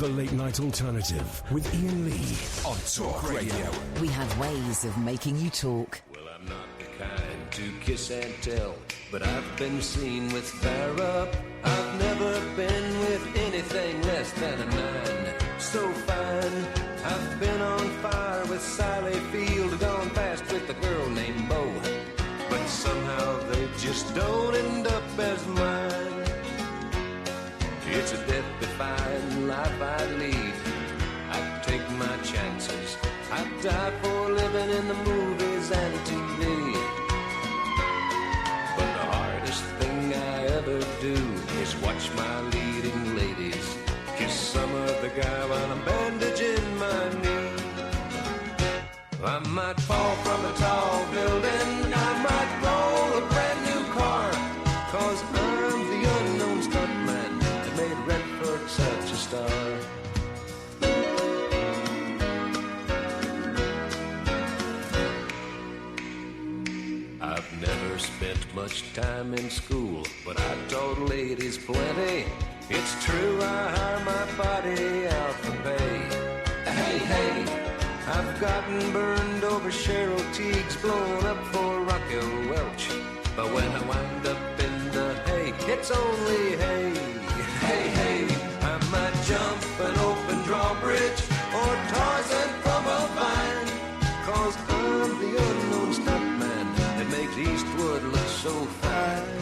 The Late Night Alternative with Iain Lee on Talk Radio. We have ways of making you talk. Well, I'm not the kind to kiss and tell, but I've been seen with fire. I've never been with anything less than a 9. So fine, I've been on fire with Sally Field, gone past with a girl named Bo, but somehow they just don't end up as mine. It's a death-defying life I lead. I take my chances. I die for living in the movies and TV. But the hardest thing I ever do is watch my leading ladies kiss some other guy while I'm bandaging my knee. I might fall from a tall building, I might roll a brand new car, 'cause I'm the unknown stuntman that made Redford such a star. I've never spent much time in school, but I taught ladies plenty. It's true, I hire my body out for pay. Hey, hey, I've gotten burned over Cheryl Teague's, blown up for Raquel Welch. But when I wind up in the hay, it's only hay. Hey, hey, I might jump an open drawbridge or Tarzan from a vine, 'cause I'm the unknown stuntman that makes Eastwood look so fine.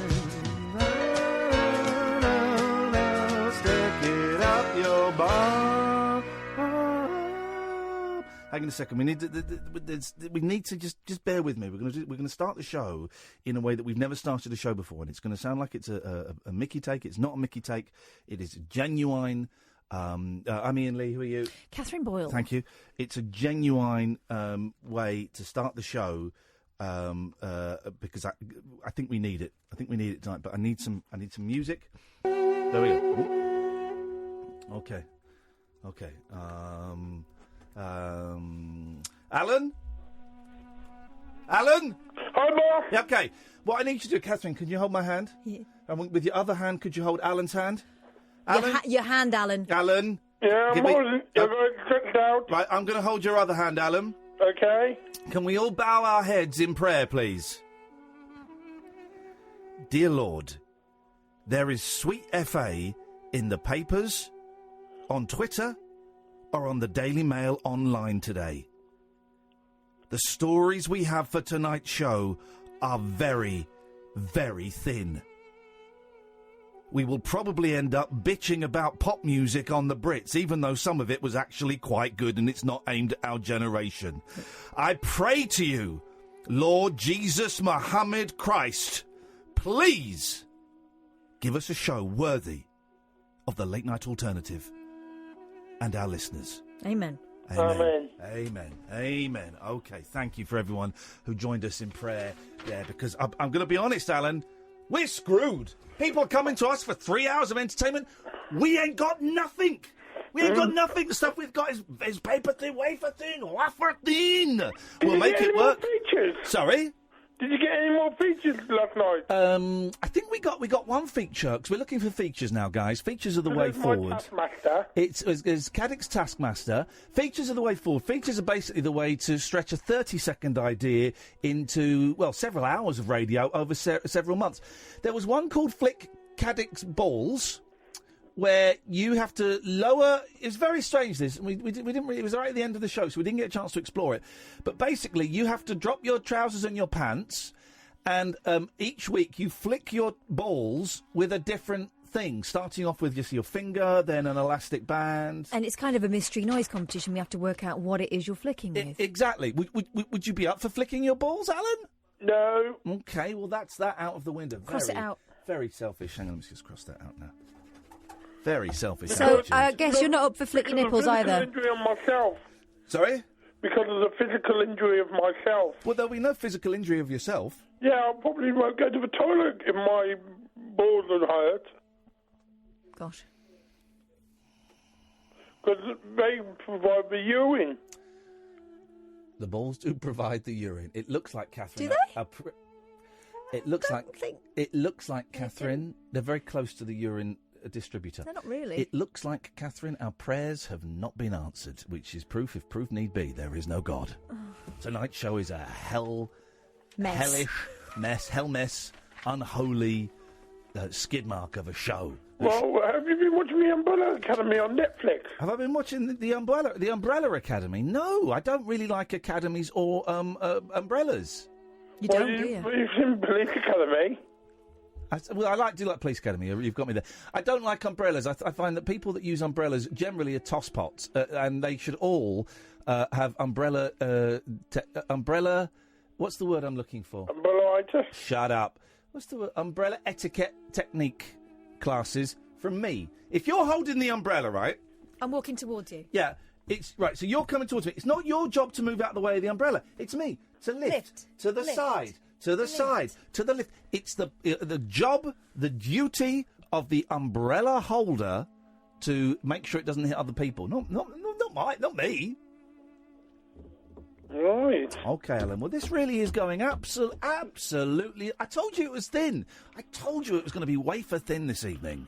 Stick it up your bum. Hang on a second. We need to just bear with me. We're going to start the show in a way that we've never started a show before, and it's going to sound like it's a Mickey take. It's not a Mickey take. It is genuine. I'm Iain Lee. Who are you? Catherine Boyle. Thank you. It's a genuine way to start the show because I think we need it. I think we need it tonight. But I need some music. There we go. Ooh. Okay. Alan? Hi, boss. Yeah, okay. What I need you to do, Catherine, can you hold my hand? Yeah. And with your other hand, could you hold Alan's hand? Alan? Your hand, Alan. Alan? Yeah, I'm holding. You're very stretched out. Right, I'm going to hold your other hand, Alan. Okay. Can we all bow our heads in prayer, please? Dear Lord, there is sweet FA in the papers, on Twitter, or on the Daily Mail online today. The stories we have for tonight's show are very, very thin. We will probably end up bitching about pop music on the Brits, even though some of it was actually quite good and it's not aimed at our generation. I pray to you, Lord Jesus Muhammad Christ, please give us a show worthy of the Late Night Alternative and our listeners. Amen. Amen. Amen. Amen. Okay, thank you for everyone who joined us in prayer there, because I'm going to be honest, Alan, we're screwed. People are coming to us for 3 hours of entertainment. We ain't got nothing. We ain't got nothing. The stuff we've got is paper thin, wafer thin, wafer thin. We'll make it work. Sorry? Did you get any more features last night? I think we got one feature, because we're looking for features now, guys. Features are the way forward. Taskmaster. It's Caddick's Taskmaster. Features are the way forward. Features are basically the way to stretch a 30-second idea into, well, several hours of radio over several months. There was one called Flick Caddick's Balls, where you have to lower. It's very strange. This we didn't really. It was right at the end of the show, so we didn't get a chance to explore it. But basically, you have to drop your trousers and your pants, and each week you flick your balls with a different thing. Starting off with just your finger, then an elastic band. And it's kind of a mystery noise competition. We have to work out what it is you're flicking with. Exactly. Would you be up for flicking your balls, Alan? No. Okay. Well, that's that out of the window. Cross it out. Very selfish. Hang on. Let me just cross that out now. Very selfish. So I guess you're not up for flicking nipples either. Injury on myself. Sorry? Because of the physical injury of myself. Well, there'll be no physical injury of yourself. Yeah, I probably won't go to the toilet if my balls are hurt. Gosh. Because they provide the urine. The balls do provide the urine. It looks like Catherine. Do they? It looks like Catherine. They're very close to the urine. distributor. They're not really. It looks like, Catherine, our prayers have not been answered, which is proof, if proof need be, there is no God. Tonight's show is a hellish mess, unholy skid mark of a show. Well, have you been watching the Umbrella Academy on Netflix? Have I been watching the Umbrella Academy? No, I don't really like academies or umbrellas. You don't, do you? You've seen Police Academy. I do like Police Academy. You've got me there. I don't like umbrellas. I find that people that use umbrellas generally are tosspots, and they should all have umbrella. What's the word I'm looking for? Umbrella-itis. Shut up. What's the word? Umbrella etiquette technique classes from me. If you're holding the umbrella, right? I'm walking towards you. Yeah, it's right. So you're coming towards me. It's not your job to move out of the way of the umbrella. It's me to lift. To the side. To the side, to the left. It's the job, the duty of the umbrella holder to make sure it doesn't hit other people. Not me. Right. Okay, Alan. Well, this really is going absolutely. I told you it was thin. I told you it was going to be wafer thin this evening.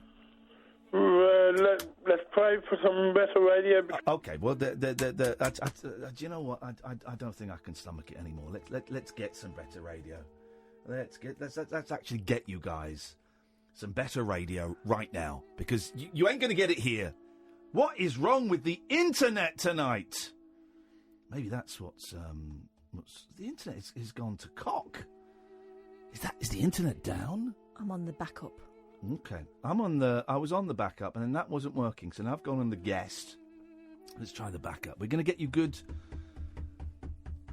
Let's pray for some better radio. Okay. Well, do you know what? I don't think I can stomach it anymore. Let's get some better radio. Let's actually get you guys some better radio right now, because you ain't going to get it here. What is wrong with the internet tonight? Maybe that's what's the internet is gone to cock. Is the internet down? I'm on the backup. Okay, I was on the backup, and then that wasn't working, so now I've gone on the guest. Let's try the backup. We're going to get you good.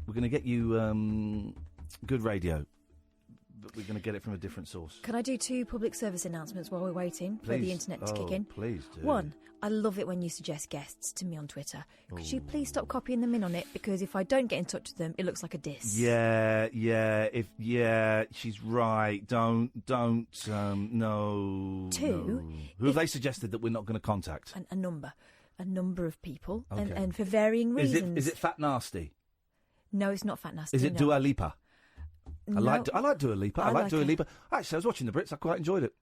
We're going to get you good radio, but we're going to get it from a different source. Can I do 2 public service announcements while we're waiting for the internet to kick in? Please do. 1, I love it when you suggest guests to me on Twitter. Could you please stop copying them in on it? Because if I don't get in touch with them, it looks like a diss. Yeah, she's right. Don't, no. 2, no. Who have they suggested that we're not going to contact? A number of people, Okay. and for varying reasons. Is it Fat Nasty? No, it's not Fat Nasty. Is it no. Dua Lipa? No. I like Dua Lipa. I like Dua Lipa. Actually, I was watching the Brits. I quite enjoyed it.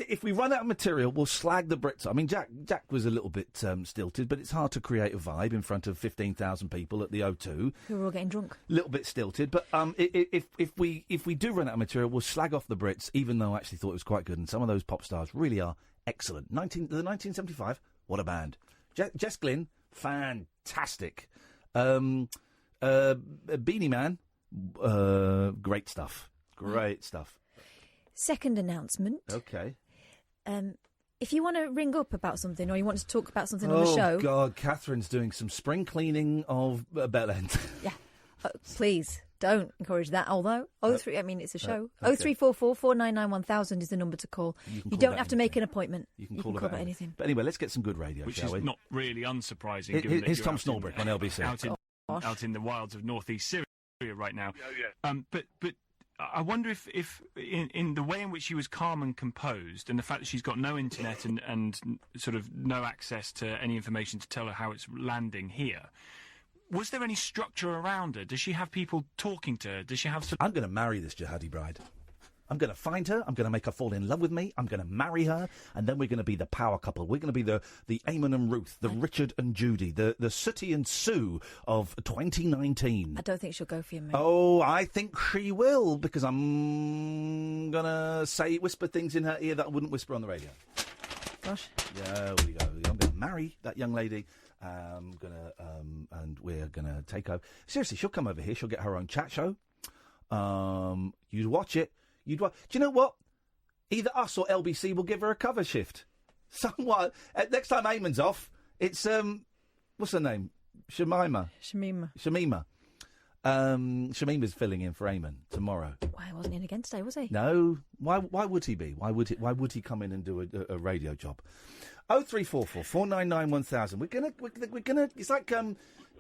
If we run out of material, we'll slag the Brits. I mean, Jack was a little bit stilted, but it's hard to create a vibe in front of 15,000 people at the O2. Who are all getting drunk. A little bit stilted, but if we do run out of material, we'll slag off the Brits, even though I actually thought it was quite good, and some of those pop stars really are excellent. The 1975, what a band. Jess Glynn, fantastic. Beanie Man, great stuff. Great stuff. Second announcement. Okay. If you want to ring up about something, or you want to talk about something on the show... Oh, God, Catherine's doing some spring cleaning of Bell End. Yeah. Please, don't encourage that, although... it's a show. Okay. 0344 499 1000 is the number to call. You don't have to make an appointment. You can call about anything. But anyway, let's get some good radio, which shall we? Which is not really unsurprising. Here's Tom Snorbrick on LBC. Out in the wilds of northeast Syria right now. But I wonder if in the way in which she was calm and composed, and the fact that she's got no internet and sort of no access to any information to tell her how it's landing here, was there any structure around her? Does she have people talking to her? Does she have... I'm going to marry this jihadi bride. I'm going to find her, I'm going to make her fall in love with me, I'm going to marry her, and then we're going to be the power couple. We're going to be the Eamon and Ruth, the Richard and Judy, the Sooty and Sue of 2019. I don't think she'll go for you, mate. Oh, I think she will, because I'm going to whisper things in her ear that I wouldn't whisper on the radio. Gosh. Yeah, there we go. I'm going to marry that young lady. And we're going to take over. Seriously, she'll come over here, she'll get her own chat show. You'd watch it. Do you know what? Either us or LBC will give her a cover shift. Somewhat. Next time Eamon's off, it's what's her name? Shamima. Shamima's filling in for Eamon tomorrow. Why wasn't he in again today, was he? No. Why would he be? Why would he come in and do a radio job? 0344 499 1000. We're gonna. It's like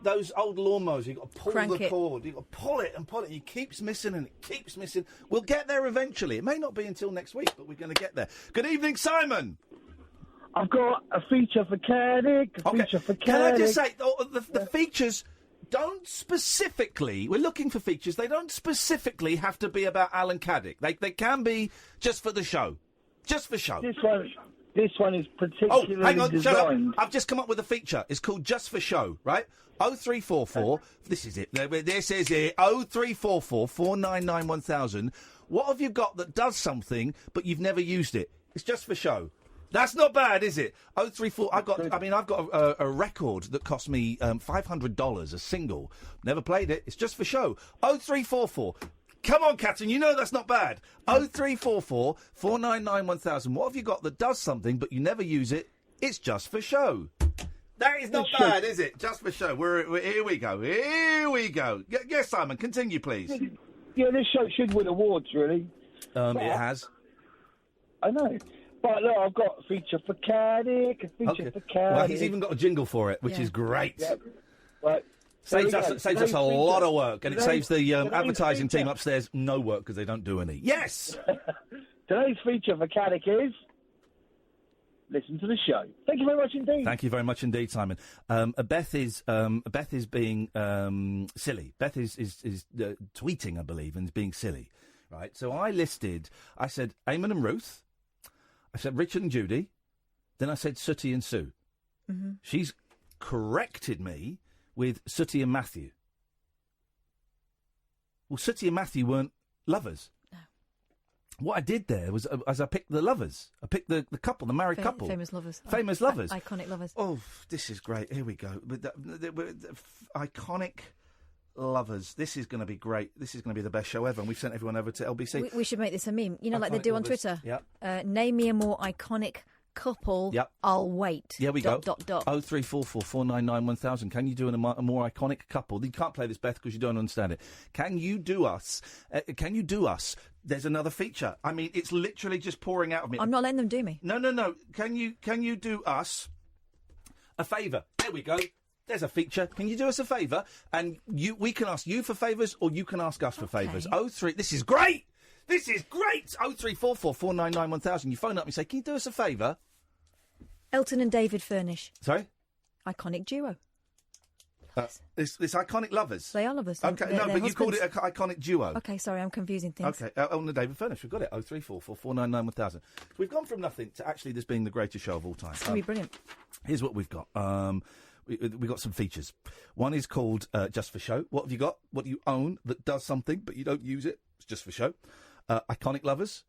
those old lawnmowers. You've got to pull the cord. You've got to pull it and pull it. It keeps missing and it keeps missing. We'll get there eventually. It may not be until next week, but we're going to get there. Good evening, Simon. I've got a feature for Caddick. Can I just say, the features don't specifically... We're looking for features. They don't specifically have to be about Alan Caddick. They can be just for the show. Just for show. This one is particularly hang on, designed. shut up. I've just come up with a feature. It's called Just for Show, right? 0344. This is it. This is it. 0344 499 1000. What have you got that does something but you've never used it? It's just for show. That's not bad, is it? 034. I've got a record that cost me $500 a single. Never played it. It's just for show. 0344. Come on, Captain. You know that's not bad. 0344 499 1000. What have you got that does something but you never use it? It's just for show. That is not bad, is it? Just for show. We're here we go. Here we go. Yes, Simon. Continue, please. Yeah, this show should win awards, really. It has. I know. But look, I've got a feature for Caddick, a feature for Caddick. Well, he's even got a jingle for it, which is great. Yeah. Right. Saves us a lot of work, and it saves the advertising team upstairs no work because they don't do any. Yes! Today's feature for Caddick is... Listen to the show. Thank you very much indeed. Thank you very much indeed, Simon. Beth is being silly. Beth is tweeting, I believe, and is being silly. Right? So I said Eamon and Ruth, I said Richard and Judy, then I said Sooty and Sue. Mm-hmm. She's corrected me with Sooty and Matthew. Well, Sooty and Matthew weren't lovers. No. What I did there was, as I picked the lovers, I picked the couple, the married couple. Famous lovers. Famous lovers. Iconic lovers. Oh, this is great. Here we go. Iconic lovers. This is going to be great. This is going to be the best show ever. And we've sent everyone over to LBC. We should make this a meme. You know, like they do on Twitter. Yeah. Name me a more iconic couple. Yep. I'll wait. Here we go. ... 0344 499 1000. Can you do a more iconic couple? You can't play this, Beth, because you don't understand it. Can you do us? There's another feature. I mean, it's literally just pouring out of me. I'm not letting them do me. No. Can you do us a favour? There we go. There's a feature. Can you do us a favour? And we can ask you for favours, or you can ask us for favours. 03. This is great. This is great. 0344 499 1000. You phone up and say, can you do us a favour? Elton and David Furnish. Sorry? Iconic duo. This iconic lovers. They are lovers. Okay, they're but husbands. you called it an iconic duo. Okay, sorry, I'm confusing things. Okay, Elton and David Furnish. We've got it. 0344 499 1000. We've gone from nothing to actually this being the greatest show of all time. It's going to be brilliant. Here's what we've got. We got some features. One is called Just for Show. What have you got? What do you own that does something but you don't use it? It's just for show. Iconic lovers.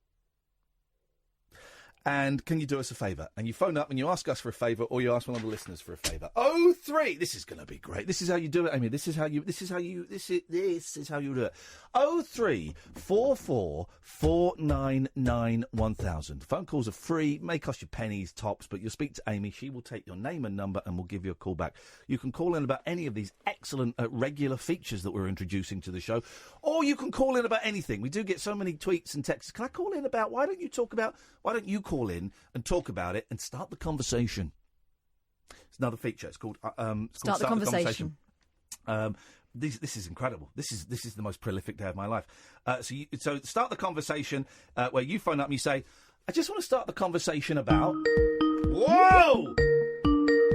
And can you do us a favour? And you phone up and you ask us for a favour, or you ask one of the listeners for a favour. 03. This is going to be great. This is how you do it, Amy. This is how you do it. 0344 499 1000. Phone calls are free. May cost you pennies tops, but you'll speak to Amy. She will take your name and number and will give you a call back. You can call in about any of these excellent regular features that we're introducing to the show, or you can call in about anything. We do get so many tweets and texts. Can I call in about? Why don't you call in and talk about it and start the conversation? It's another feature. It's called Start the Conversation. This is incredible. This is the most prolific day of my life. So start the conversation where you phone up and you say, I just want to start the conversation about... Whoa!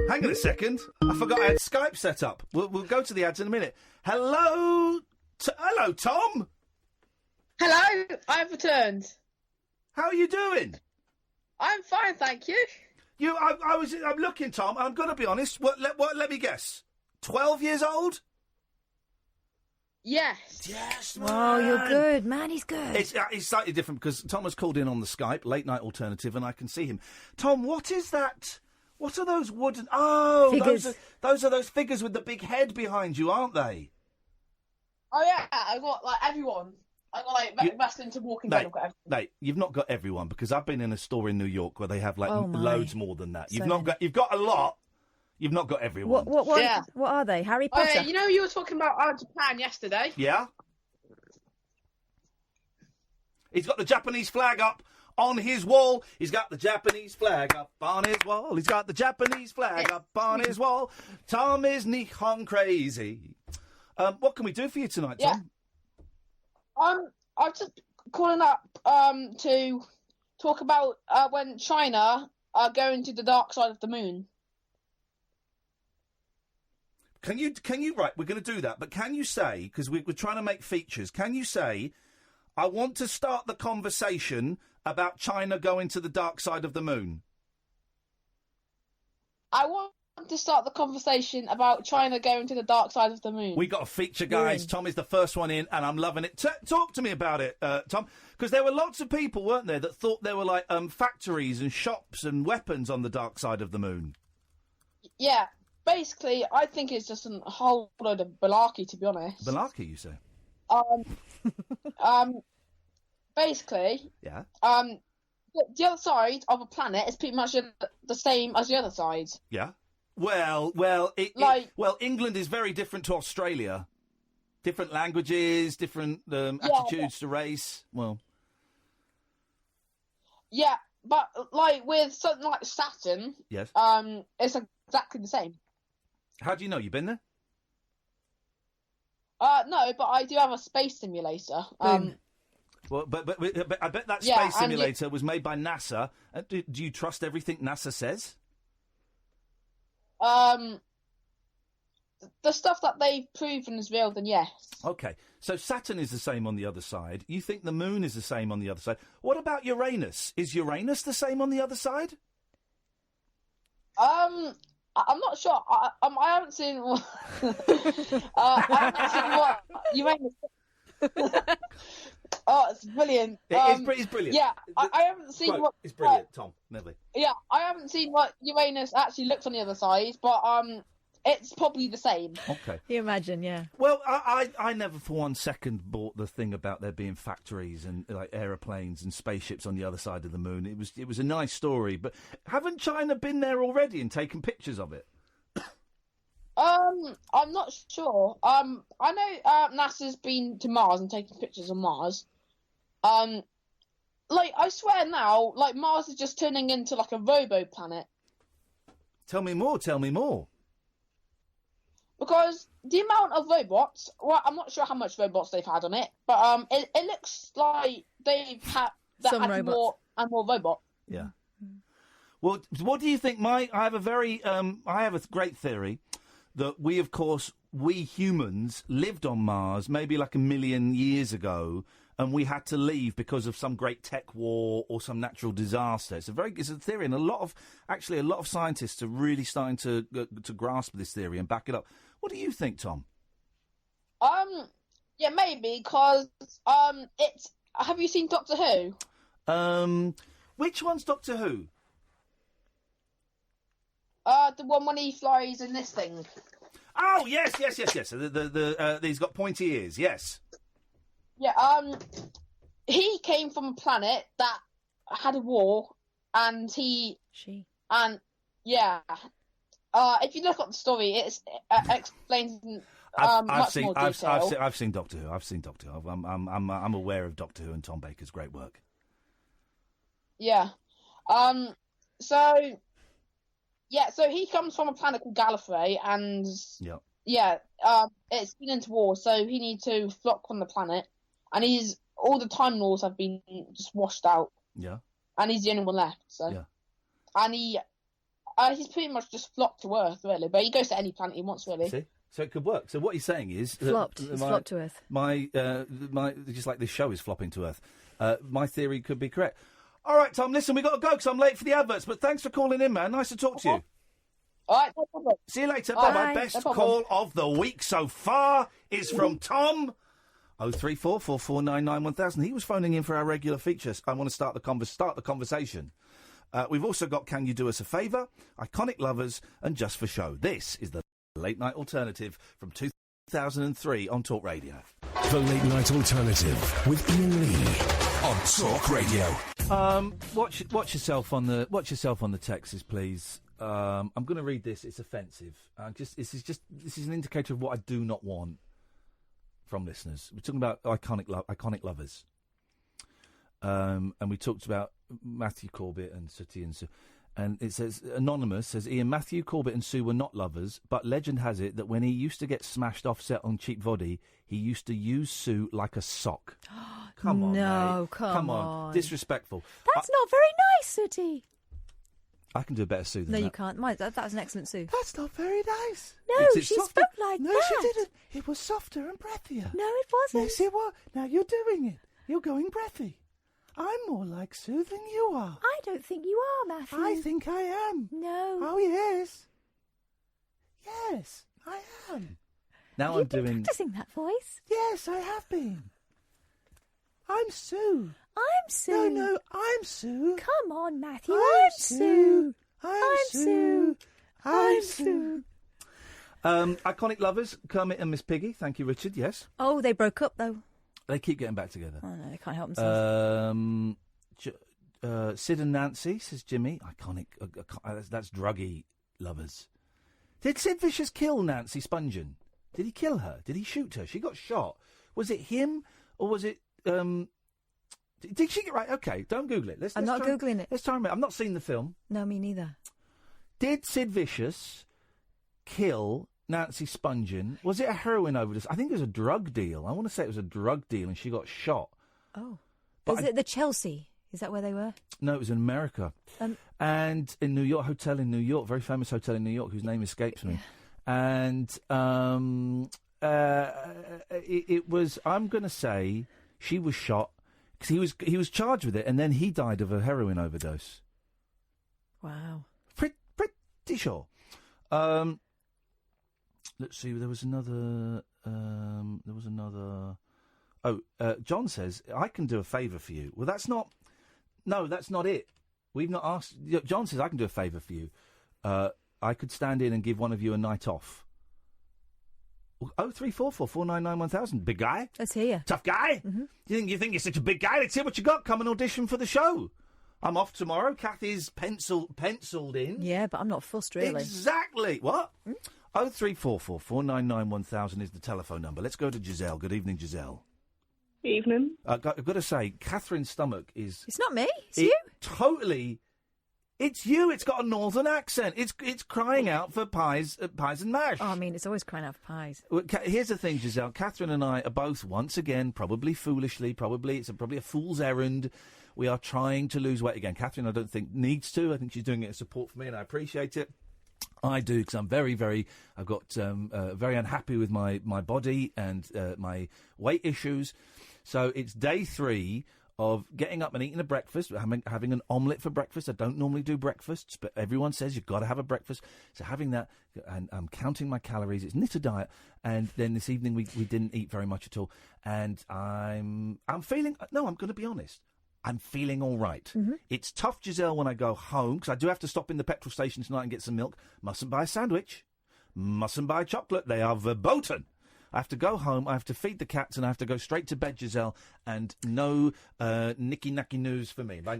Hang on a second. I forgot I had Skype set up. We'll go to the ads in a minute. Hello, Tom. Hello, I've returned. How are you doing? I'm fine, thank you. I'm looking, Tom. I'm going to be honest. Let me guess. 12 years old? Yes. Yes, man. Oh, you're good, man. He's good. It's slightly different because Tom has called in on the Skype, Late Night Alternative, and I can see him. Tom, what is that? What are those wooden... Oh, figures. Those are those figures with the big head behind you, aren't they? Oh, yeah. I got, everyone. I got, wrestling to Walking Dead. I've got everything. Mate, you've not got everyone, because I've been in a store in New York where they have, loads more than that. You've got a lot. You've not got everyone. What are they? Harry Potter? Oh, yeah, you were talking about Japan yesterday. Yeah? He's got the Japanese flag up on his wall. He's got the Japanese flag up on his wall. He's got the Japanese flag up on his wall. Tom is Nihon crazy. What can we do for you tonight, Tom? I'm just calling up to talk about when China are going to the dark side of the moon. Can you right, we're going to do that, but can you say, because we're trying to make features, can you say, I want to start the conversation about China going to the dark side of the moon. I want to start the conversation about China going to the dark side of the moon. We got a feature, guys. Tom is the first one in, and I'm loving it. Talk to me about it, Tom, because there were lots of people, weren't there, that thought there were like factories and shops and weapons on the dark side of the moon. Yeah, basically, I think it's just a whole load of malarkey, to be honest. Malarkey, you say? Basically, yeah. The other side of a planet is pretty much the same as the other side. Yeah. Well, England is very different to Australia. Different languages, different attitudes to race. Well, yeah, but like with something like Saturn, yes, it's exactly the same. How do you know? You've been there? No, but I do have a space simulator. Well, but I bet that space simulator was made by NASA. Do you trust everything NASA says? The stuff that they've proven is real, then yes. Okay, so Saturn is the same on the other side. You think the moon is the same on the other side. What about Uranus? Is Uranus the same on the other side? I'm not sure. I haven't seen. I haven't seen what Uranus. Oh, it's brilliant. It's brilliant. Yeah, I haven't seen what. It's brilliant, Tom Medley. Yeah, I haven't seen what Uranus actually looks on the other side, but it's probably the same. Okay. You imagine, yeah. Well, I never for 1 second bought the thing about there being factories and like aeroplanes and spaceships on the other side of the moon. It was a nice story, but haven't China been there already and taken pictures of it? I'm not sure. I know NASA's been to Mars and taken pictures of Mars. Like I swear now, like Mars is just turning into like a robo planet. Tell me more. Because the amount of robots, well, I'm not sure how much robots they've had on it, but it looks like they've had more and more robots. Yeah. Well, what do you think? I have a great theory that we humans lived on Mars maybe like 1 million years ago, and we had to leave because of some great tech war or some natural disaster. It's a theory, and a lot of scientists are really starting to grasp this theory and back it up. What do you think, Tom? Yeah, maybe because it's. Have you seen Doctor Who? Which one's Doctor Who? The one when he flies in this thing. Oh yes. He's got pointy ears. Yes. Yeah. He came from a planet that had a war, and yeah. If you look at the story, it explains much more detail. I've seen Doctor Who. I'm aware of Doctor Who and Tom Baker's great work. Yeah. So he comes from a planet called Gallifrey, and it's been into war, so he needs to flock from the planet, and all the Time Lords have been just washed out. Yeah. And he's the only one left. So. Yeah. And he's pretty much just flocked to Earth, really, but he goes to any planet he wants, really. See? So it could work. So what he's saying is... Flopped to Earth. My just like this show is flopping to Earth. My theory could be correct. All right, Tom, listen, we've got to go because I'm late for the adverts, but thanks for calling in, man. Nice to talk to you. All right, no problem. See you later. Bye-bye. Best call of the week so far is from Tom. 034 4499 1000. He was phoning in for our regular features. I want to start the conversation. We've also got Can You Do Us a Favour, Iconic Lovers, and Just for Show. This is the Late Night Alternative from 2003 on Talk Radio. The Late Night Alternative with Iain Lee on Talk Radio. Watch yourself on the texts, please. I'm going to read this. It's offensive. This is an indicator of what I do not want from listeners. We're talking about iconic lovers, and we talked about Matthew Corbett and Sooty and Sue. And it says, Anonymous says, Iain, Matthew Corbett and Sue were not lovers, but legend has it that when he used to get smashed offset on cheap voddy, he used to use Sue like a sock. Come on, mate. Come on. Disrespectful. That's not very nice, Sooty. I can do a better Sue than that. No, you can't. That was an excellent Sue. That's not very nice. No, she spoke like that. No, she didn't. It was softer and breathier. No, it wasn't. Yes, it was. Now you're doing it. You're going breathy. I'm more like Sue than you are. I don't think you are, Matthew. I think I am. No. Oh, yes. Yes, I am. Now You've been practicing that voice. Yes, I have been. I'm Sue. I'm Sue. No, I'm Sue. Come on, Matthew. I'm Sue. I'm Sue. I'm Sue. Iconic lovers, Kermit and Miss Piggy. Thank you, Richard. Yes. Oh, they broke up, though. They keep getting back together. Oh, no, they can't help themselves. Sid and Nancy, says Jimmy. Iconic. That's druggy lovers. Did Sid Vicious kill Nancy Spungen? Did he kill her? Did he shoot her? She got shot. Was it him or was it... Did she get right? Okay, don't Google it. I'm not Googling it. Let's try and remember. I've not seen the film. No, me neither. Did Sid Vicious kill Nancy Spungen? Was it a heroin overdose? I think it was a drug deal. I want to say it was a drug deal and she got shot. Oh. But Is it the Chelsea? Is that where they were? No, it was in America. And in New York, hotel in New York, very famous hotel in New York, whose name escapes me. And it was, I'm going to say, she was shot, because he was charged with it, and then he died of a heroin overdose. Wow. Pretty sure. Let's see, there was another... John says, I can do a favour for you. Well, that's not... No, that's not it. We've not asked... John says, I can do a favour for you. I could stand in and give one of you a night off. 0344 499 1000. Big guy? Let's hear you. Tough guy? Mm-hmm. You think you're such a big guy? Let's hear what you got. Come and audition for the show. I'm off tomorrow. Kathy's penciled in. Yeah, but I'm not fussed, really. Exactly. What? 0344 499 1000 is the telephone number. Let's go to Giselle. Good evening, Giselle. Evening. I've got to say, Catherine's stomach is... It's not me, it's you. Totally... It's you. It's got a northern accent. It's crying out for pies and mash. Oh, I mean, it's always crying out for pies. Well, here's the thing, Giselle. Catherine and I are both, once again, probably foolishly, it's probably a fool's errand. We are trying to lose weight again. Catherine, I don't think, needs to. I think she's doing it as support for me, and I appreciate it. I do, because I'm very unhappy with my body and my weight issues. So it's day 3 of getting up and eating a breakfast, having an omelette for breakfast. I don't normally do breakfasts, but everyone says you've got to have a breakfast. So having that, and I'm counting my calories. It's knit a diet. And then this evening we didn't eat very much at all. And I'm feeling, no, I'm going to be honest. I'm feeling all right. Mm-hmm. It's tough, Giselle, when I go home, because I do have to stop in the petrol station tonight and get some milk. Mustn't buy a sandwich. Mustn't buy chocolate. They are verboten. I have to go home, I have to feed the cats, and I have to go straight to bed, Giselle, and no nicky-nacky news for me. I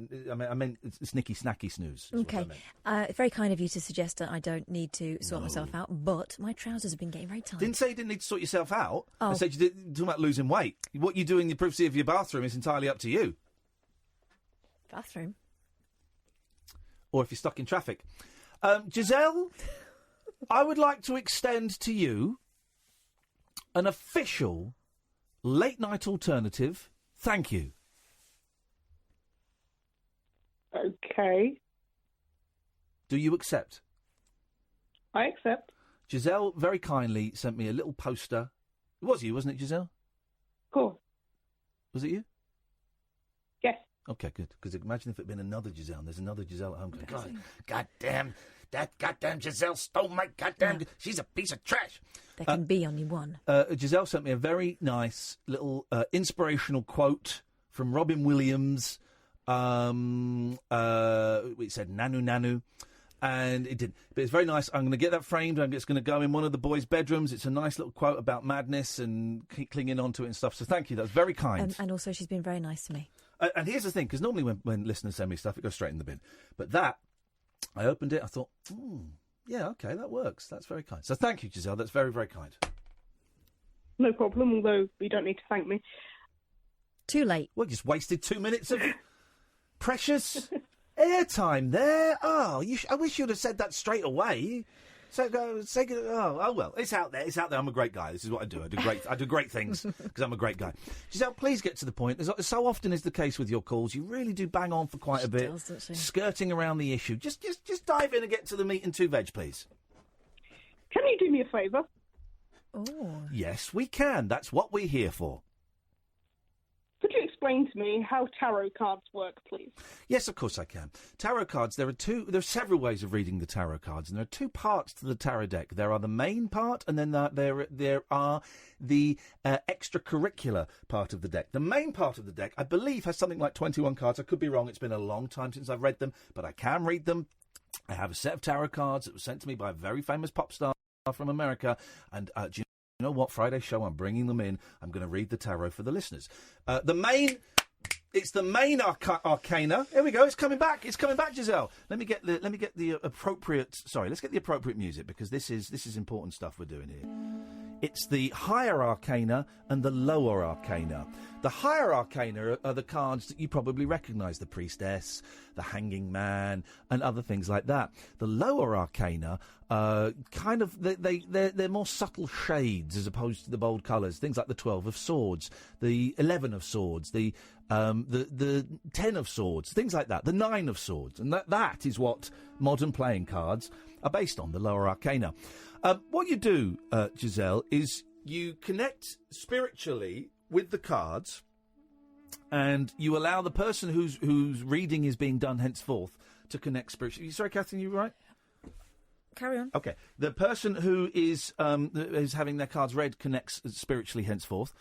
meant it's nicky-snacky snooze. Okay. Very kind of you to suggest that I don't need to sort myself out, but my trousers have been getting very tight. Didn't say you didn't need to sort yourself out. Oh. I said you didn't talk about losing weight. What you do in the privacy of your bathroom is entirely up to you. Bathroom? Or if you're stuck in traffic. Giselle, I would like to extend to you an official late-night alternative. Thank you. Okay. Do you accept? I accept. Giselle very kindly sent me a little poster. It was you, wasn't it, Giselle? Of course. Was it you? Yes. Okay, good. Because imagine if it had been another Giselle, and there's another Giselle at home going, God damn, that goddamn Giselle stole my goddamn... Yeah. She's a piece of trash. There can be only one. Giselle sent me a very nice little inspirational quote from Robin Williams. It said, Nanu, Nanu. And it did. But it's very nice. I'm going to get that framed. It's going to go in one of the boys' bedrooms. It's a nice little quote about madness and clinging onto it and stuff. So thank you. That's very kind. And also she's been very nice to me. And here's the thing, because normally when listeners send me stuff, it goes straight in the bin. But that, I opened it, I thought, yeah, okay, that works. That's very kind. So thank you, Giselle. That's very, very kind. No problem, although you don't need to thank me. Too late. Well, just wasted 2 minutes of precious airtime there. Oh, I wish you'd have said that straight away. So well, it's out there. It's out there. I'm a great guy. This is what I do. I do great things because I'm a great guy. Giselle, please get to the point. As so often is the case with your calls, you really do bang on for quite a bit, skirting around the issue. Just dive in and get to the meat and 2 veg, please. Can you do me a favour? Oh. Yes, we can. That's what we're here for. Could you explain to me how tarot cards work, please? Yes, of course I can. Tarot cards, there are several ways of reading the tarot cards, and there are two parts to the tarot deck. There are the main part, and then there are the extracurricular part of the deck. The main part of the deck, I believe, has something like 21 cards. I could be wrong. It's been a long time since I've read them, but I can read them. I have a set of tarot cards that was sent to me by a very famous pop star from America, and do you know what? Friday's show, I'm bringing them in. I'm going to read the tarot for the listeners. It's the main arcana. Here we go. It's coming back. It's coming back, Giselle. Let me get the appropriate. Sorry, let's get the appropriate music, because this is important stuff we're doing here. It's the higher arcana and the lower arcana. The higher arcana are the cards that you probably recognise: the priestess, the hanging man, and other things like that. The lower arcana, they're more subtle shades as opposed to the bold colours. Things like the 12 of Swords, the 11 of Swords, the 10 of Swords, things like that. The 9 of Swords, and that is what modern playing cards are based on. The lower arcana. What you do, Giselle, is you connect spiritually with the cards, and you allow the person whose reading is being done henceforth to connect spiritually. Sorry, Catherine, you right? Carry on. Okay. The person who is having their cards read connects spiritually henceforth,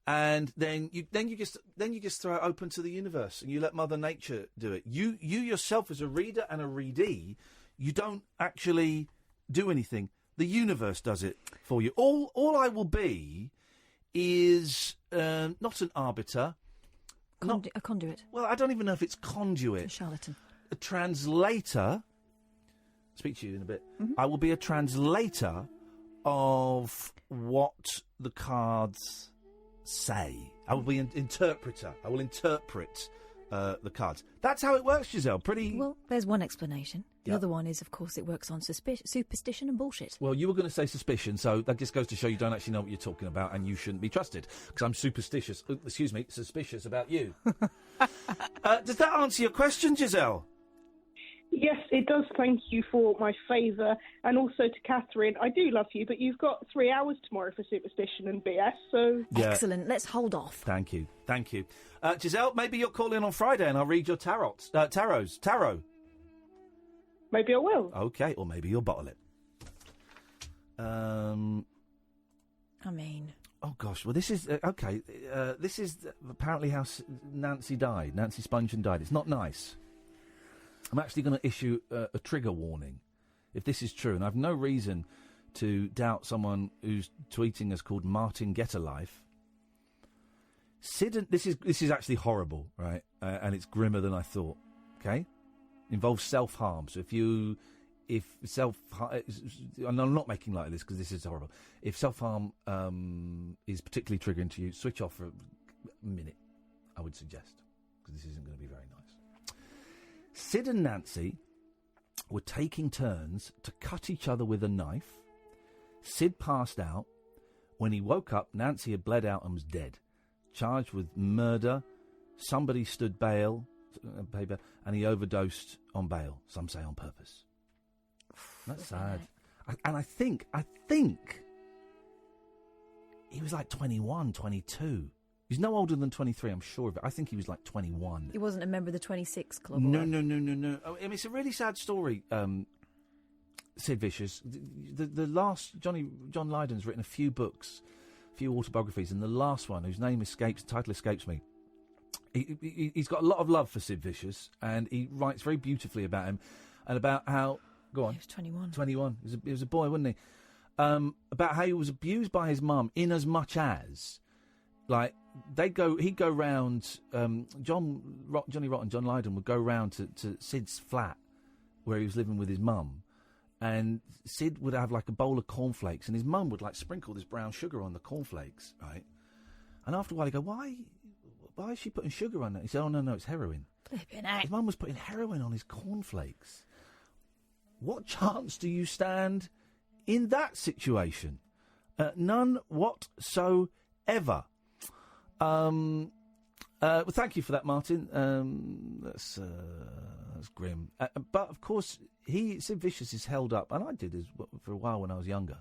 and then you just throw it open to the universe, and you let Mother Nature do it. You yourself, as a reader and a readee, you don't actually do anything. The universe does it for you. All I will be is not an arbiter. A conduit. Well, I don't even know if it's conduit. A charlatan. A translator. Speak to you in a bit. Mm-hmm. I will be a translator of what the cards say. I will be an interpreter. I will interpret the cards. That's how it works, Giselle. Pretty... Well, there's one explanation. The Yep. other one is, of course, it works on superstition and bullshit. Well, you were going to say suspicion, so that just goes to show you don't actually know what you're talking about, and you shouldn't be trusted, because I'm suspicious about you. Does that answer your question, Giselle? Yes, it does. Thank you for my favour. And also to Catherine, I do love you, but you've got 3 hours tomorrow for superstition and BS, so... Yeah. Excellent. Let's hold off. Thank you. Giselle, maybe you'll call in on Friday and I'll read your tarot. Maybe I will. Okay, or maybe you'll bottle it. I mean... Oh, gosh. Well, this is... okay. This is apparently how Nancy died. Nancy Spungen died. It's not nice. I'm actually going to issue a trigger warning if this is true, and I've no reason to doubt someone who's tweeting us called Martin Get a Life. This is actually horrible, right? And it's grimmer than I thought. Okay, involves self-harm. So and I'm not making light of this because this is horrible. If self-harm is particularly triggering to you, switch off for a minute, I would suggest, because this isn't going to be very nice. Sid and Nancy were taking turns to cut each other with a knife. Sid passed out. When he woke up, Nancy had bled out and was dead. Charged with murder. Somebody stood bail, and he overdosed on bail. Some say on purpose. That's sad. I think he was like 21, 22. He's no older than 23, I'm sure of it. I think he was like 21. He wasn't a member of the 26 club. No. I mean, it's a really sad story, Sid Vicious. The last... John Lydon's written a few books, a few autobiographies, and the last one, whose title escapes me, he's got a lot of love for Sid Vicious, and he writes very beautifully about him, and about how... Go on. He was 21. 21. He was a boy, wasn't he? About how he was abused by his mum, in as much as... Like, he'd go round, Johnny Rotten and John Lydon would go round to Sid's flat where he was living with his mum, and Sid would have like a bowl of cornflakes, and his mum would like sprinkle this brown sugar on the cornflakes, right? And after a while he'd go, why is she putting sugar on that? He said, oh, no, it's heroin. His mum was putting heroin on his cornflakes. What chance do you stand in that situation? None whatsoever. Well, thank you for that, Martin. That's grim. But of course, Sid Vicious is held up, and I did for a while when I was younger.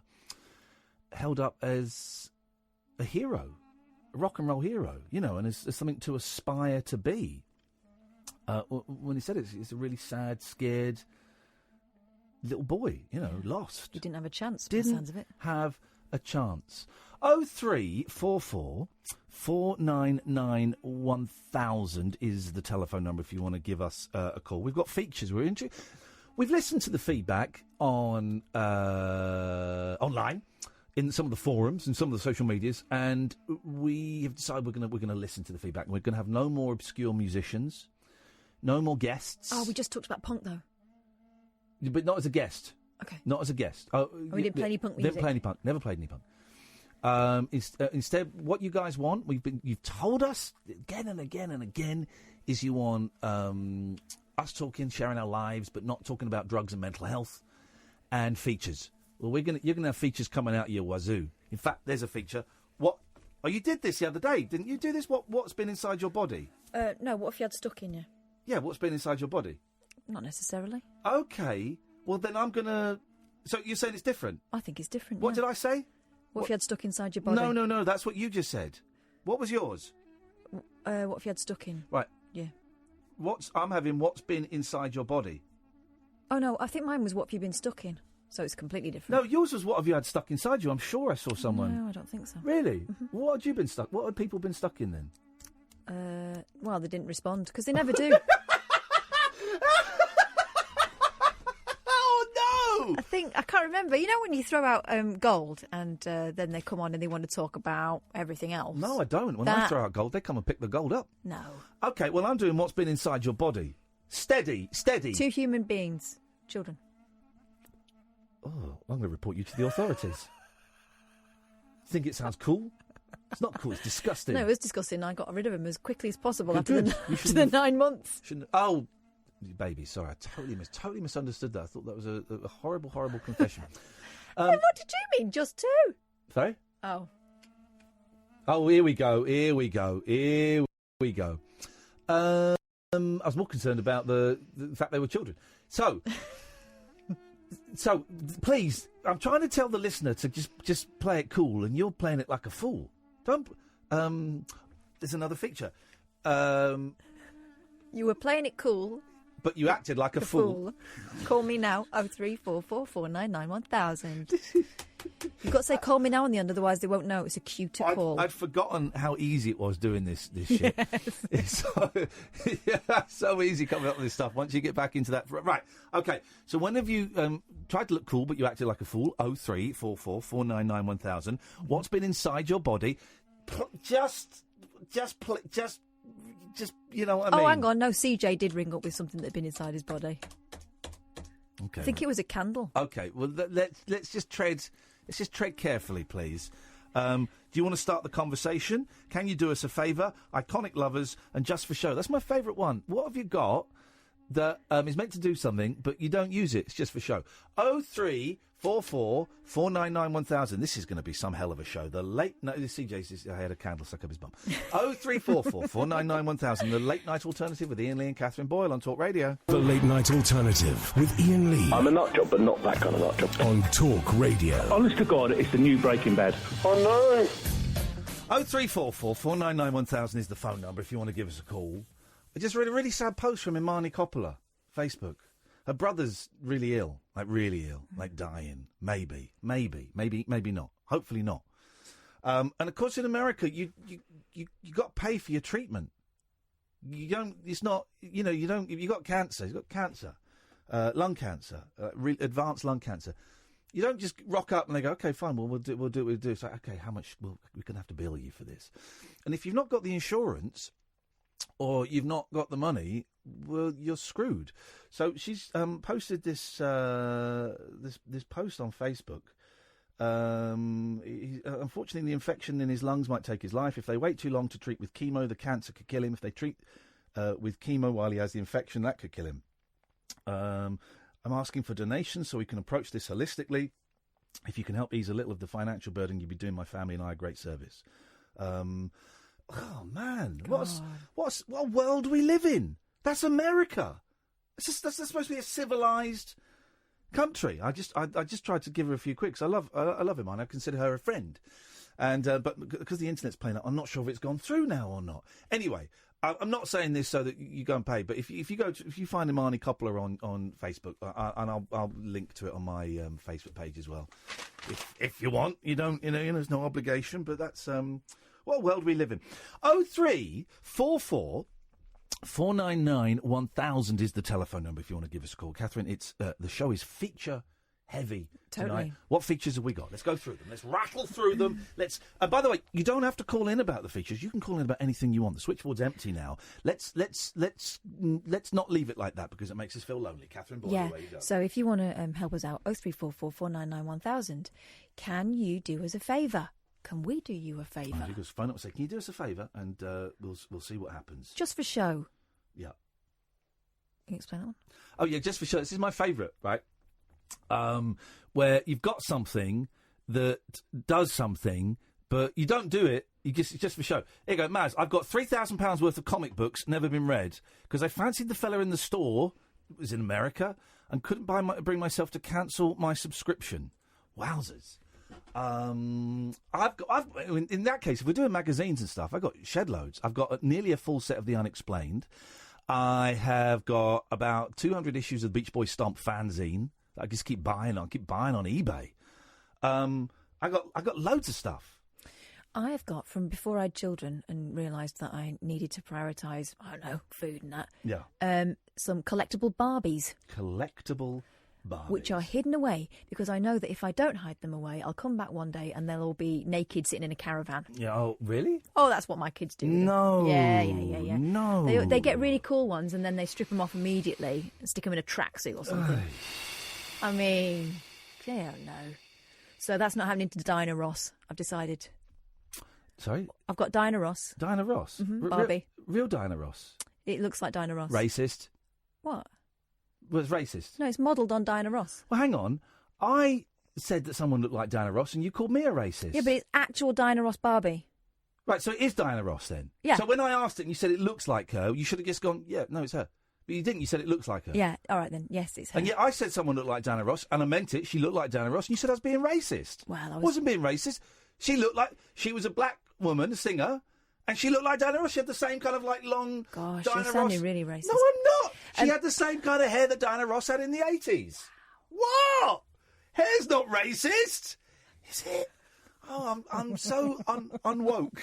Held up as a hero, rock and roll hero, and there's something to aspire to be. When he said it, he's a really sad, scared little boy, lost. He didn't have a chance, by the sounds of it. Have a chance. 0344 499 1000 is the telephone number if you want to give us a call. We've got features we're into. We've listened to the feedback on online in some of the forums and some of the social medias, and we have decided we're going to listen to the feedback. We're going to have no more obscure musicians, no more guests. Oh, we just talked about punk though. But not as a guest. Okay. Not as a guest. Oh, we didn't play any punk music. Didn't play any punk. Never played any punk. Instead, what you guys want, you've told us again and again and again, is you want us talking, sharing our lives, but not talking about drugs and mental health, and features. Well, you're gonna have features coming out of your wazoo. In fact, there's a feature. What? Oh, you did this the other day, didn't you? Do this? What's been inside your body? No. What if you had stuck in you? Yeah. What's been inside your body? Not necessarily. Okay. Well, then I'm gonna. So you're saying it's different? I think it's different. What did I say? What if you had stuck inside your body? No. That's what you just said. What was yours? What if you had stuck in? Right. Yeah. I'm having what's been inside your body. Oh no, I think mine was what have you been stuck in. So it's completely different. No, yours was what have you had stuck inside you. I'm sure I saw someone. No, I don't think so. Really? Mm-hmm. What had you been stuck? What had people been stuck in then? Well, they didn't respond because they never do. I can't remember. You know when you throw out gold and then they come on and they want to talk about everything else? No, I don't. When I throw out gold, they come and pick the gold up. No. Okay, well, I'm doing what's been inside your body. Steady. 2 human beings. Children. Oh, I'm going to report you to the authorities. Think it sounds cool? It's not cool, it's disgusting. No, it was disgusting. I got rid of him as quickly as possible after the 9 months. Oh, baby, sorry, I totally misunderstood that. I thought that was a horrible, horrible confession. What did you mean? Just 2? Sorry? Oh. Oh, here we go. I was more concerned about the fact they were children. So, please, I'm trying to tell the listener to just play it cool, and you're playing it like a fool. Don't. There's another feature. You were playing it cool. But you acted like a fool. Call me now, 0344 499 1000. You've got to say call me now on the end, otherwise they won't know it's a cue to call. I'd forgotten how easy it was doing this shit. It's so easy coming up with this stuff once you get back into that. Right, okay. So when have you tried to look cool but you acted like a fool? 0344 499 1000. What's been inside your body? Just, you know what I mean? Oh, hang on. No, CJ did ring up with something that had been inside his body. Okay. I think it was a candle. Okay. Well, let's just tread carefully, please. Do you want to start the conversation? Can you do us a favour? Iconic lovers and just for show. That's my favourite one. What have you got that is meant to do something, but you don't use it? It's just for show. 0344 499 1000. This is going to be some hell of a show. CJ says I had a candle stuck up his bum. 0344 499 1000. The Late Night Alternative with Iain Lee and Catherine Boyle on Talk Radio. The Late Night Alternative with Iain Lee. I'm a nut job, but not that kind of nut job. On Talk Radio. Honest to God, it's the new Breaking Bad. Oh no! 0344 499 1000 is the phone number if you want to give us a call. I just read a really sad post from Imani Coppola, Facebook. Her brother's really ill, like dying. Maybe not. Hopefully not. And of course, in America, you got to pay for your treatment. You don't. It's not. You don't. You got cancer. You've got cancer, lung cancer, advanced lung cancer. You don't just rock up and they go, okay, fine. Well, we'll do what we do. It's like, okay, how much? Well, we're going to have to bill you for this. And if you've not got the insurance, or you've not got the money, well, you're screwed. So she's posted this post on Facebook. Unfortunately, the infection in his lungs might take his life. If they wait too long to treat with chemo, the cancer could kill him. If they treat with chemo while he has the infection, that could kill him. I'm asking for donations so we can approach this holistically. If you can help ease a little of the financial burden, you'd be doing my family and I a great service. Oh man, what world we live in? That's America. That's supposed to be a civilized country. I just tried to give her a few quicks. I love him, and I consider her a friend. And but because the internet's playing up, I'm not sure if it's gone through now or not. Anyway, I'm not saying this so that you go and pay, but if you find Imani Coppola on Facebook, and I'll link to it on my Facebook page as well, if you want. You don't, there's no obligation, but that's what world we live in. 0344 499 1000 is the telephone number if you want to give us a call. Catherine, it's the show is feature heavy tonight. Totally. What features have we got? Let's go through them. Let's rattle through them. Let's. By the way, you don't have to call in about the features. You can call in about anything you want. The switchboard's empty now. Let's not leave it like that because it makes us feel lonely. Catherine, yeah. Away you go. So if you want to help us out, 0344 499 1000. Can you do us a favour? Can we do you a favour? You just phone up and say, "Can you do us a favour?" And we'll see what happens. Just for show. Yeah. Can you explain that one? Oh yeah, just for show. This is my favourite, right? Where you've got something that does something, but you don't do it. It's just for show. Here you go, Maz. I've got £3,000 worth of comic books, never been read, because I fancied the fella in the store. It was in America, and couldn't bring myself to cancel my subscription. Wowzers. In that case, if we're doing magazines and stuff, I've got shed loads. I've got nearly a full set of The Unexplained. I have got about 200 issues of Beach Boys Stomp fanzine. I just keep buying on eBay. I got loads of stuff. I have got from before I had children and realised that I needed to prioritise, I don't know, food and that. Yeah. Some collectible Barbies. Collectible Barbies. Which are hidden away because I know that if I don't hide them away, I'll come back one day and they'll all be naked sitting in a caravan. Yeah. Oh, really? Oh, that's what my kids do. No. Yeah. No. They get really cool ones and then they strip them off immediately and stick them in a tracksuit or something. I mean, they don't know. So that's not happening to Dinah Ross, I've decided. Sorry? I've got Dinah Ross. Dinah Ross? Barbie. Real Dinah Ross? It looks like Dinah Ross. Racist? What? Well, it's racist. No, it's modelled on Dinah Ross. Well, hang on. I said that someone looked like Dinah Ross and you called me a racist. Yeah, but it's actual Dinah Ross Barbie. Right, so it is Dinah Ross then? Yeah. So when I asked it and you said it looks like her, you should have just gone, yeah, no, it's her. But you didn't. You said it looks like her. Yeah, all right then. Yes, it's her. And yet I said someone looked like Dinah Ross, and I meant it. She looked like Dinah Ross, and you said I was being racist. Well, I wasn't being racist. She looked like she was a black woman, a singer, and she looked like Dinah Ross. She had the same kind of like long. Gosh, Dinah you're sounding Ross. really racist. No, I'm not. She had the same kind of hair that Dinah Ross had in the 80s. What? Hair's not racist, is it? Oh, I'm so unwoke.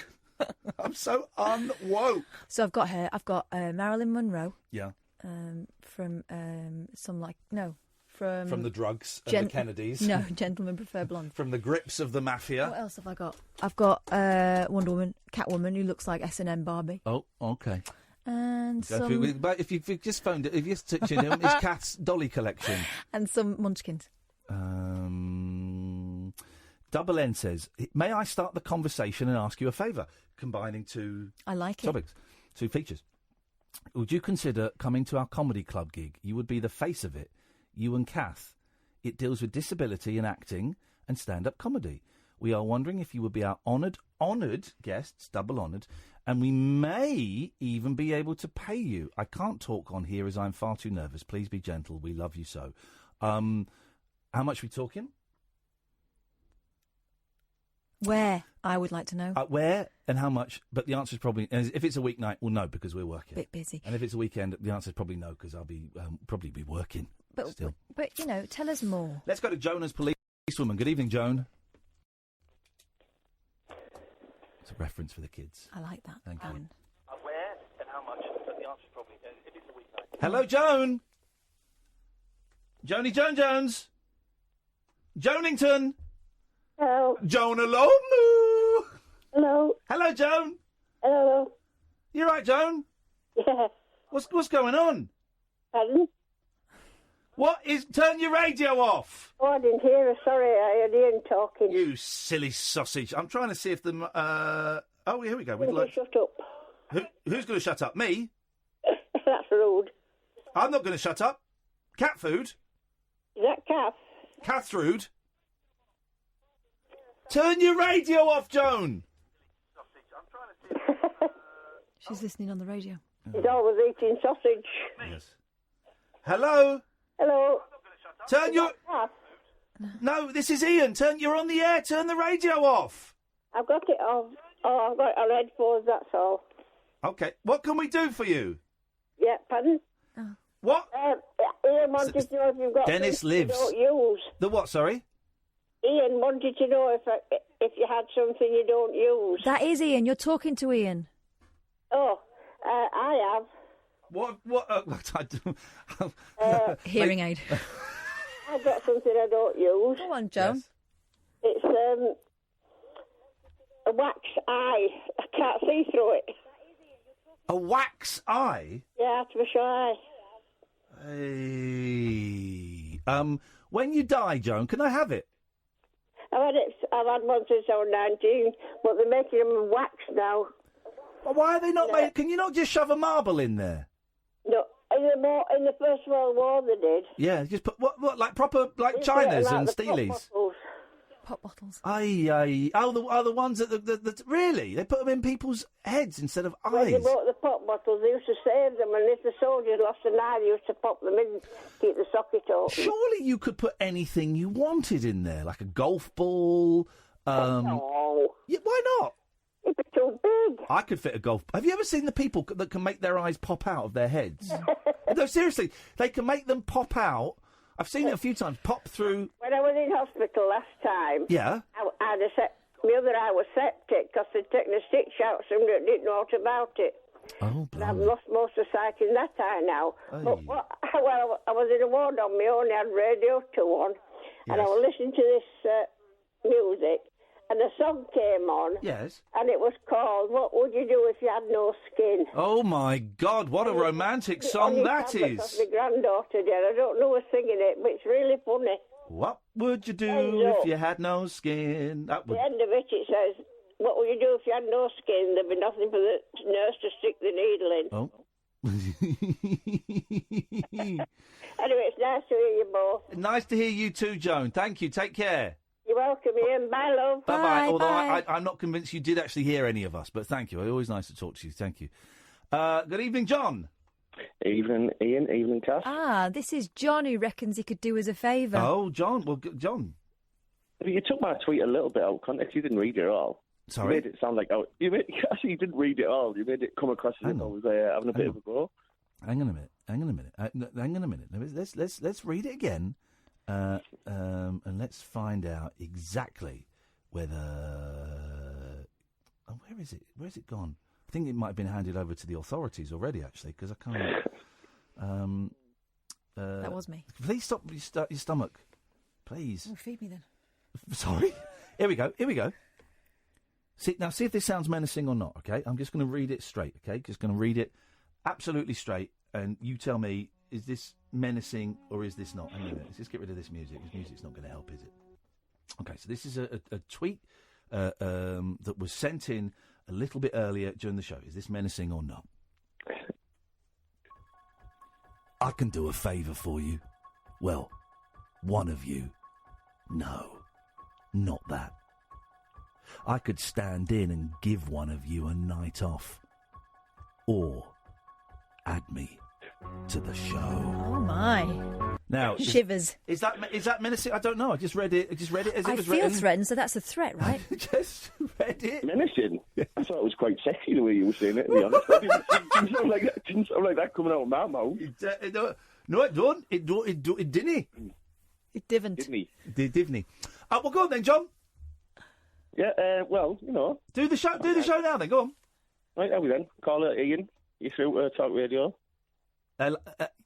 I'm so unwoke. So I've got her. I've got Marilyn Monroe. Yeah. From from the drugs and the Kennedys. No, Gentlemen Prefer Blonde. From the grips of the mafia. What else have I got? I've got Wonder Woman, Catwoman, who looks like S&M Barbie. Oh, okay. And but if you've just phoned it, if you just touched it, it's Kath's dolly collection. And some Munchkins. Double N says, may I start the conversation and ask you a favour? Combining two topics, two features. Would you consider coming to our comedy club gig? You would be the face of it. You and Kath. It deals with disability and acting and stand-up comedy. We are wondering if you would be our honoured guests, double honoured, and we may even be able to pay you. I can't talk on here as I'm far too nervous. Please be gentle. We love you so. How much are we talking? Where? I would like to know. Where and how much? But the answer is probably, if it's a weeknight, well, no, because we're working. Bit busy. And if it's a weekend, the answer is probably no, because I'll be probably be working. But still. But tell us more. Let's go to Joan as policewoman. Good evening, Joan. It's a reference for the kids. I like that. Thank you. Where and how much? But the answer is probably if it's a weeknight. Hello, Joan. Jones. Jonington. Hello. Joan Alomu. Hello. Hello, Joan. Hello. You right, Joan? Yeah. What's going on? Pardon? Turn your radio off. Oh, I didn't hear her. Sorry, I heard Iain talking. You silly sausage. I'm trying to see if the... Oh, here we go. Shut up. Who's going to shut up? Me? That's rude. I'm not going to shut up. Cat food? Is that Kath? Kath's rude. Turn your radio off, Joan. She's listening on the radio. He's always eating sausage. Yes. Hello? Hello. Turn your... No, this is Iain. You're on the air. Turn the radio off. I've got it off. Oh, I've got it on headphones, that's all. Okay. What can we do for you? Yeah, pardon? What? Ian wanted to know if you've got Dennis something lives. you don't use. The what, sorry? Ian wanted to know if you had something you don't use. That is Ian. You're talking to Ian. Oh, I have. What? Hearing aid. I've got something I don't use. Go on, Joan. Yes. It's a wax eye. I can't see through it. A wax eye? Yeah, artificial eye. Hey. When you die, Joan, can I have it? I've had one since I was 19, but they're making them of wax now. Well, why are they not made? Can you not just shove a marble in there? No, in the First World War they did. Yeah, just put what like proper like They Chinas put 'em out and the pop Steelies. bottles. Pop bottles. Aye. Oh, the ones that really they put them in people's heads instead of When they eyes. bought the pop bottles, they used to save them, and if the soldiers lost an eye, they used to pop them in, keep the socket open. Surely you could put anything you wanted in there, like a golf ball. No. Yeah, why not? It'd be too big. I could fit a golf. Have you ever seen the people that can make their eyes pop out of their heads? No, seriously, they can make them pop out. I've seen it a few times. Pop through. When I was in hospital last time, Yeah. I had my other eye was septic because they'd taken a stitch out, somebody that didn't know what about it. Oh, And I've lost most of sight in that eye now. But well, I was in a ward on my own, I had radio 2 on, and I was listening to this music, and a song came on. Yes. And it was called "What Would You Do If You Had No Skin?" Oh my God! What a romantic song that is. My granddaughter did. I don't know who's singing it, but it's really funny. What would you do if you had no skin? That At would. the end of it, it says, "What would you do if you had no skin? There'd be nothing for the nurse to stick the needle in." Oh. Anyway, it's nice to hear you both. Nice to hear you too, Joan. Thank you. Take care. You're welcome, Ian. Bye, love. Bye-bye. Although I'm not convinced you did actually hear any of us, but thank you. Always nice to talk to you. Thank you. Good evening, John. Evening, Ian. Evening, Cass. This is John who reckons he could do us a favour. Oh, John. Well, John. You took my tweet a little bit out of context. You didn't read it at all. Sorry? You made it sound like... actually, you didn't read it at all. You made it come across as if I was having a bit of a go. Hang on a minute. Hang on a minute. Let's read it again, and let's find out exactly whether. Oh, where is it? Where's it gone? I think it might have been handed over to the authorities already, actually, because I can't. That was me. Please stop your stomach, please. Oh, feed me then. Sorry. Here we go. See if this sounds menacing or not. Okay, I'm just going to read it straight. Okay, just going to read it absolutely straight, and you tell me, is this menacing or is this not? Hang on a minute. Let's just get rid of this music. This music's not going to help, is it? Okay, so this is a tweet that was sent in a little bit earlier during the show. Is this menacing or not? I can do a favour for you. Well, one of you. No, not that. I could stand in and give one of you a night off. Or add me to the show. Oh my! Now shivers. Is that menacing? I don't know. I just read it. As I it was feel written. threatened, so that's a threat, right? Just read it. Menacing. I thought it was quite sexy the way you were saying it. To be honest, it didn't sound like that coming out of my mouth. No, it don't. It didn't. It didn't. Didn't. Well, go on then, John. Yeah. Well, you know. Do the show. Do the show now, then. Go on. Right, how we then? Call it Ian. You through Talk Radio?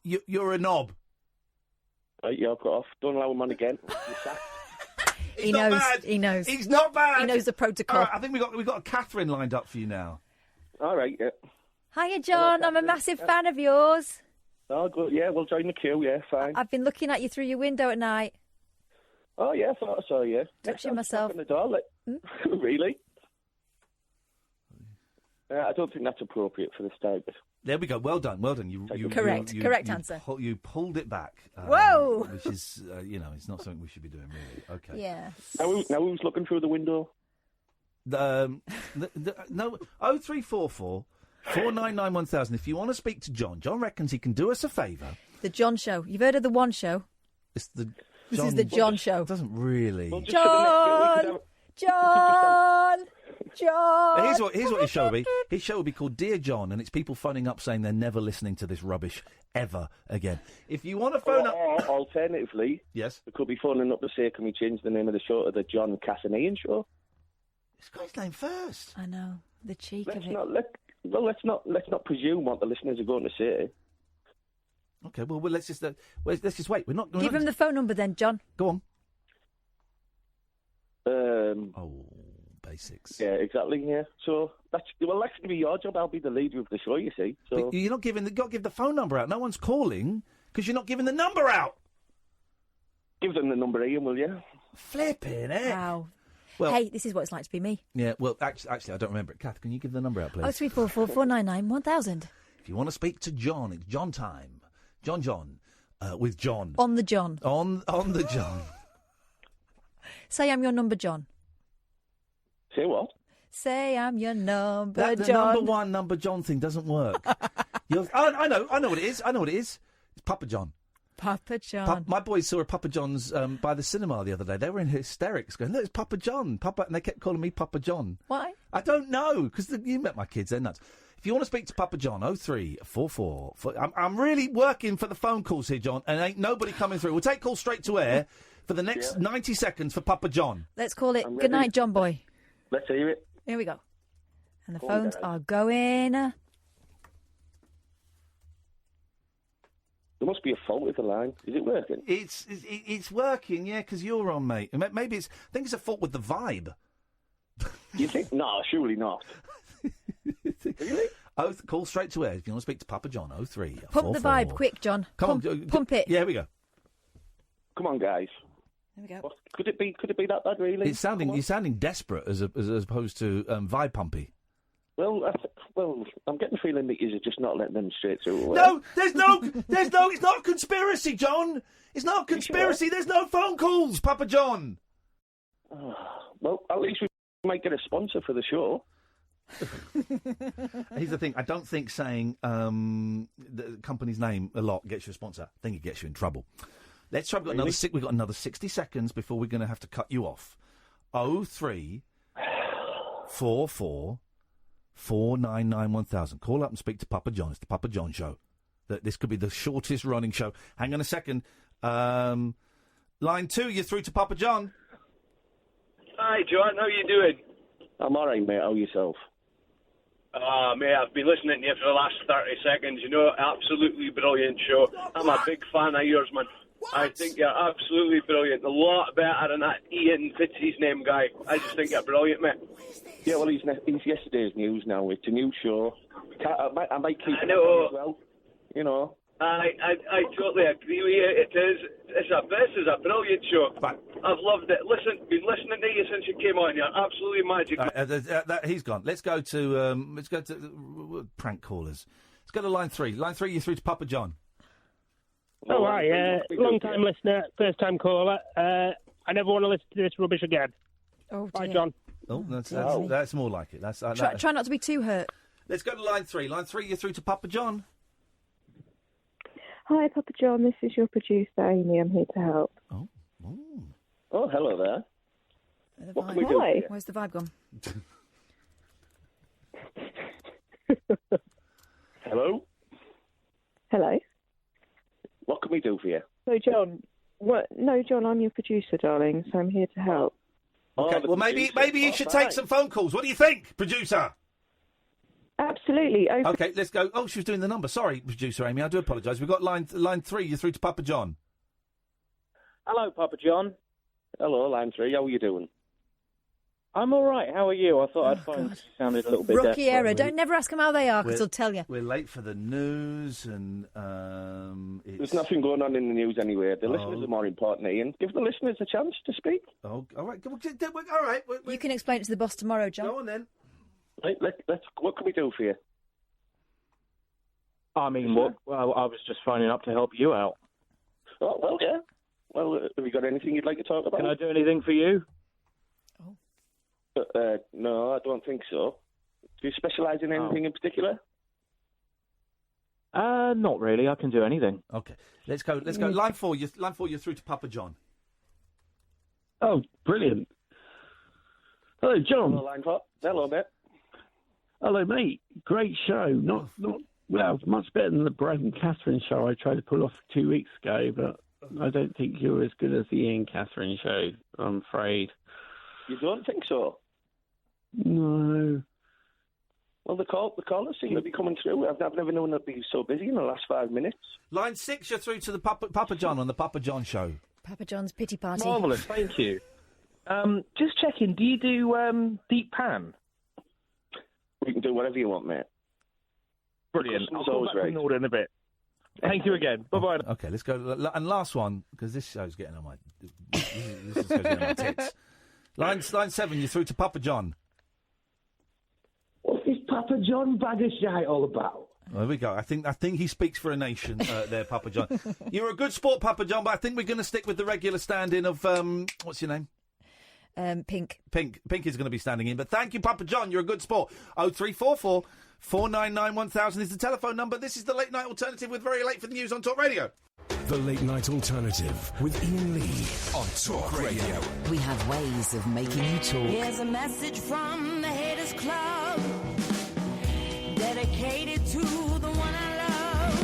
You're a knob. Right, yeah, I've got off. Don't allow him on again. He knows. Bad. He knows. He's not bad. He knows the protocol. All right, I think we got a Catherine lined up for you now. All right, yeah. Hiya, John. I'm a massive fan of yours. Oh, good. Yeah, we'll join the queue. Yeah, fine. I've been looking at you through your window at night. Oh, yeah, I thought I saw you. Touching myself. The door, Really? I don't think that's appropriate for this type. There we go. Well done. You correct answer. You pulled it back. Whoa! Which is, it's not something we should be doing, really. Okay. Yeah. Now who's looking through the window? No, 0344 499 1000. If you want to speak to John, John reckons he can do us a favour. The John Show. You've heard of the One Show? It's the. This is the John Show. It doesn't really. John! John. Here's what his show will be. His show will be called Dear John, and it's people phoning up saying they're never listening to this rubbish ever again. If you want to phone up... Or alternatively, yes, they could be phoning up to say, can we change the name of the show to the John, Cass and Iain Show? This guy's name first. I know. The cheek of it. Let's not presume what the listeners are going to say. Okay, well let's just wait. We're not. Give him the phone number then, John. Go on. Basics. Yeah, exactly. Yeah. So that's going to be your job. I'll be the leader of the show. You see. So but you're not giving. You've got to give the phone number out. No one's calling because you're not giving the number out. Give them the number, Iain, will you? Flipping it. Wow. Well, hey, this is what it's like to be me. Yeah. Well, actually, I don't remember it. Kath, can you give the number out, please? 0344 499 1000. If you want to speak to John, it's John time. John, with John. On the John. On the John. Say I'm your number, John. Say what? Say I'm your number, The John. number John thing doesn't work. I know what it is. It's Papa John. Papa John. My boys saw a Papa John's by the cinema the other day. They were in hysterics, going, "Look, it's Papa John, Papa," and they kept calling me Papa John. Why? I don't know, because you met my kids. They're nuts. If you want to speak to Papa John, 0344. I'm really working for the phone calls here, John, and ain't nobody coming through. We'll take calls straight to air for the next 90 seconds for Papa John. Let's call it Good Night, John Boy. Let's hear it. Here we go. And the Go phones on, are going. There must be a fault with the line. Is it working? It's working, yeah, because you're on, mate. Maybe I think it's a fault with the vibe. You think? No, surely not. Really? Call straight to air if you want to speak to Papa John. 03. Pump the vibe, quick, John. Come on, pump it. Yeah, here we go. Come on, guys. There we go. What, could it be that bad, really? You're sounding desperate as opposed to vibe pumpy. Well, I'm getting the feeling that you're just not letting them straight through. No, it's not a conspiracy, John. It's not a conspiracy. There's no phone calls, Papa John. Well, at least we might get a sponsor for the show. Here's the thing. I don't think saying the company's name a lot gets you a sponsor. I think it gets you in trouble. Let's try. We've got another 60 seconds before we're going to have to cut you off. 0344 499 1000. Call up and speak to Papa John. It's the Papa John Show. This could be the shortest running show. Hang on a second. Line 2, you're through to Papa John. Hi, John. How you doing? I'm all right, mate. How yourself? Mate, I've been listening to you for the last 30 seconds. You know, absolutely brilliant show. I'm a big fan of yours, man. I think you're absolutely brilliant. A lot better than that Iain Fitz's-name guy. I just think you're brilliant, mate. Yeah, well, he's yesterday's news now. It's a new show. I might keep it know. as well. You know. I totally agree with you. It is. This is a brilliant show. I've loved it. Been listening to you since you came on. You're absolutely magic. He's gone. Let's go to prank callers. Let's go to line 3. Line 3, you're through to Papa John. Oh, hi. Long-time listener, first-time caller. I never want to listen to this rubbish again. Oh, dear. Bye, John. Oh, that's more like it. Try not to be too hurt. Let's go to line 3. Line 3, you're through to Papa John. Hi, Papa John. This is your producer, Amy. I'm here to help. Oh, hello there. What can we do? Hi. Where's the vibe gone? Hello? Hello. What can we do for you? So, John. No, John. I'm your producer, darling. So I'm here to help. Okay. Well, maybe you should take some phone calls. What do you think, producer? Absolutely. Okay, let's go. Oh, she was doing the number. Sorry, producer Amy. I do apologise. We've got line 3. You're through to Papa John. Hello, Papa John. Hello, line 3. How are you doing? I'm all right. How are you? I thought I'd find you sounded a little bit Rookie desperate. error. Don't never ask them how they are, because they'll tell you. We're late for the news, and There's nothing going on in the news anyway. The listeners are more important, Iain. Give the listeners a chance to speak. Oh, all right. All right. You can explain it to the boss tomorrow, John. Go on then. Right, what can we do for you? I mean, I was just phoning up to help you out. Oh, well, yeah. Well, have you got anything you'd like to talk about? Can I do anything for you? No, I don't think so. Do you specialise in anything in particular? Not really. I can do anything. Okay, let's go. Line 4. You're through to Papa John. Oh, brilliant. Hello, John. Hello, Langford. Hello, mate. Hello, mate. Great show. Not well, much better than the Brad and Catherine show I tried to pull off 2 weeks ago, but I don't think you're as good as the Iain Catherine show, I'm afraid. You don't think so? No. Well, the callers seem to be coming through. I've never known it be so busy in the last 5 minutes. Line 6, you're through to the Papa John on the Papa John show. Papa John's pity party. Marvellous, thank you. Just checking, do you do deep pan? We can do whatever you want, mate. Brilliant. I'll call back in order in a bit. Thank you again. Bye-bye. Okay, let's go. And last one, because this show's getting on my... this is getting on my tits. Line 7, you're through to Papa John. What's this Papa John bag of shite all about? There we go. I think he speaks for a nation there, Papa John. You're a good sport, Papa John, but I think we're going to stick with the regular stand-in of... what's your name? Pink. Pink is going to be standing in. But thank you, Papa John. You're a good sport. 0344 499 1000 is the telephone number. This is the Late Night Alternative with Very Late for the News on Talk Radio. The Late Night Alternative with Iain Lee on Talk Radio. We have ways of making you talk. Here's a message from the Haters Club, dedicated to the one I love.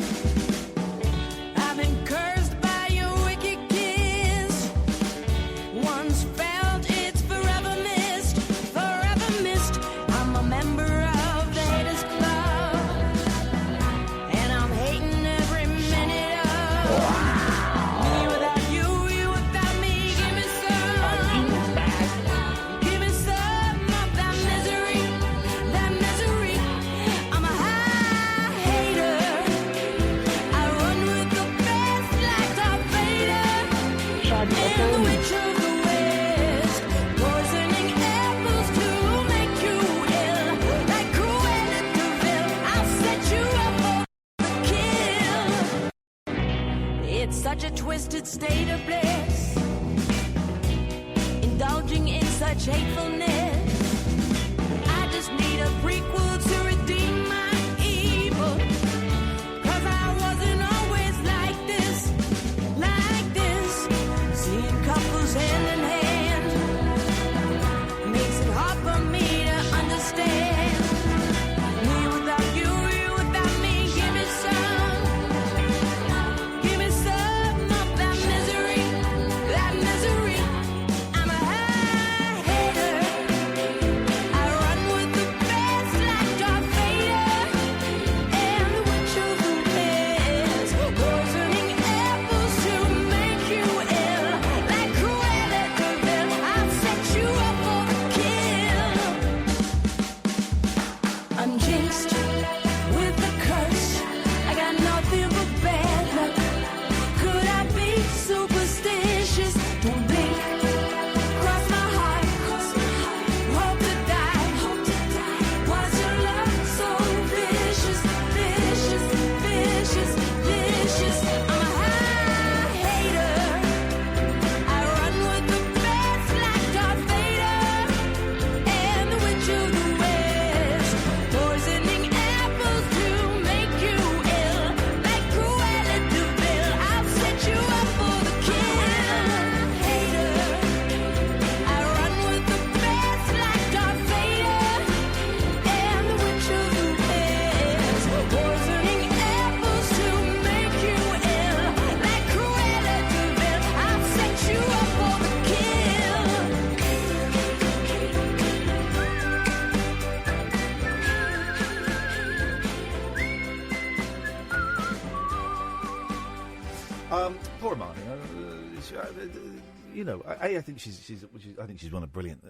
I've been cursed by your wicked kiss. Once felt it's forever missed, forever missed. I'm a member of the Haters Club, and I'm hating every minute of me without you, you without me. Give me some of that misery, that misery. I'm a high hater. I run with the best like Darth Vader, and the witch of the West, poisoning apples to make you ill, like Cruella de Vil. I'll set you up for the kill. It's such a twisted state of bliss, indulging in such hatefulness. I just need a prequel to redeem my evil, 'cause I wasn't always like this, like this. Seeing couples hand in hand makes it hard for me to understand. Me without you, you without me. Give me some of that misery, that misery. I'm a high hater. I run with the best like Darth Vader, and the witch of the West, poisoning apples to make you ill, like Cruella de Vil. I'll set you up for the kill. I'm jinxed with a curse. I got nothing but bad luck. Could I be superstitious? Don't think. Cross my heart. Hope to die. Why's your love so vicious, vicious, vicious, vicious? I'm a high hater. I run with the best like Darth Vader, and the witch of the West, poisoning apples to make you ill, like Cruella de Vil. I'll set you up for the kill. Hater, I run with the best like Darth Vader, and the witch of the West, poisoning apples to make you ill, like Cruella de Vil. I'll set you up for the kill. Poor Marnie. I think she's one a brilliant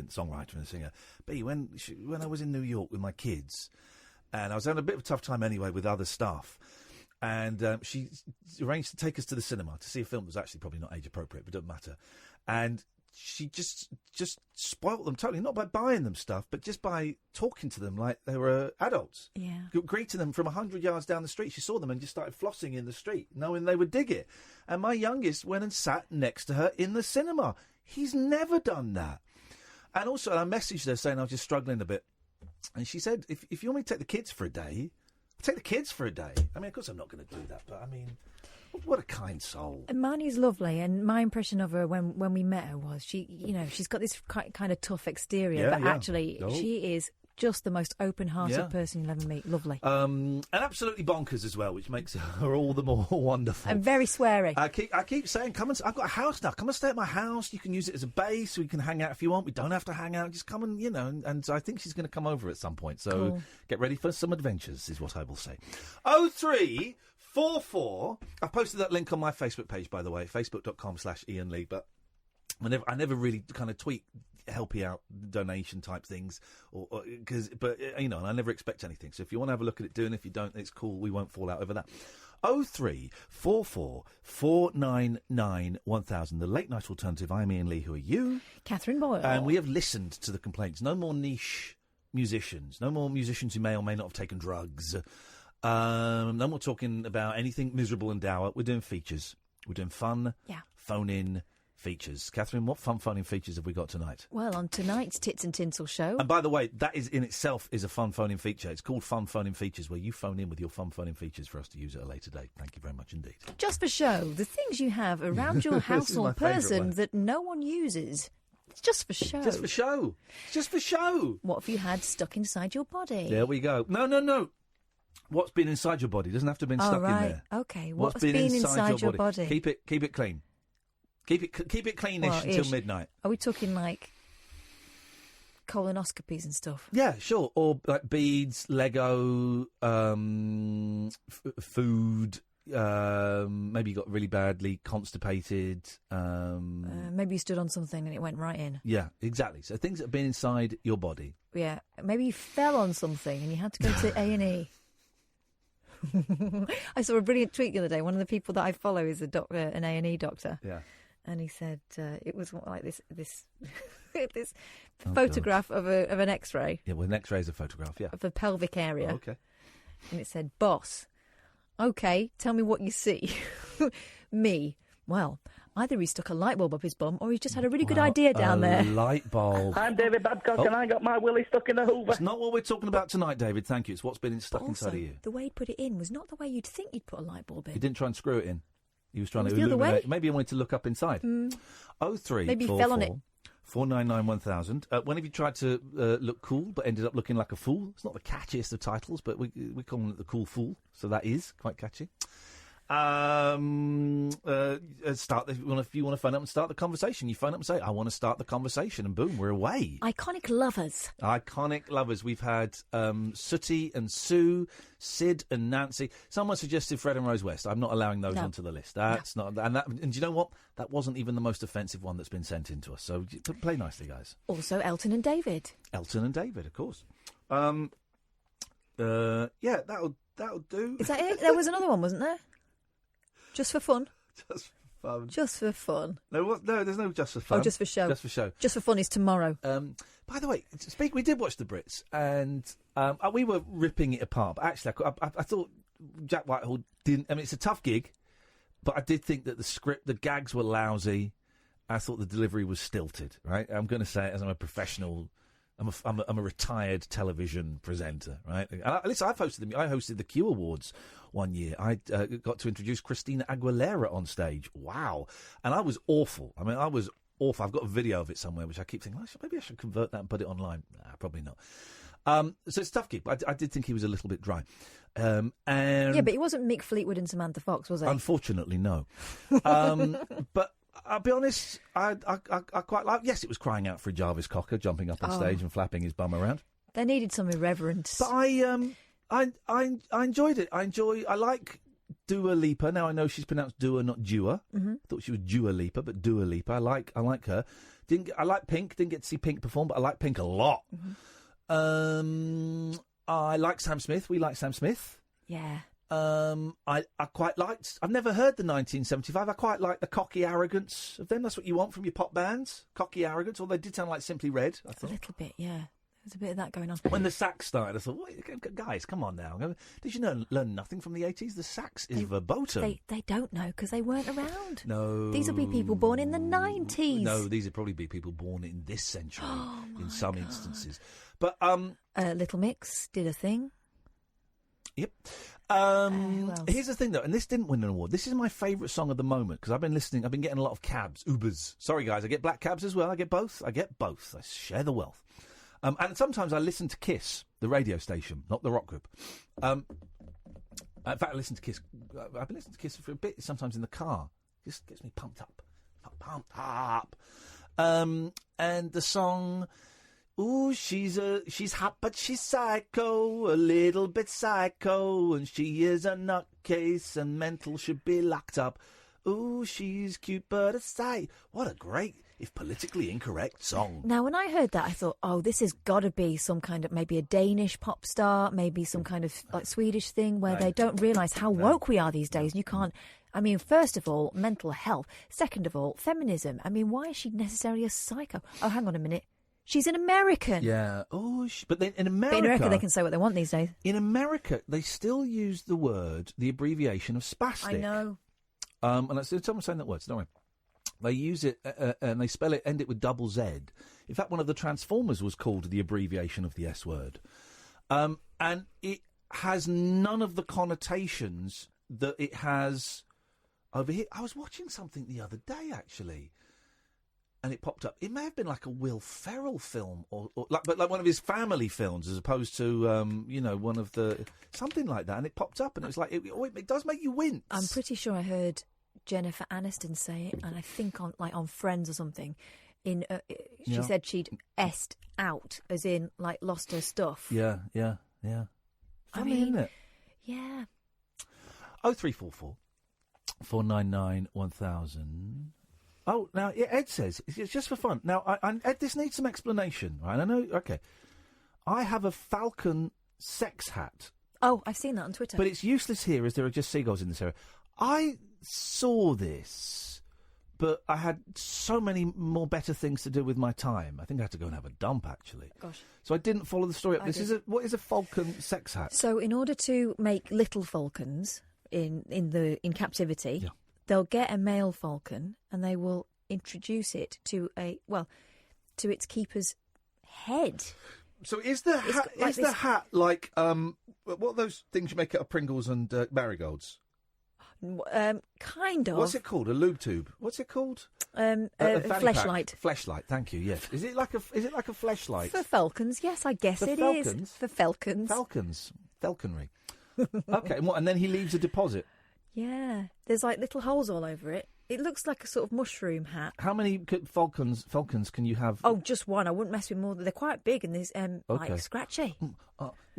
songwriter and singer. B, when I was in New York with my kids, and I was having a bit of a tough time anyway with other stuff, and she arranged to take us to the cinema to see a film that was actually probably not age appropriate, but it doesn't matter. And she just spoilt them totally, not by buying them stuff, but just by talking to them like they were adults. Yeah. Greeting them from 100 yards down the street. She saw them and just started flossing in the street, knowing they would dig it. And my youngest went and sat next to her in the cinema. He's never done that. And also, I messaged her saying I was just struggling a bit. And she said, if you want me to take the kids for a day, I'll take the kids for a day. I mean, of course I'm not going to do that, but I mean... What a kind soul. Marnie's lovely, and my impression of her when we met her was she's got this kind of tough exterior, but actually she is just the most open-hearted person you'll ever meet. Lovely. And absolutely bonkers as well, which makes her all the more wonderful. And very sweary. I keep saying, I've got a house now. Come and stay at my house. You can use it as a base. We can hang out if you want. We don't have to hang out. Just come and, and I think she's going to come over at some point. So Get ready for some adventures, is what I will say. 0344. I've posted that link on my Facebook page, by the way, facebook.com/Iain Lee, but I never really kind of tweet help you out donation type things, and I never expect anything. So if you want to have a look at it, do, and if you don't, it's cool. We won't fall out over that. 0344 499 1000. The late night alternative. I'm Iain Lee. Who are you? Catherine Boyle. And we have listened to the complaints. No more niche musicians. No more musicians who may or may not have taken drugs. No more talking about anything miserable and dour. We're doing features. We're doing fun. Phone-in features. Catherine, what fun phone-in features have we got tonight? Well, on tonight's Tits and Tinsel show... And by the way, that is in itself is a fun phone-in feature. It's called Fun Phone-in Features, where you phone in with your fun phone-in features for us to use at a later date. Thank you very much indeed. Just for show, the things you have around your house or person that no one uses. It's just for show. Just for show. Just for show. What have you had stuck inside your body? There we go. No. What's been inside your body doesn't have to have been stuck in there. Okay. What's been inside your body? Keep it clean. Keep it cleanish until midnight. Are we talking like colonoscopies and stuff? Yeah, sure. Or like beads, Lego, food. Maybe you got really badly constipated. Maybe you stood on something and it went right in. Yeah, exactly. So things that have been inside your body. Yeah. Maybe you fell on something and you had to go to A&E. I saw a brilliant tweet the other day. One of the people that I follow is an A&E doctor. Yeah. And he said it was like this this photograph of an X-ray. Yeah, well, an X-ray is a photograph, yeah. Of the pelvic area. Oh, okay. And it said, "Boss, okay, tell me what you see." Me, well, either he stuck a light bulb up his bum or he's just had a really good idea down there. Light bulb. I'm David Babcock and I got my willy stuck in a hoover. It's not what we're talking about tonight, David, thank you. It's what's been stuck also, inside of you. The way he put it in was not the way you'd think you'd put a light bulb in. He didn't try and screw it in. He was trying to the other way. illuminate. Maybe he wanted to look up inside. 03 Maybe he fell on it. 499 1000. When have you tried to look cool but ended up looking like a fool? It's not the catchiest of titles, but we call it the cool fool, so that is quite catchy. If you want to phone up and start the conversation, you phone up and say, "I want to start the conversation," and boom, we're away. Iconic lovers. Iconic lovers. We've had Sooty and Sue, Sid and Nancy. Someone suggested Fred and Rose West. I'm not allowing those onto the list. That's not. And do you know what? That wasn't even the most offensive one that's been sent in to us. So play nicely, guys. Also, Elton and David. Elton and David, of course. Yeah, that'll do. Is that it? There was another one, wasn't there? Just for fun. Just for fun. Just for fun. No, there's no just for fun. Oh, just for show. Just for show. Just for fun is tomorrow. By the way, we did watch the Brits, and we were ripping it apart. But actually, I thought Jack Whitehall didn't. I mean, it's a tough gig, but I did think that the gags were lousy. I thought the delivery was stilted. Right? I'm going to say it as I'm a professional. I'm a retired television presenter, right? Listen, I hosted the Q Awards one year. I got to introduce Christina Aguilera on stage. Wow. And I was awful. I mean, I was awful. I've got a video of it somewhere, which I keep thinking, maybe I should convert that and put it online. Nah, probably not. So it's a tough gig, but I did think he was a little bit dry. And yeah, but he wasn't Mick Fleetwood and Samantha Fox, was he? Unfortunately, no. But I'll be honest, I quite like... Yes, it was crying out for a Jarvis Cocker, jumping up on stage and flapping his bum around. They needed some irreverence. But I enjoyed it. I like Dua Lipa. Now, I know she's pronounced Dua, not Dua. Mm-hmm. Thought she was Dua Lipa, but Dua Lipa. I like her. I like Pink. Didn't get to see Pink perform, but I like Pink a lot. Mm-hmm. I like Sam Smith. We like Sam Smith. Yeah. I quite liked... I've never heard the 1975. I quite like the cocky arrogance of them. That's what you want from your pop bands. Cocky arrogance. Although they did sound like Simply Red, I thought. A little bit, yeah. There's a bit of that going on. When the sax started, I thought, wait, guys, come on now. Did you learn nothing from the 80s? The sax is verboten. They don't know because they weren't around. No. These will be people born in the 90s. No, these would probably be people born in this century in some instances. But Little Mix did a thing. Yep. Here's the thing, though, and this didn't win an award. This is my favourite song of the moment because I've been getting a lot of cabs, Ubers. Sorry, guys, I get black cabs as well. I get both. I share the wealth. And sometimes I listen to Kiss, the radio station, not the rock group. In fact, I listen to Kiss. I've been listening to Kiss for a bit, sometimes in the car. Just gets me pumped up. And the song... Ooh, she's hot, but she's psycho, a little bit psycho, and she is a nutcase, and mental should be locked up. Ooh, she's cute, but a sight. What a great, if politically incorrect, song. Now, when I heard that, I thought, oh, this has got to be some kind of, maybe a Danish pop star, maybe some kind of like Swedish thing where they don't realise how woke we are these days. You can't. I mean, first of all, mental health. Second of all, feminism. I mean, why is she necessarily a psycho? Oh, hang on a minute. She's an American. Yeah. Oh, but then in America... they can say what they want these days. In America, they still use the abbreviation of spastic. I know. And that's someone saying that word, don't worry. They use it, and they spell it, end it with double Z. In fact, one of the Transformers was called the abbreviation of the S word. And it has none of the connotations that it has over here. I was watching something the other day, actually. And it popped up. It may have been like a Will Ferrell film, or like one of his family films, as opposed to one of the something like that. And it popped up, and it was like it does make you wince. I'm pretty sure I heard Jennifer Aniston say it, and I think on Friends or something. She said she'd S'd out, as in like lost her stuff. Yeah. Funny, isn't it? Yeah. 0344 499 1000. Oh, now Ed says it's just for fun. Now, Ed, this needs some explanation, right? I know. Okay, I have a falcon sex hat. Oh, I've seen that on Twitter. But it's useless here, as there are just seagulls in this area. I saw this, but I had so many more better things to do with my time. I think I had to go and have a dump, actually. Gosh. So I didn't follow the story up. What is a falcon sex hat? So, in order to make little falcons in captivity. Yeah. They'll get a male falcon and they will introduce it to its keeper's head. So is the hat like what are those things you make out of Pringles and marigolds? Kind of. What's it called? A lube tube. What's it called? A fleshlight. Fleshlight. Thank you. Yes. Is it like a fleshlight for falcons? Yes, I guess it is for falcons. Falconry. Okay. And then he leaves a deposit. Yeah, there's like little holes all over it. It looks like a sort of mushroom hat. How many falcons can you have? Oh, just one. I wouldn't mess with more. They're quite big and there's like scratchy.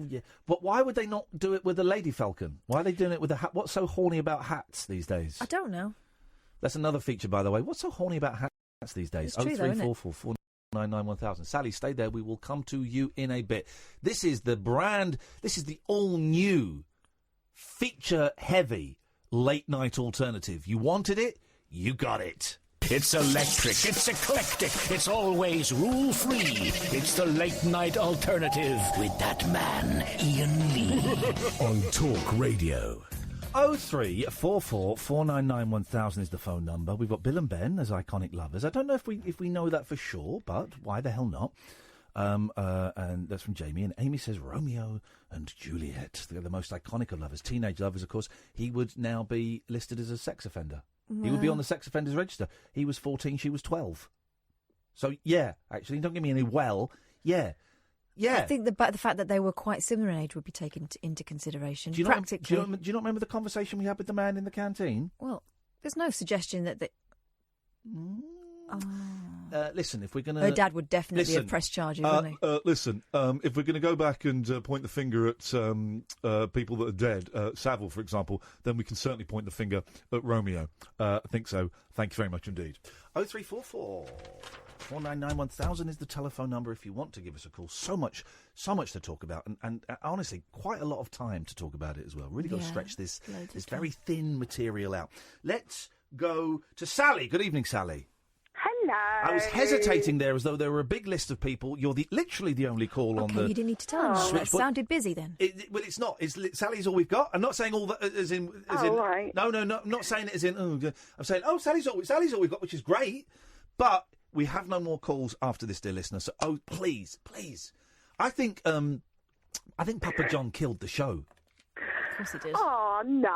Yeah. But why would they not do it with a lady falcon? Why are they doing it with a hat? What's so horny about hats these days? I don't know. That's another feature, by the way. What's so horny about hats these days? It's true, 0344 499 1000. Sally, stay there. We will come to you in a bit. This is the all-new, feature-heavy late night alternative. You wanted it, you got it. It's electric, it's eclectic, it's always rule-free. It's the late night alternative with that man, Iain Lee. On Talk Radio. 0344 499 1000 is the phone number. We've got Bill and Ben as iconic lovers. I don't know if we know that for sure, but why the hell not? And that's from Jamie. And Amy says Romeo and Juliet. They're the most iconic of lovers. Teenage lovers, of course. He would now be listed as a sex offender. He would be on the sex offenders register. He was 14, she was 12. So, yeah, actually, don't give me any yeah. I think the fact that they were quite similar in age would be taken into consideration. Do you not remember the conversation we had with the man in the canteen? Well, there's no suggestion that... Listen, if we're going to... Her dad would definitely have pressed charges, wouldn't he? Listen, if we're going to go back and point the finger at people that are dead, Savile, for example, then we can certainly point the finger at Romeo. I think so. Thank you very much indeed. 0344 499 1000 is the telephone number if you want to give us a call. So much to talk about, and honestly, quite a lot of time to talk about it as well. Really got to stretch this very thin material out. Let's go to Sally. Good evening, Sally. Hello. I was hesitating there as though there were a big list of people. You're literally the only call on the... Okay, you didn't need to tell me. That sounded busy then. Well, it's not. Sally's all we've got. I'm not saying all that as in... right. No, I'm not saying it as in... I'm saying, Sally's all we've got, which is great, but we have no more calls after this, dear listener, so, please. I think Papa John killed the show. Of course he did. Oh, no.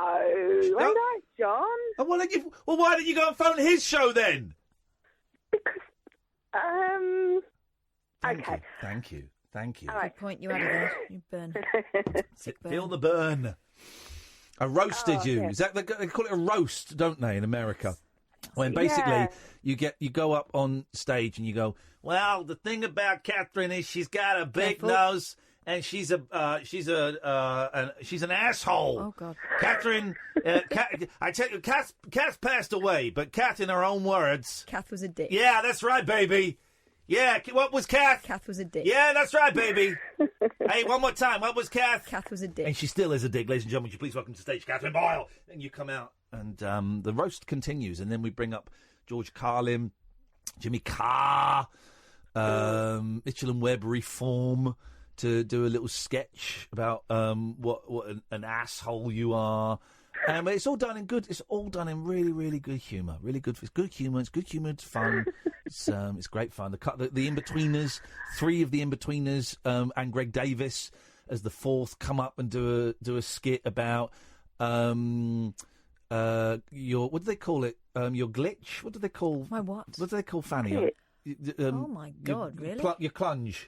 No. I like John. Oh, well, why don't you go and phone his show then? Okay. Thank you. All right. Good point you added there. You burn. Sick burn. Feel the burn. I roasted you. yeah. Is that they call it a roast, don't they, in America? When basically you go up on stage and you go, well, the thing about Catherine is she's got a big nose and she's an asshole. Oh God, Catherine, I tell you, Kath passed away, but Kath, in her own words, Kath was a dick. Yeah, that's right, baby. Yeah, what was Kath? Kath was a dick. Yeah, that's right, baby. Hey, one more time. What was Kath? Kath was a dick. And she still is a dick, ladies and gentlemen. Would you please welcome to the stage Catherine Boyle? And you come out, and the roast continues, and then we bring up George Carlin, Jimmy Carr, Mitchell and Webb reform to do a little sketch about what an asshole you are. But it's all done in good. It's all done in really, really good humour. Really good. It's good humour. It's good humour. It's fun. It's great fun. The In-Betweeners, 3 of the In-Betweeners, and Greg Davis as the 4th come up and do a skit about your, what do they call it? Your glitch. What do they call my what? What do they call Fanny? Oh my God! Really? Your clunge.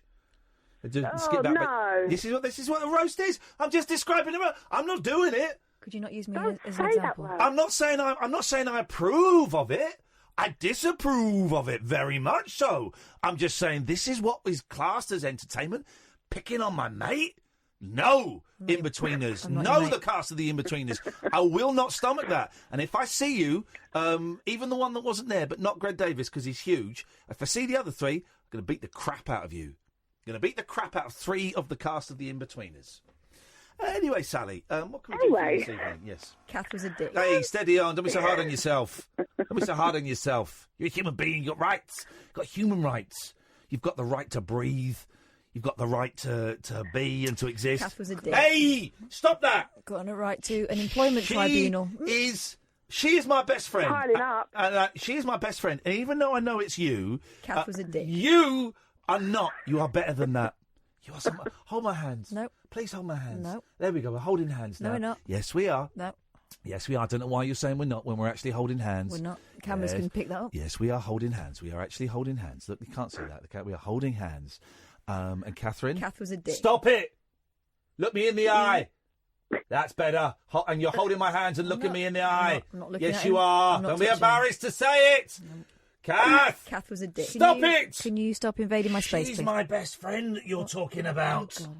No. This is what a roast is. I'm just describing it. I'm not doing it. Could you not use me as an example? I'm not saying I approve of it. I disapprove of it very much so. I'm just saying this is what is classed as entertainment. Picking on my mate? No. In-Betweeners. No, the cast of the In-Betweeners. I will not stomach that. And if I see you, even the one that wasn't there, but not Greg Davis because he's huge, if I see the other 3, I'm going to beat the crap out of you. I'm going to beat the crap out of 3 of the cast of the In-Betweeners. Anyway, Sally, what can we do for you this evening? Yes. Kath was a dick. Hey, steady on. Don't be so hard on yourself. Don't be so hard on yourself. You're a human being. You've got rights. You've got human rights. You've got the right to breathe. You've got the right to be and to exist. Kath was a dick. Hey, stop that. Got a right to an employment tribunal. She is my best friend. Piling up. She is my best friend. And even though I know it's you... Kath was a dick. You are not. You are better than that. You are someone... Hold my hands. Nope. Please hold my hands. Nope. There we go. We're holding hands now. No, we're not. Yes, we are. No. Yes, we are. I don't know why you're saying we're not when we're actually holding hands. We're not. Cameras can pick that up. Yes, we are holding hands. We are actually holding hands. Look, you can't see that. We are holding hands. And Catherine? Kath was a dick. Stop it! Look me in the eye. That's better. And you're holding my hands and looking me in the eye. I'm not looking yes, at you him. are. Don't be embarrassed to say it. No. Kath! Kath was a dick. Stop it! Can you stop invading my space, She's please? my best friend that you're talking about. Oh, God.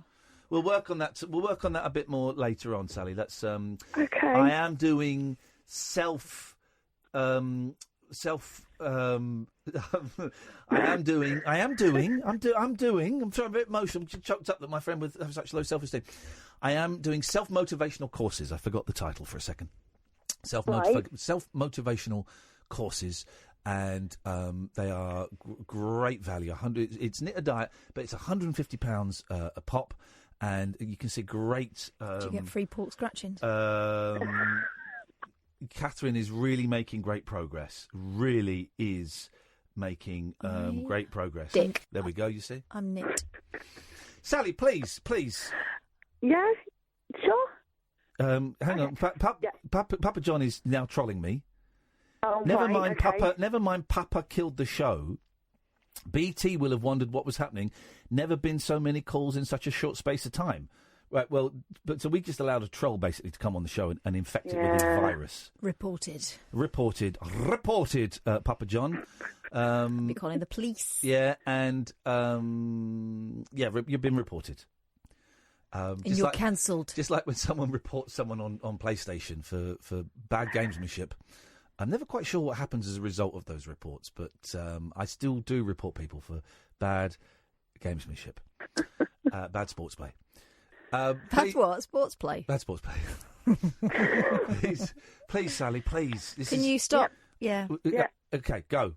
We'll work on that. We'll work on that a bit more later on, Sally. That's okay. I am doing I'm sorry, I'm a bit emotional. I'm choked up that my friend with such low self-esteem. I am doing self-motivational courses. I forgot the title for a second. Self-motivational courses, and they are great value. It's knit a diet, but it's £150 a pop, and you can see great. Do you get free pork scratchings? Catherine is really making great progress. Really is making great progress. Dick. There we go. You see, I'm knit. Sally, please. Yeah, sure. Hang on, Papa John is now trolling me. Oh, never right, mind, okay. Never mind. Papa killed the show. BT will have wondered what was happening. Never been so many calls in such a short space of time. Right, well, so we just allowed a troll basically to come on the show and infect it with his virus. Reported, Papa John. Be calling the police. Yeah, and you've been reported. And you're cancelled. Just like when someone reports someone on PlayStation for bad gamesmanship. I'm never quite sure what happens as a result of those reports, but I still do report people for bad gamesmanship, bad sports play. That's what? Sports play? Bad sports play. please, Sally, please. Can you stop? Yeah. Okay, go.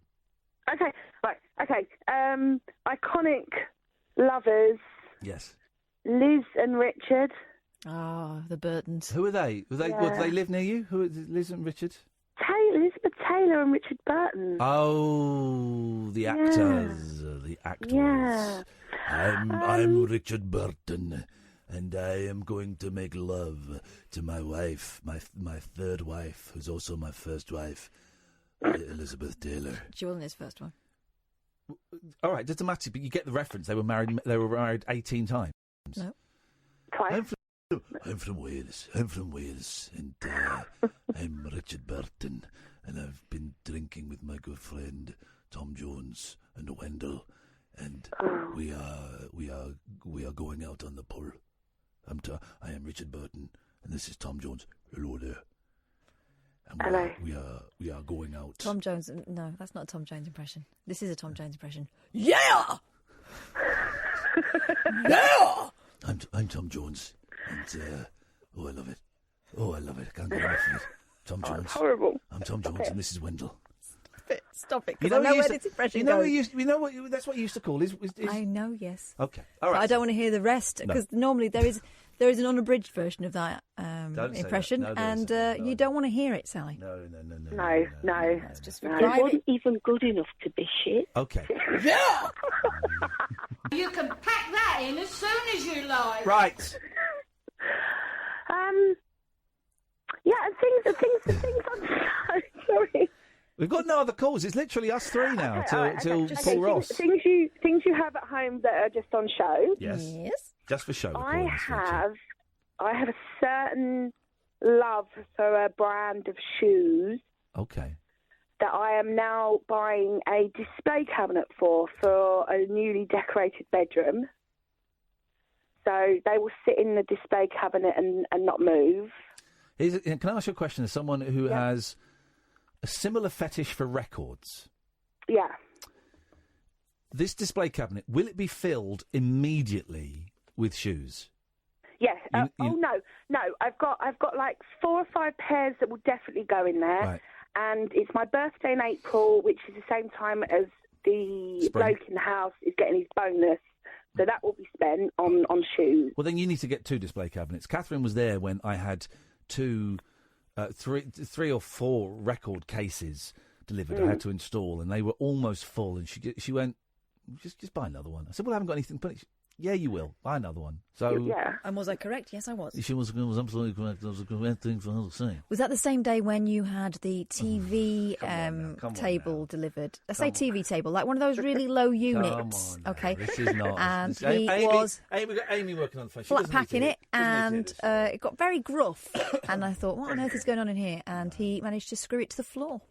Okay, right, okay. Iconic lovers. Yes. Liz and Richard. Ah, the Burtons. Who are they? Do they live near you? Who are Liz and Richard? Elizabeth Taylor and Richard Burton. Oh, the actors. The actors. Yeah. I'm Richard Burton. and I am going to make love to my wife, my third wife, who's also my first wife, Elizabeth Taylor. She wasn't his first one. All right, doesn't matter, but you get the reference. They were married 18 times. No. I'm from Wales. And I'm Richard Burton, and I've been drinking with my good friend Tom Jones and Wendell, and we are going out on the pull. I am Richard Burton, and this is Tom Jones. Hello there. And hello. We are going out. Tom Jones? No, that's not a Tom Jones impression. This is a Tom Jones impression. Yeah. Yeah. I'm Tom Jones, and I love it. I can't get enough of it. Tom Jones. It's horrible. I'm Tom Jones, and this is Wendell. Stop it. Because I know where this impression goes. That's what you used to call is. I know, yes. Okay, all right. But I don't want to hear the rest because normally there is an unabridged version of that impression, you don't want to hear it, Sally. No. That's just It wasn't even good enough to be shit. Okay. Yeah. You can pack that in as soon as you like. Right. Yeah, and things. I'm sorry. We've got no other calls. It's literally us three now till Okay, Paul Ross. Things you have at home that are just on show. Yes. Just for show. I have a certain love for a brand of shoes. Okay. That I am now buying a display cabinet for a newly decorated bedroom. So they will sit in the display cabinet and not move. Can I ask you a question? As someone who has a similar fetish for records. Yeah. This display cabinet, will it be filled immediately with shoes? Yes. No. I've got like 4 or 5 pairs that will definitely go in there. Right. And it's my birthday in April, which is the same time as the bloke in the house is getting his bonus. So that will be spent on shoes. Well, then you need to get 2 display cabinets. Catherine was there when I had 3 or 4 record cases delivered. I had to install, and they were almost full. And she went, just buy another one. I said, well, I haven't got anything. But yeah, you will buy another one. So yeah. And was I correct? Yes, I was. She was absolutely correct. That was a correct thing for her to say. Was that the same day when you had the TV table delivered? I say TV table, like one of those really low units. Okay. This is not. And Amy, was. We've got Amy working on the phone. Flat packing it, and it got very gruff. And I thought, what on earth is going on in here? And he managed to screw it to the floor.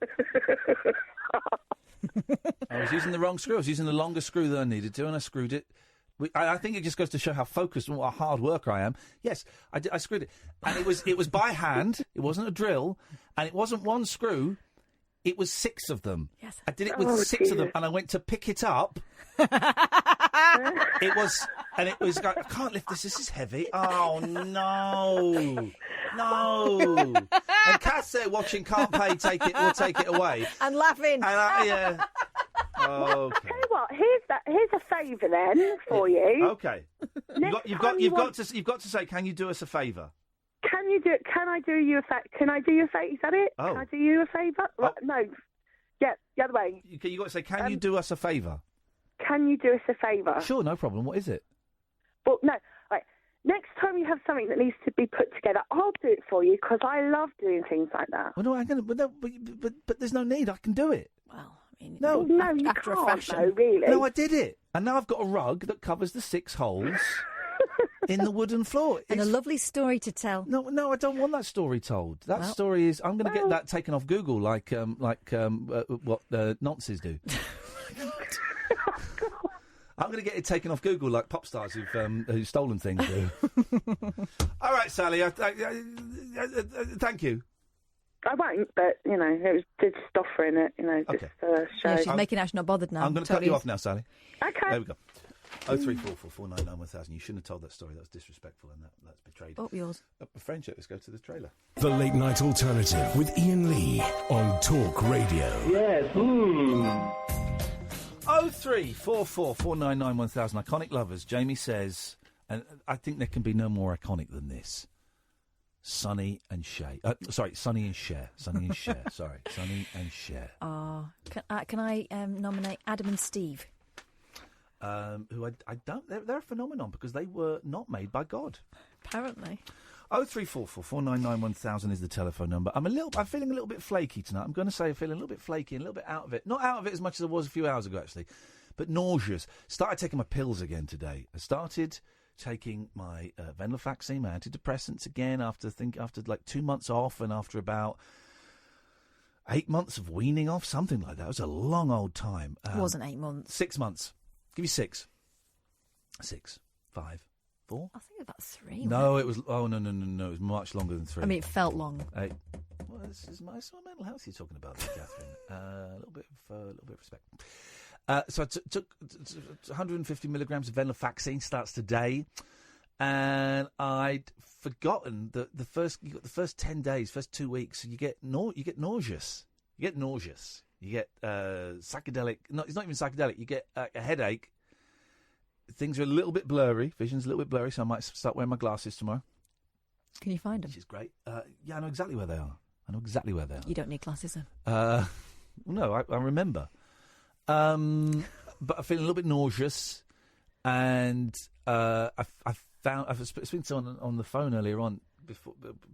I was using the wrong screw. I was using the longer screw than I needed to, and I screwed it. I think it just goes to show how focused and what a hard worker I am. Yes, I screwed it, and it was by hand. It wasn't a drill, and it wasn't one screw. It was 6 of them. Yes, I did it with 6 of them, and I went to pick it up. It was like, I can't lift this. This is heavy. Oh no. And Kath's there watching, can't pay, take it away, and laughing. And yeah. Well, I'll tell you what. Here's a favour then for you. Okay. You've got to say, can you do us a favour? Can I do you a favour? Can I do you a favour? Is that it? Oh. Can I do you a favour? Oh. No. Yeah, the other way. You've got to say, can you do us a favour? Can you do us a favour? Sure, no problem. What is it? Well, no. Right. Next time you have something that needs to be put together, I'll do it for you because I love doing things like that. Well, no, but there's no need. I can do it. Well, I mean, no, you after can't, a fashion. though, really. No, I did it, and now I've got a rug that covers the 6 holes in the wooden floor. And a lovely story to tell. No, I don't want that story told. That story is. I'm going to get that taken off Google, like what nonces do. I'm going to get it taken off Google, like pop stars who've stolen things do. All right, Sally. Thank you. I won't, but it was just offering it. Just show. Yeah, she's making out she's not bothered now. I'm going to cut you off now, Sally. Okay. There we go. 03444991000. You shouldn't have told that story. That was disrespectful, and that's betrayed. Oh, yours. Friendship. Let's go to the trailer. The Late Night Alternative with Iain Lee on Talk Radio. Yes. 03444991000. Iconic lovers. Jamie says, and I think there can be no more iconic than this. Sonny and Cher. Sonny and Cher. Sonny and Cher. Sorry, Sonny and Cher. Can I nominate Adam and Steve? who I don't... They're a phenomenon because they were not made by God. Apparently. 0344 499 1000 is the telephone number. I'm feeling a little bit flaky tonight. I'm going to say I'm feeling a little bit flaky and a little bit out of it. Not out of it as much as I was a few hours ago, actually, but nauseous. Started taking my pills again today. I started taking my venlafaxine, my antidepressants again after like 2 months off and after about 8 months of weaning off, something like that. It was a long old time. It wasn't 8 months. 6 months. Give you 6. 6, 5, 4. I think about 3. No, it was. Oh no! It was much longer than 3. I mean, it felt long. 8. Well, this is my mental health you're talking about, there, Catherine. A little bit of respect. So I took 150 milligrams of venlafaxine. Starts today, and I'd forgotten that the first 10 days, first 2 weeks, you get nauseous. You get psychedelic. No, it's not even psychedelic. You get a headache. Things are a little bit blurry. Vision's a little bit blurry, so I might start wearing my glasses tomorrow. Can you find them? Which is great. Yeah, I know exactly where they are. You don't need glasses then? No, I remember. But I'm feeling a little bit nauseous, and I was speaking to someone on the phone earlier on,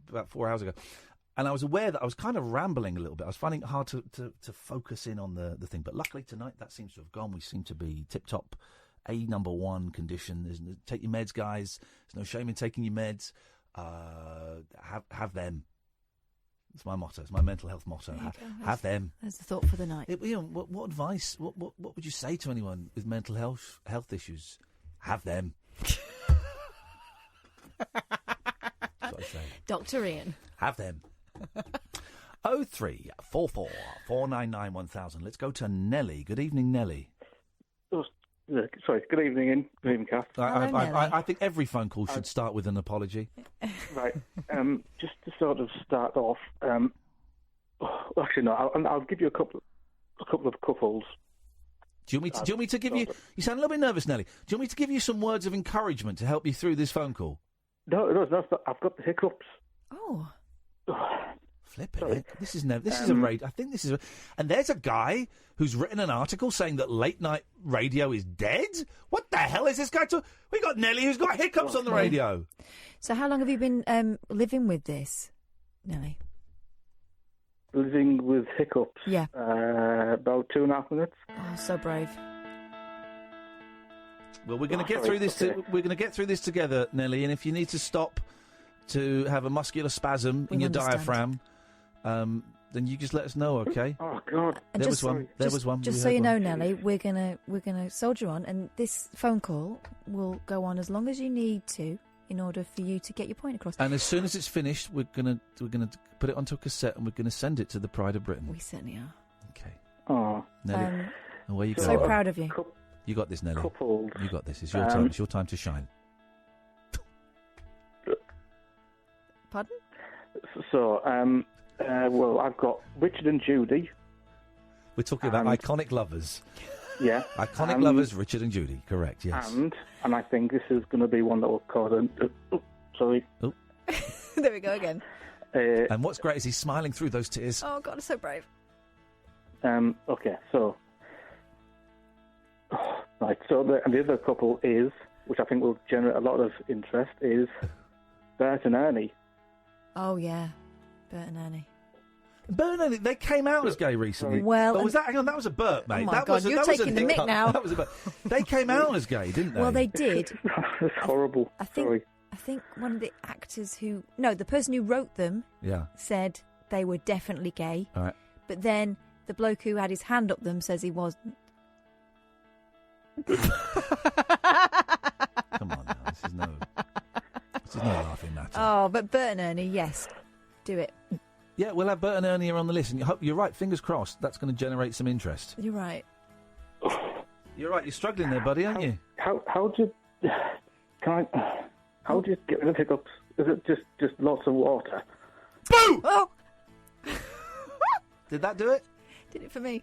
about 4 hours ago, and I was aware that I was kind of rambling a little bit. I was finding it hard to focus in on the thing, but luckily tonight that seems to have gone. We seem to be tip-top. Number 1 condition. Take your meds, guys. There's no shame in taking your meds. Have them. It's my motto. It's my mental health motto. Have them. There's the thought for the night. What advice? What would you say to anyone with mental health issues? Have them. That's what I say. Dr. Iain. Have them. 0344 499 1000. Let's go to Nelly. Good evening, Nelly. Sorry, good evening, Ian. Good evening, Kath. I think every phone call should start with an apology. Right. Just to sort of start off, actually, no, I'll give you a couple of couples. Do you want me to give you... You sound a little bit nervous, Nelly. Do you want me to give you some words of encouragement to help you through this phone call? No, I've got the hiccups. Oh. Flip it. This is a radio. I think this is and there's a guy who's written an article saying that late night radio is dead. What the hell is this guy We got Nelly who's got hiccups on the radio. So how long have you been living with this, Nelly? Living with hiccups? Yeah. About 2.5 minutes. Oh, so brave. Well, we're going to get through this. Okay. We're going to get through this together, Nelly. And if you need to stop to have a muscular spasm in your diaphragm, then you just let us know, okay? Oh God! And there was one. Just so you know, Nelly, we're gonna soldier on, and this phone call will go on as long as you need to in order for you to get your point across. And as soon as it's finished, we're gonna put it onto a cassette and we're gonna send it to the Pride of Britain. We certainly are. Okay. Oh, Nelly, away you go. So proud of you. You got this, Nelly. Coupled. You got this. It's your time. It's your time to shine. Pardon? So, well, I've got Richard and Judy. We're talking about iconic lovers. Yeah. Iconic lovers, Richard and Judy. Correct, yes. And I think this is going to be one that will cause sorry. Oh. There we go again. And what's great is he's smiling through those tears. Oh, God, I'm so brave. Okay, so... Right, so the other couple is, which I think will generate a lot of interest, is Bert and Ernie. Oh, yeah. Bert and Ernie. Bert and Ernie, they came out as gay recently. Well... Oh, was that... Hang on, that was a Bert, mate. Oh, my that God, was you're taking the mick now. That was a Bert. They came out as gay, didn't they? Well, they did. That's horrible. I think one of the actors who... No, the person who wrote them said they were definitely gay. All right. But then the bloke who had his hand up them says he wasn't. Come on now, this is no laughing matter. Oh, but Bert and Ernie, yes. Do it. Yeah, we'll have Bert and Ernie on the list, and you're right, fingers crossed, that's going to generate some interest. You're right. You're right, you're struggling there, buddy, aren't you? How do you get rid of hiccups? Is it just lots of water? Boo! Oh! Did that do it? Did it for me.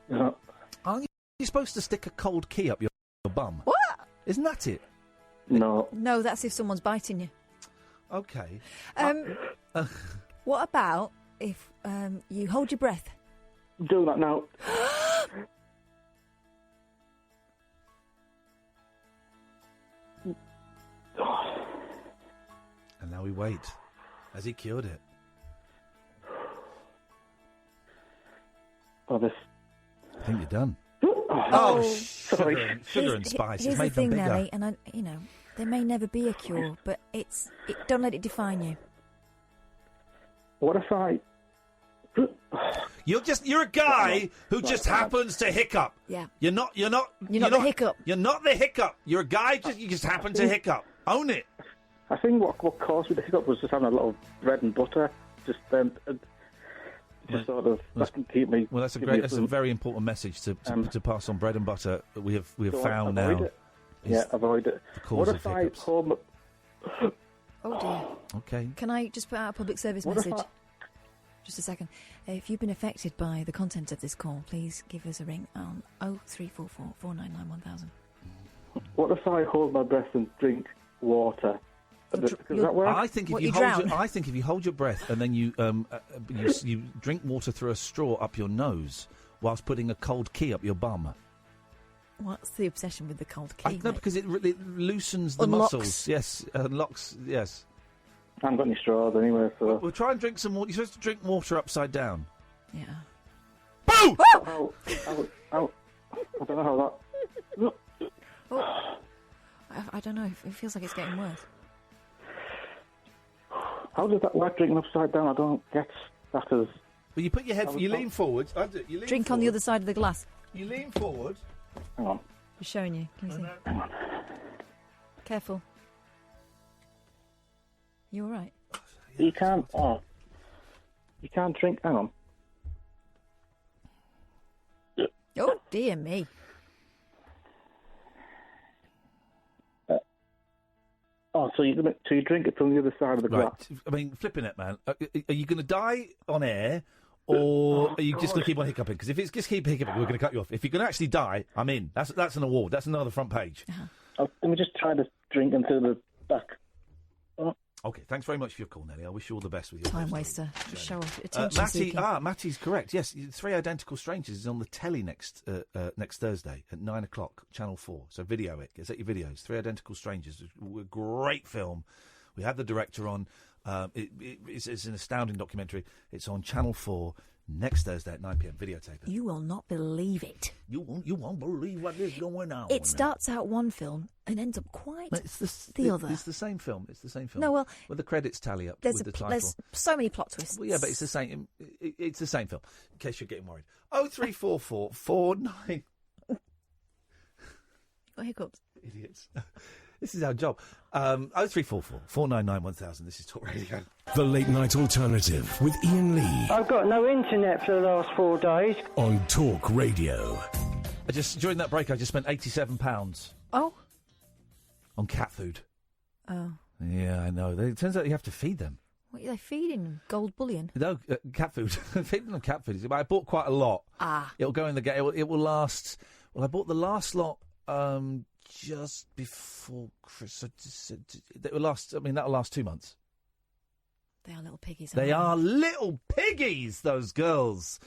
No. Aren't you supposed to stick a cold key up your bum? What? Isn't that it? No. No, that's if someone's biting you. Okay. What about if you hold your breath? Do that now. Now we wait. Has he cured it? Oh, this. I think you're done. Oh, sugar and spice. Here's It's made the thing, them bigger. Nelly, and there may never be a cure, but don't let it define you. What if I? You're a guy who just happens to hiccup. Yeah. You're not the hiccup. You're not the hiccup. You're a guy you just happen to hiccup. Own it. I think what caused me the hiccup was just having a lot of bread and butter. Just sort of that can keep me. Well, that's a very important message to pass on. Bread and butter. We have found now. Avoid it. The cause What of if I hiccups. hold my... Oh dear. Okay. Can I just put out a public service What if message? Just a second. If you've been affected by the content of this call, please give us a ring on 0344 499 1000. What if I hold my breath and drink water? Does that work? I think if you hold your breath and then you drink water through a straw up your nose whilst putting a cold key up your bum. What's the obsession with the cold key? No, because it loosens the Unlocks. muscles. Yes, unlocks. Yes. I haven't got any straws anyway, so... We'll try and drink some water. You're supposed to drink water upside down. Yeah. Boo! Ow! I don't know how that... Oh. I don't know. It feels like it's getting worse. How does that work, drinking upside down? I don't get that as... Well, you put your head... You lean forward. Drink on the other side of the glass. You lean forward. Hang on. I'm showing you. Can you see? Hang on. Careful. You all right? You can't... Oh. You can't drink... Hang on. Oh, dear me. So you drink it from the other side of the glass? Right. I mean, flipping it, man. Are you going to die on air, or are you just going to keep on hiccuping? Because if it's just keep hiccuping, we're going to cut you off. If you're going to actually die, I'm in. That's an award. That's another front page. Let me just try to drink into the back. Oh. Okay, thanks very much for your call, Nelly. I wish you all the best with your Time waster. Just show off. Attention seeking. Matty's correct. Yes, Three Identical Strangers is on the telly next Thursday at 9 o'clock, Channel 4. So video it. Get your videos. Three Identical Strangers. A great film. We had the director on. It's an astounding documentary. It's on Channel 4 next Thursday at 9 p.m. Videotape it. You will not believe it. You won't believe what is going on. It starts out one film and ends up quite the other. It's the same film. No, well... With the credits tally up There's with the title. There's so many plot twists. Well, yeah, but it's the same. It's the same film. In case you're getting worried. 0344 49. Got hiccups. Idiots. This is our job. 0344 499 1000. This is Talk Radio. The Late Night Alternative with Iain Lee I've got no internet for the last 4 days. on Talk Radio. During that break, I just spent £87 Oh. on cat food. Oh. Yeah, I know. It turns out you have to feed them. What are they feeding? Gold bullion? No, cat food. Feed them cat food. I bought quite a lot. Ah. It'll go in the... It will last... Well, I bought the last lot... just before Christmas. It will last. I mean, that'll last 2 months. They are little piggies. They are little piggies, those girls.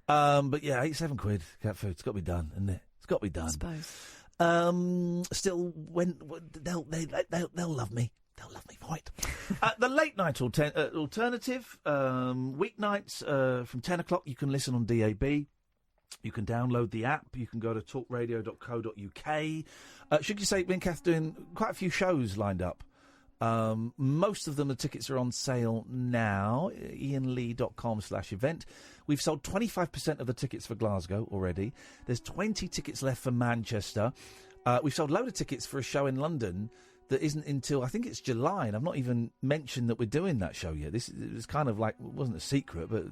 But yeah, £87 cat food. It's got to be done, isn't it? It's got to be done. I suppose. Still, when they'll love me. They'll love me for it. The Late Night Alternative weeknights from 10 o'clock. You can listen on DAB. You can download the app. You can go to talkradio.co.uk. Should you say, me and Kath doing quite a few shows lined up. Most of them, the tickets are on sale now. iainlee.com/event. We've sold 25% of the tickets for Glasgow already. There's 20 tickets left for Manchester. We've sold a load of tickets for a show in London that isn't until, I think it's July, and I've not even mentioned that we're doing that show yet. It was kind of like, it wasn't a secret, but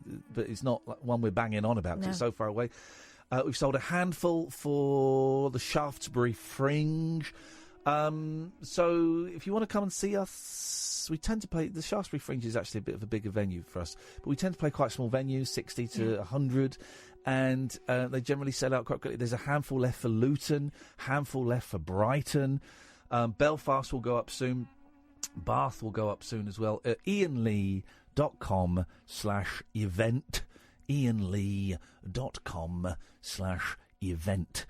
it's not like one we're banging on about because it's so far away. We've sold a handful for the Shaftesbury Fringe. So if you want to come and see us, we tend to play... The Shaftesbury Fringe is actually a bit of a bigger venue for us, but we tend to play quite small venues, 60 to 100, and they generally sell out quite quickly. There's a handful left for Luton, handful left for Brighton. Belfast will go up soon. Bath will go up soon as well. iainlee.com/event. iainlee.com/event.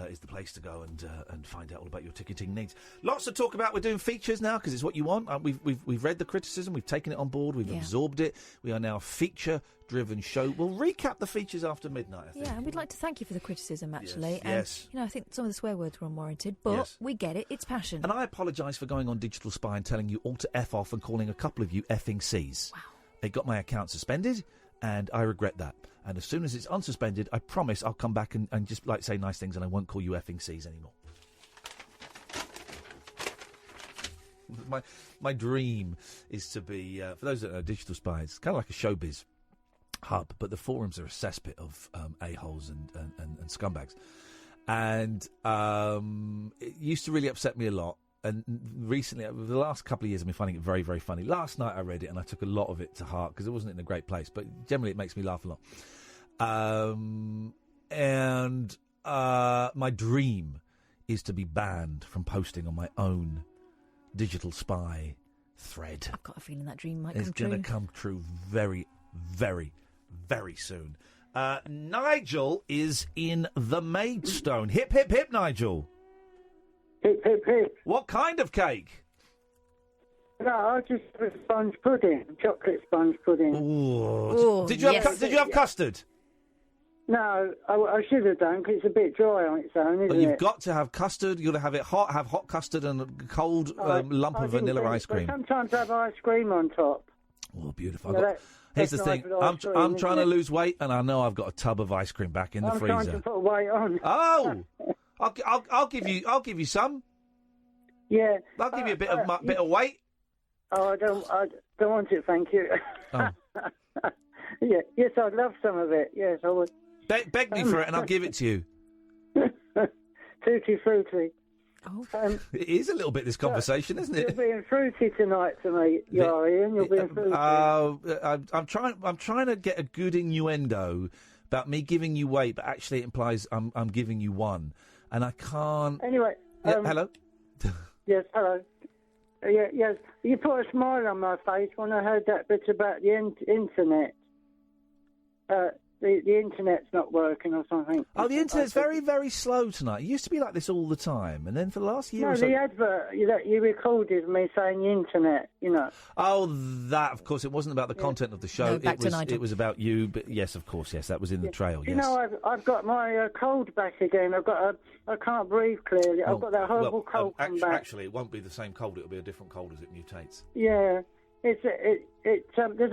is the place to go and find out all about your ticketing needs. Lots to talk about. We're doing features now because it's what you want. We've read the criticism, we've taken it on board, we've absorbed it. We are now a feature-driven show. We'll recap the features after midnight, I think. Yeah, and we'd like to thank you for the criticism, actually. Yes. And, I think some of the swear words were unwarranted, but we get it. It's passion. And I apologise for going on Digital Spy and telling you all to F off and calling a couple of you effing Cs. Wow. It got my account suspended, and I regret that. And as soon as it's unsuspended, I promise I'll come back and just say nice things, and I won't call you effing Cs anymore. My dream is to be, for those that are Digital Spies, kind of like a showbiz hub, but the forums are a cesspit of a-holes and scumbags. And it used to really upset me a lot. And recently, over the last couple of years, I've been finding it very, very funny. Last night I read it and I took a lot of it to heart because it wasn't in a great place, but generally it makes me laugh a lot. My dream is to be banned from posting on my own Digital Spy thread. I've got a feeling that dream might come true. It's going to come true very, very, very soon. Nigel is in the Maidstone. Hip, hip, hip, Nigel. Hip, hip, hip. What kind of cake? No, I just have sponge pudding, chocolate sponge pudding. Ooh. Did you have custard? No, I should have done because it's a bit dry on its own, isn't it? You've got to have custard. You've got to have it hot. Have hot custard and a cold lump of vanilla ice cream. Sometimes I have ice cream on top. Oh, beautiful. Here's the thing. I'm trying to lose weight, and I know I've got a tub of ice cream back in the freezer. I'm trying to put weight on. Oh, I'll give you some. Yeah. I'll give you a bit of weight. Oh, I don't want it, thank you. Oh. Yeah, yes, I'd love some of it. Yes, I would. Beg me for it, and I'll give it to you. Tutti frutti. Oh. It is a little bit this conversation, isn't it? You're being fruity tonight to me, Ian. You're being fruity. I'm trying to get a good innuendo about me giving you weight, but actually it implies I'm giving you one, and I can't. Anyway. Hello. Yes, hello. Yes, you put a smile on my face when I heard that bit about the internet. The internet's not working or something. Oh, the internet's very, very slow tonight. It used to be like this all the time, and then for the last year or so... No, the advert that you recorded me saying the internet, you know. Oh, that, of course, it wasn't about the content of the show. No, back to Nigel. It was about you, but yes, of course, yes, that was in the trail, yes. You know, I've got my cold back again. I can't breathe clearly. I've got that horrible cold come back. Actually, it won't be the same cold. It'll be a different cold as it mutates. Yeah. There's a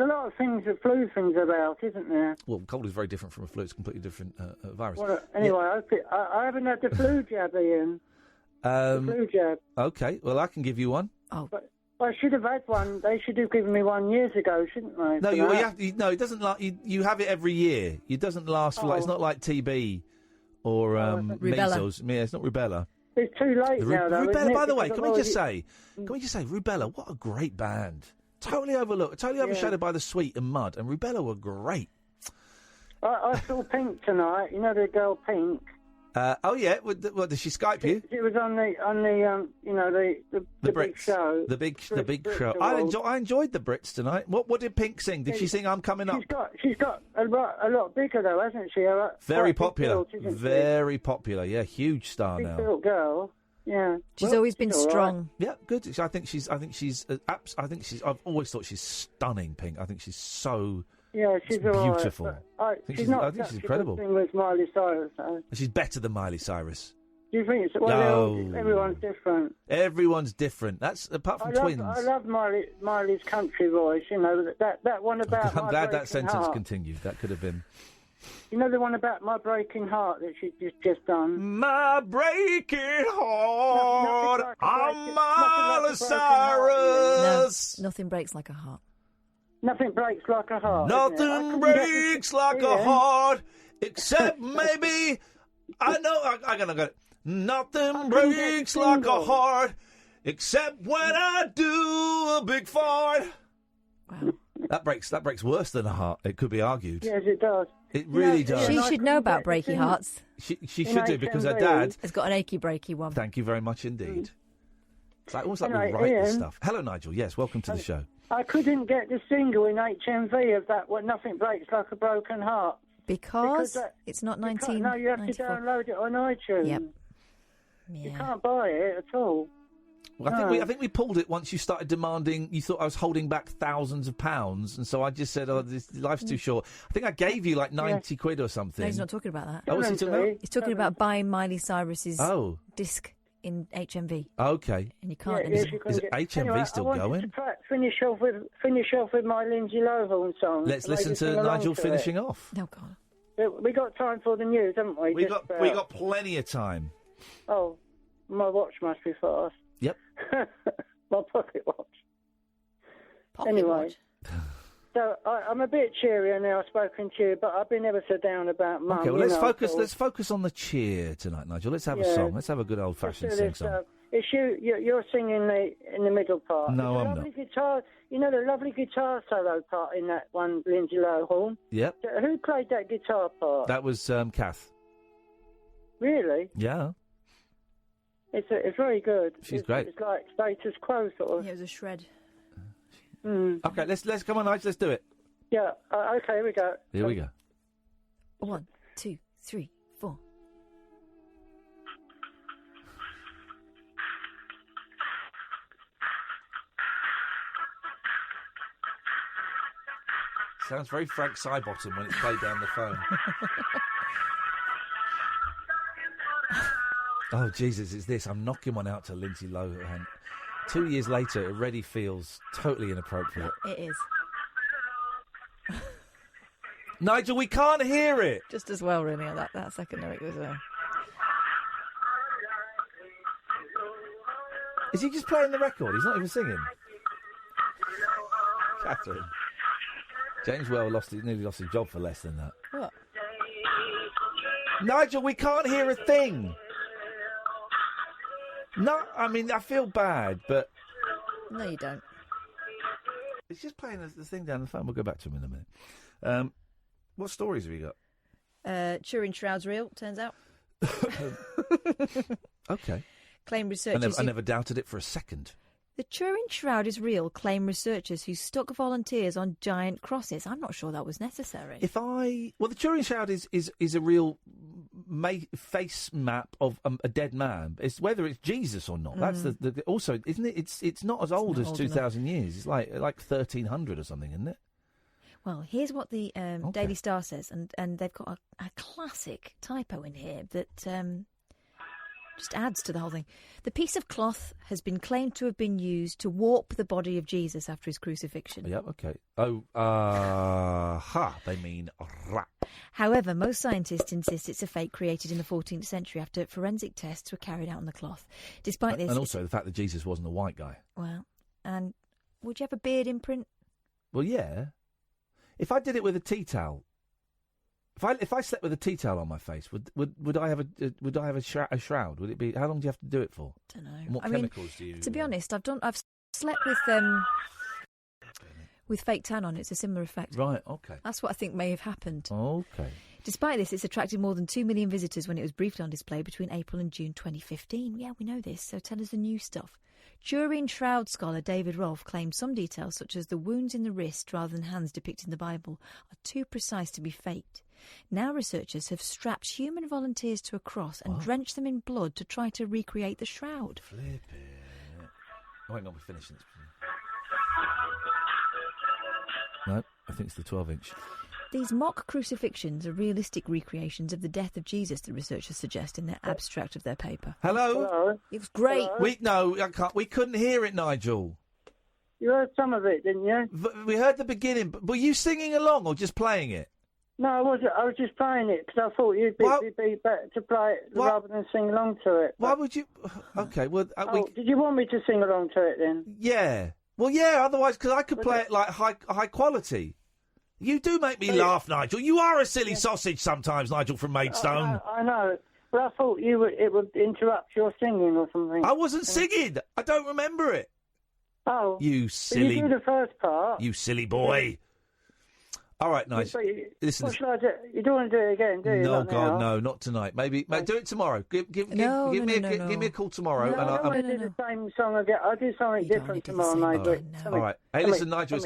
lot of things, flu things about, isn't there? Well, cold is very different from a flu. It's a completely different virus. Well, anyway, I haven't had the flu jab, Ian. The flu jab. Okay, well, I can give you one. Oh. But I should have had one. They should have given me one years ago, shouldn't they? No, it doesn't last. You have it every year. It doesn't last for it's not like TB or measles. Yeah, it's not rubella. It's too late now, though. Rubella, by the way, can we just say, Rubella, what a great band. Totally overlooked, totally overshadowed by The Sweet and Mud, and Rubella were great. I saw Pink tonight. You know the girl Pink. Oh yeah, what did she Skype you? It was on the big show. The big show. I enjoyed the Brits tonight. What did Pink sing? Did she sing "I'm Coming Up"? She's got a lot bigger though, hasn't she? Very popular. Very popular. Yeah, huge star now. Big little girl. Yeah, she's always been strong. Right. Yeah, good. I've always thought she's stunning, Pink. I think she's so. Yeah, she's beautiful. Right, I think she's incredible. With Miley Cyrus, though. She's better than Miley Cyrus. Do you think so? Well, everyone's different. Everyone's different. That's apart from twins. I love Miley's country voice. You know that one about. I'm glad that sentence continued. That could have been. You know the one about My Breaking Heart that she's just done? My Breaking Heart, I'm Miley Cyrus. No, nothing breaks like a heart. Nothing breaks like a heart. Nothing breaks like a heart, except maybe... I know, I'm going to get it. Nothing breaks like a heart, except when I do a big fart. Wow. That breaks worse than a heart, it could be argued. Yes, it does. It really does. She should know about breaky hearts. She should do, because her dad... has got an achy breaky one. Thank you very much indeed. It's almost like we write this stuff. Hello, Nigel. Yes, welcome to the show. I couldn't get the single in HMV of that, Nothing Breaks Like a Broken Heart. Because it's not 1994. No, you have to download it on iTunes. Yep. You can't buy it at all. Well, I think we pulled it once you started demanding. You thought I was holding back thousands of pounds, and so I just said, "Oh, this life's too short." I think I gave you like 90 quid or something. No, he's not talking about that. Oh, what's he talking about? He's talking about buying Miley Cyrus's disc in HMV. Okay. And you can't. Is HMV Anyway, still I going? wanted to finish off with my Lindsay Lohan song. Let's Maybe listen sing to along Nigel to finishing it. off. Oh God. We got time for the news, haven't we? We got plenty of time. Oh, my watch must be fast. Yep. My pocket watch. Anyway, so I'm a bit cheerier now. I've spoken to you, but I've been ever so down about Mum. Okay, well, let's focus. Let's focus on the cheer tonight, Nigel. Let's have a Yeah. song. Let's have a good old-fashioned Let's do this, sing-song. It's you're singing in the middle part. No, It's a I'm lovely guitar. You know the lovely guitar solo part in that one, Lindsay Lohan. Yep. So who played that guitar part? That was Kath. Really? Yeah. It's very good. She's great. It's like status quo sort of. Yeah, it was a shred. Okay, let's come on, Nigel. Let's do it. Yeah. Okay. Here we go. Here we go. 1, 2, 3, 4. Sounds very Frank Sidebottom when it's played down the phone. Oh, Jesus, it's this. I'm knocking one out to Lindsay Lohan. 2 years later, it already feels totally inappropriate. It is. Nigel, we can't hear it. Just as well, really. That second lyric was Is he just playing the record? He's not even singing. Catherine. James Well nearly lost his job for less than that. What? Nigel, we can't hear a thing. No, I mean, I feel bad, but... No, you don't. He's just playing the thing down the phone. We'll go back to him in a minute. What stories have you got? Turin Shroud's real, turns out. Okay. Claim researchers... I never doubted it for a second. The Turin Shroud is real, claim researchers who stuck volunteers on giant crosses. I'm not sure that was necessary. Well, the Turin Shroud is a real face map of a dead man. It's whether it's Jesus or not. That's the also, isn't it? It's not as old as 2,000 years. It's like 1,300 or something, isn't it? Well, here's what the Daily Star says, and they've got a classic typo in here that just adds to the whole thing. The piece of cloth has been claimed to have been used to warp the body of Jesus after his crucifixion. Yep, okay. They mean rat. However, most scientists insist it's a fake created in the 14th century after forensic tests were carried out on the cloth. Despite this... And also the fact that Jesus wasn't a white guy. Well, and would you have a beard imprint? Well, yeah. If I did it with a tea towel... If I slept with a tea towel on my face, would I have a shroud? Would it be? How long do you have to do it for? I don't know. And what chemicals do you? To be honest, I've slept with fake tan on. It's a similar effect. Right. Okay. That's what I think may have happened. Okay. Despite this, it's attracted more than 2 million visitors when it was briefly on display between April and June 2015. Yeah, we know this. So tell us the new stuff. Turin Shroud scholar David Rolfe claims some details, such as the wounds in the wrist rather than hands depicted in the Bible, are too precise to be faked. Now researchers have strapped human volunteers to a cross and drenched them in blood to try to recreate the shroud. Flip it. Oh, hang on, we're finishing this. No, I think it's the 12-inch. These mock crucifixions are realistic recreations of the death of Jesus, the researchers suggest in their abstract of their paper. Hello? It was great. We couldn't hear it, Nigel. You heard some of it, didn't you? We heard the beginning, but were you singing along or just playing it? No, I wasn't. I was just playing it because I thought you'd be better to play it rather than sing along to it. Why would you? Okay, well... did you want me to sing along to it then? Yeah. Well, yeah, otherwise, because I could play it like high quality. You do make me laugh, Nigel. You are a silly sausage sometimes, Nigel from Maidstone. I know. But I thought it would interrupt your singing or something. I wasn't singing. I don't remember it. Oh. You silly... You do the first part. You silly boy. All right, Nigel. Listen. What should I do? You don't want to do it again, do you? No, Not God, now? no, not tonight. Maybe do it tomorrow. Give me a call tomorrow. No, I don't want to do the same song again. I'll do something different tomorrow night. All right. Hey, listen, Nigel.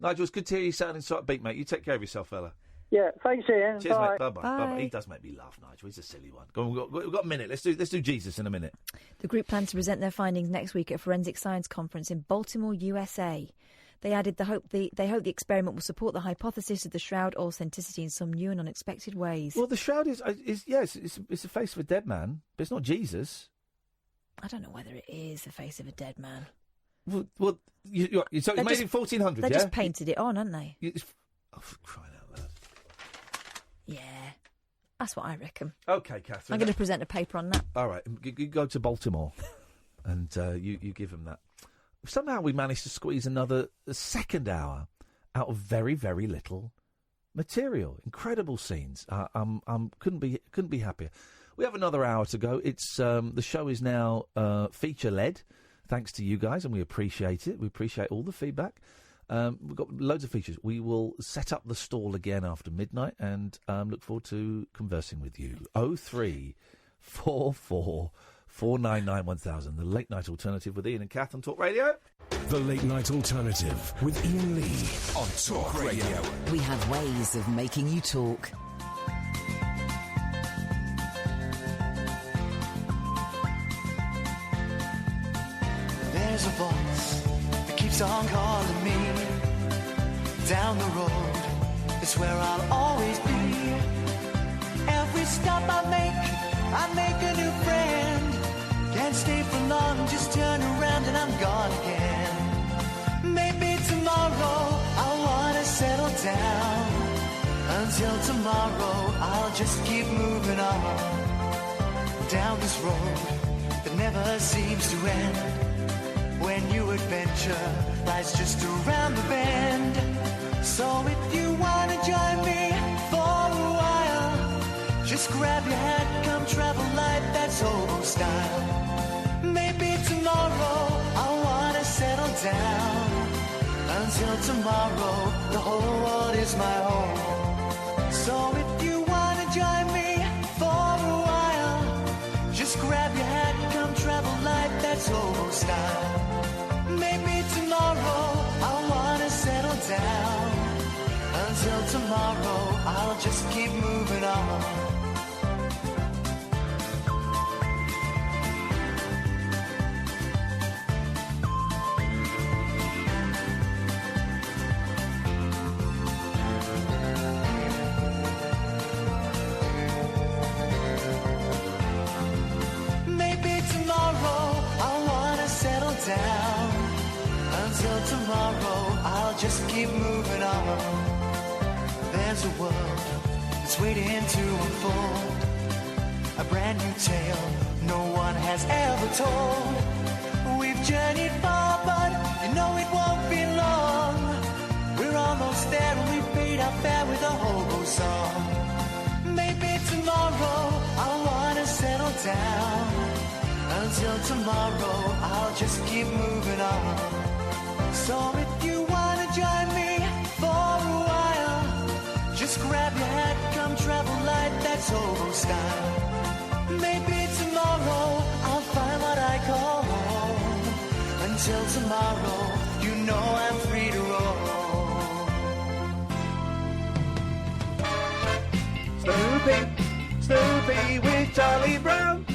Nigel, it's good to hear you sounding so upbeat, mate. You take care of yourself, fella. Yeah, thanks, Ian. Cheers, Bye. mate. Bye-bye. Bye-bye. He does make me laugh, Nigel. He's a silly one. Go on, we've got a minute. Let's do Jesus in a minute. The group plans to present their findings next week at a Forensic Science Conference in Baltimore, USA. They added they hope the experiment will support the hypothesis of the shroud authenticity in some new and unexpected ways. Well, the shroud is yes, it's the face of a dead man, but it's not Jesus. I don't know whether it is the face of a dead man. Well, so it's made in 1400. They just painted it on, haven't they? For crying out loud. Yeah, that's what I reckon. Okay, Catherine. I'm going to present a paper on that. All right, you go to Baltimore, and you give them that. Somehow we managed to squeeze another second hour out of very, very little material. Incredible scenes. Couldn't be happier. We have another hour to go. It's the show is now feature led, thanks to you guys, and we appreciate it. We appreciate all the feedback. We've got loads of features. We will set up the stall again after midnight, and look forward to conversing with you. 0344 499 1000, the late night alternative with Ian and Kath on Talk Radio. The late night alternative with Ian Lee on Talk Radio. We have ways of making you talk. There's a voice that keeps on calling me. Down the road, it's where I'll always be. Every stop I make a new friend. Can't stay for long, just turn around and I'm gone again. Maybe tomorrow I'll wanna settle down. Until tomorrow I'll just keep moving on. Down this road that never seems to end. When new adventure lies just around the bend. So if you wanna join me for a while, just grab your hat, come travel light, that's old style. Maybe tomorrow I'll wanna settle down. Until tomorrow, the whole world is my home. So if you wanna join me for a while, just grab your hat, come travel light, that's old style. Maybe tomorrow I'll wanna settle down. Until tomorrow, I'll just keep moving on. Maybe tomorrow I'll wanna settle down. Until tomorrow, I'll just keep moving on. There's a world that's waiting to unfold. A brand new tale no one has ever told. We've journeyed far, but you know it won't be long. We're almost there and we paid our fare with a hobo song. Maybe tomorrow I'll wanna settle down. Until tomorrow, I'll just keep moving on. So if you wanna join me for a while, just grab your hat, come travel light, that's hobo style. Maybe tomorrow I'll find what I call home. Until tomorrow, you know I'm free to roll. Snoopy with Charlie Brown.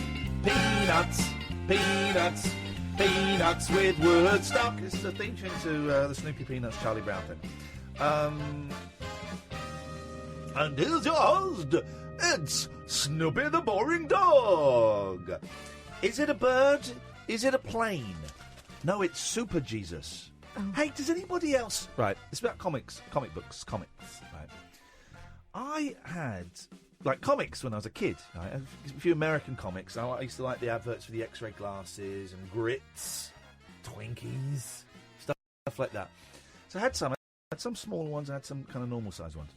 Peanuts, peanuts, peanuts with Woodstock. It's the theme tune to the Snoopy Peanuts Charlie Brown thing. And here's your host. It's Snoopy the Boring Dog. Is it a bird? Is it a plane? No, it's Super Jesus. Oh. Hey, does anybody else... Right, it's about comics, comic books, right. I had... Like comics when I was a kid, right? A few American comics. I used to like the adverts for the X-ray glasses and grits, Twinkies, stuff like that. So I had some small ones, I had some kind of normal sized ones.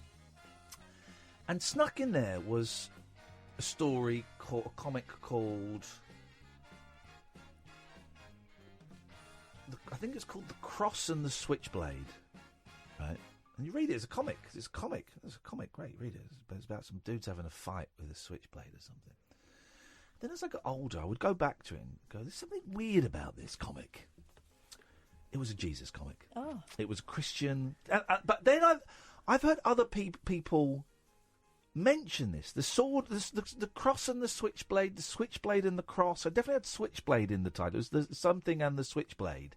And snuck in there was a comic called, I think it's called The Cross and the Switchblade, right? And you read it as a comic. It's a comic. Great, read it. It's about some dudes having a fight with a switchblade or something. Then as I got older, I would go back to it and go, there's something weird about this comic. It was a Jesus comic. Oh. It was a Christian... but then I've heard other people mention this. The sword, the cross and the switchblade and the cross. I definitely had switchblade in the title. It was the something and the switchblade.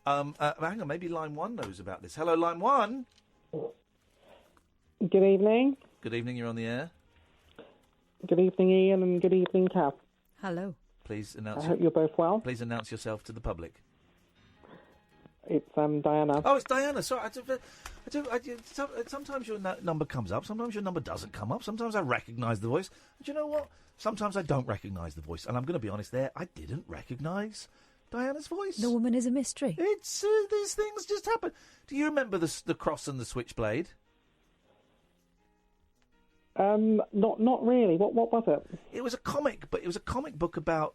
Hang on, maybe line 1 knows about this. Hello, line 1. Good evening. Good evening, you're on the air. Good evening, Ian, and good evening, Kath. Hello. Please announce. I hope you're both well. Please announce yourself to the public. It's Diana. Oh, it's Diana. Sorry, sometimes your number comes up, sometimes your number doesn't come up, sometimes I recognise the voice. And do you know what? Sometimes I don't recognise the voice. And I'm going to be honest there, I didn't recognise Diana's voice. The woman is a mystery. It's these things just happen. Do you remember the cross and the switchblade? Not really. What was it? It was a comic, but it was a comic book about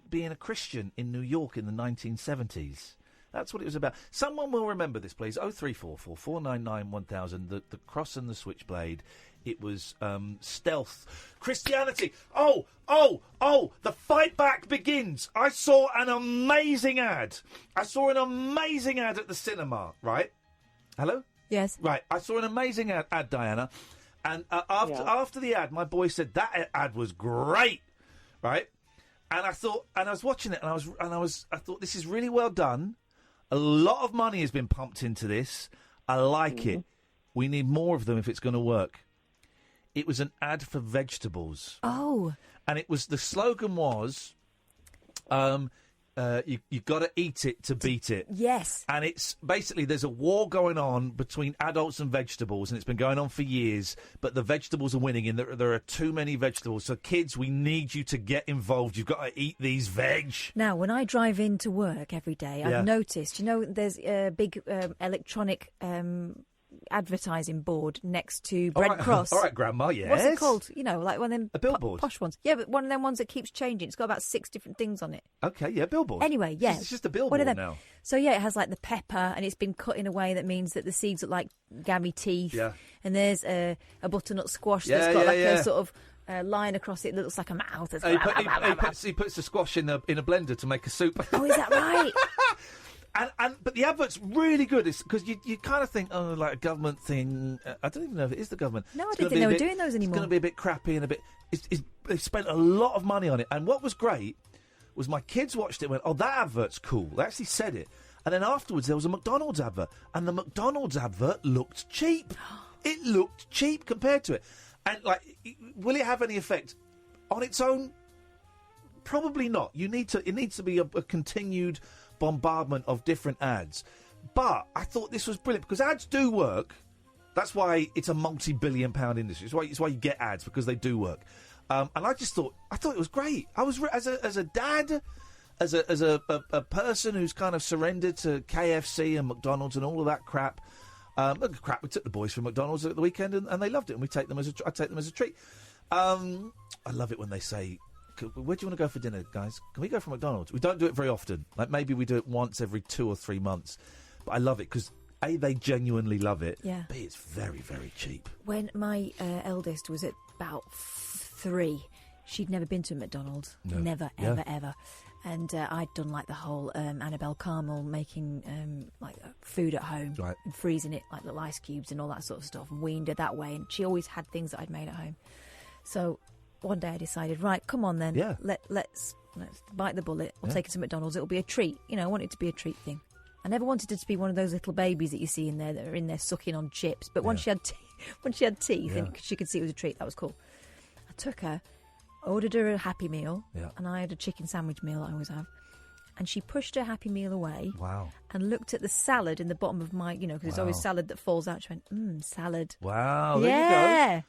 being a Christian in New York in the 1970s. That's what it was about. Someone will remember this, please. 0344 499 1000. The cross and the switchblade. It was stealth. Christianity. Oh! The fight back begins. I saw an amazing ad. at the cinema, right? Hello? Yes. Right. I saw an amazing ad, Diana. And after the ad, my boy said that ad was great, right? And I thought, and I was watching it, and I thought this is really well done. A lot of money has been pumped into this. I like it. We need more of them if it's going to work. It was an ad for vegetables. Oh. And the slogan was, you got to eat it to beat it. Yes. And it's basically, there's a war going on between adults and vegetables, and it's been going on for years, but the vegetables are winning, and there are too many vegetables. So kids, we need you to get involved. You've got to eat these veg. Now, when I drive into work every day, I've noticed, there's a big electronic advertising board next to Brent Cross. All right, Grandma, yes. What's it called? Like one of them... A billboard. Posh ones. Yeah, but one of them ones that keeps changing. It's got about 6 different things on it. Okay, yeah, billboard. Anyway, yeah. It's just a billboard now. So, yeah, it has, like, the pepper, and it's been cut in a way that means that the seeds look like gammy teeth. Yeah. And there's a butternut squash that's got a sort of line across it that looks like a mouth. He puts the squash in a blender to make a soup. Oh, is that right? But the advert's really good because you kind of think, like a government thing. I don't even know if it is the government. No, I didn't think they were doing those anymore. It's going to be a bit crappy and a bit... They spent a lot of money on it. And what was great was my kids watched it and went, oh, that advert's cool. They actually said it. And then afterwards there was a McDonald's advert. And the McDonald's advert looked cheap. It looked cheap compared to it. And, will it have any effect? On its own, probably not. It needs to be a continued... bombardment of different ads. But I thought this was brilliant because ads do work. That's why it's a multi-billion-pound industry. It's why you get ads, because they do work. And I thought it was great. I was as a dad, as a person who's kind of surrendered to KFC and McDonald's and all of that crap. We took the boys from McDonald's at the weekend and they loved it, and I take them as a treat. I love it when they say, where do you want to go for dinner, guys? Can we go for McDonald's? We don't do it very often. Like, maybe we do it once every 2 or 3 months. But I love it because, A, they genuinely love it. Yeah. B, it's very, very cheap. When my eldest was at about 3, she'd never been to a McDonald's. No. Never, ever. And I'd done, the whole Annabelle Carmel making, food at home. Right. And freezing it, like little ice cubes and all that sort of stuff. And weaned her that way. And she always had things that I'd made at home. So... one day I decided, right, come on then, let's bite the bullet. We'll take it to McDonald's. It'll be a treat. I want it to be a treat thing. I never wanted it to be one of those little babies that you see in there that are in there sucking on chips. But once she had teeth and she could see it was a treat, that was cool. I took her, ordered her a Happy Meal, and I had a chicken sandwich meal that I always have. And she pushed her Happy Meal away. Wow. And looked at the salad in the bottom of my, because there's always salad that falls out. She went, salad. Wow, there you go.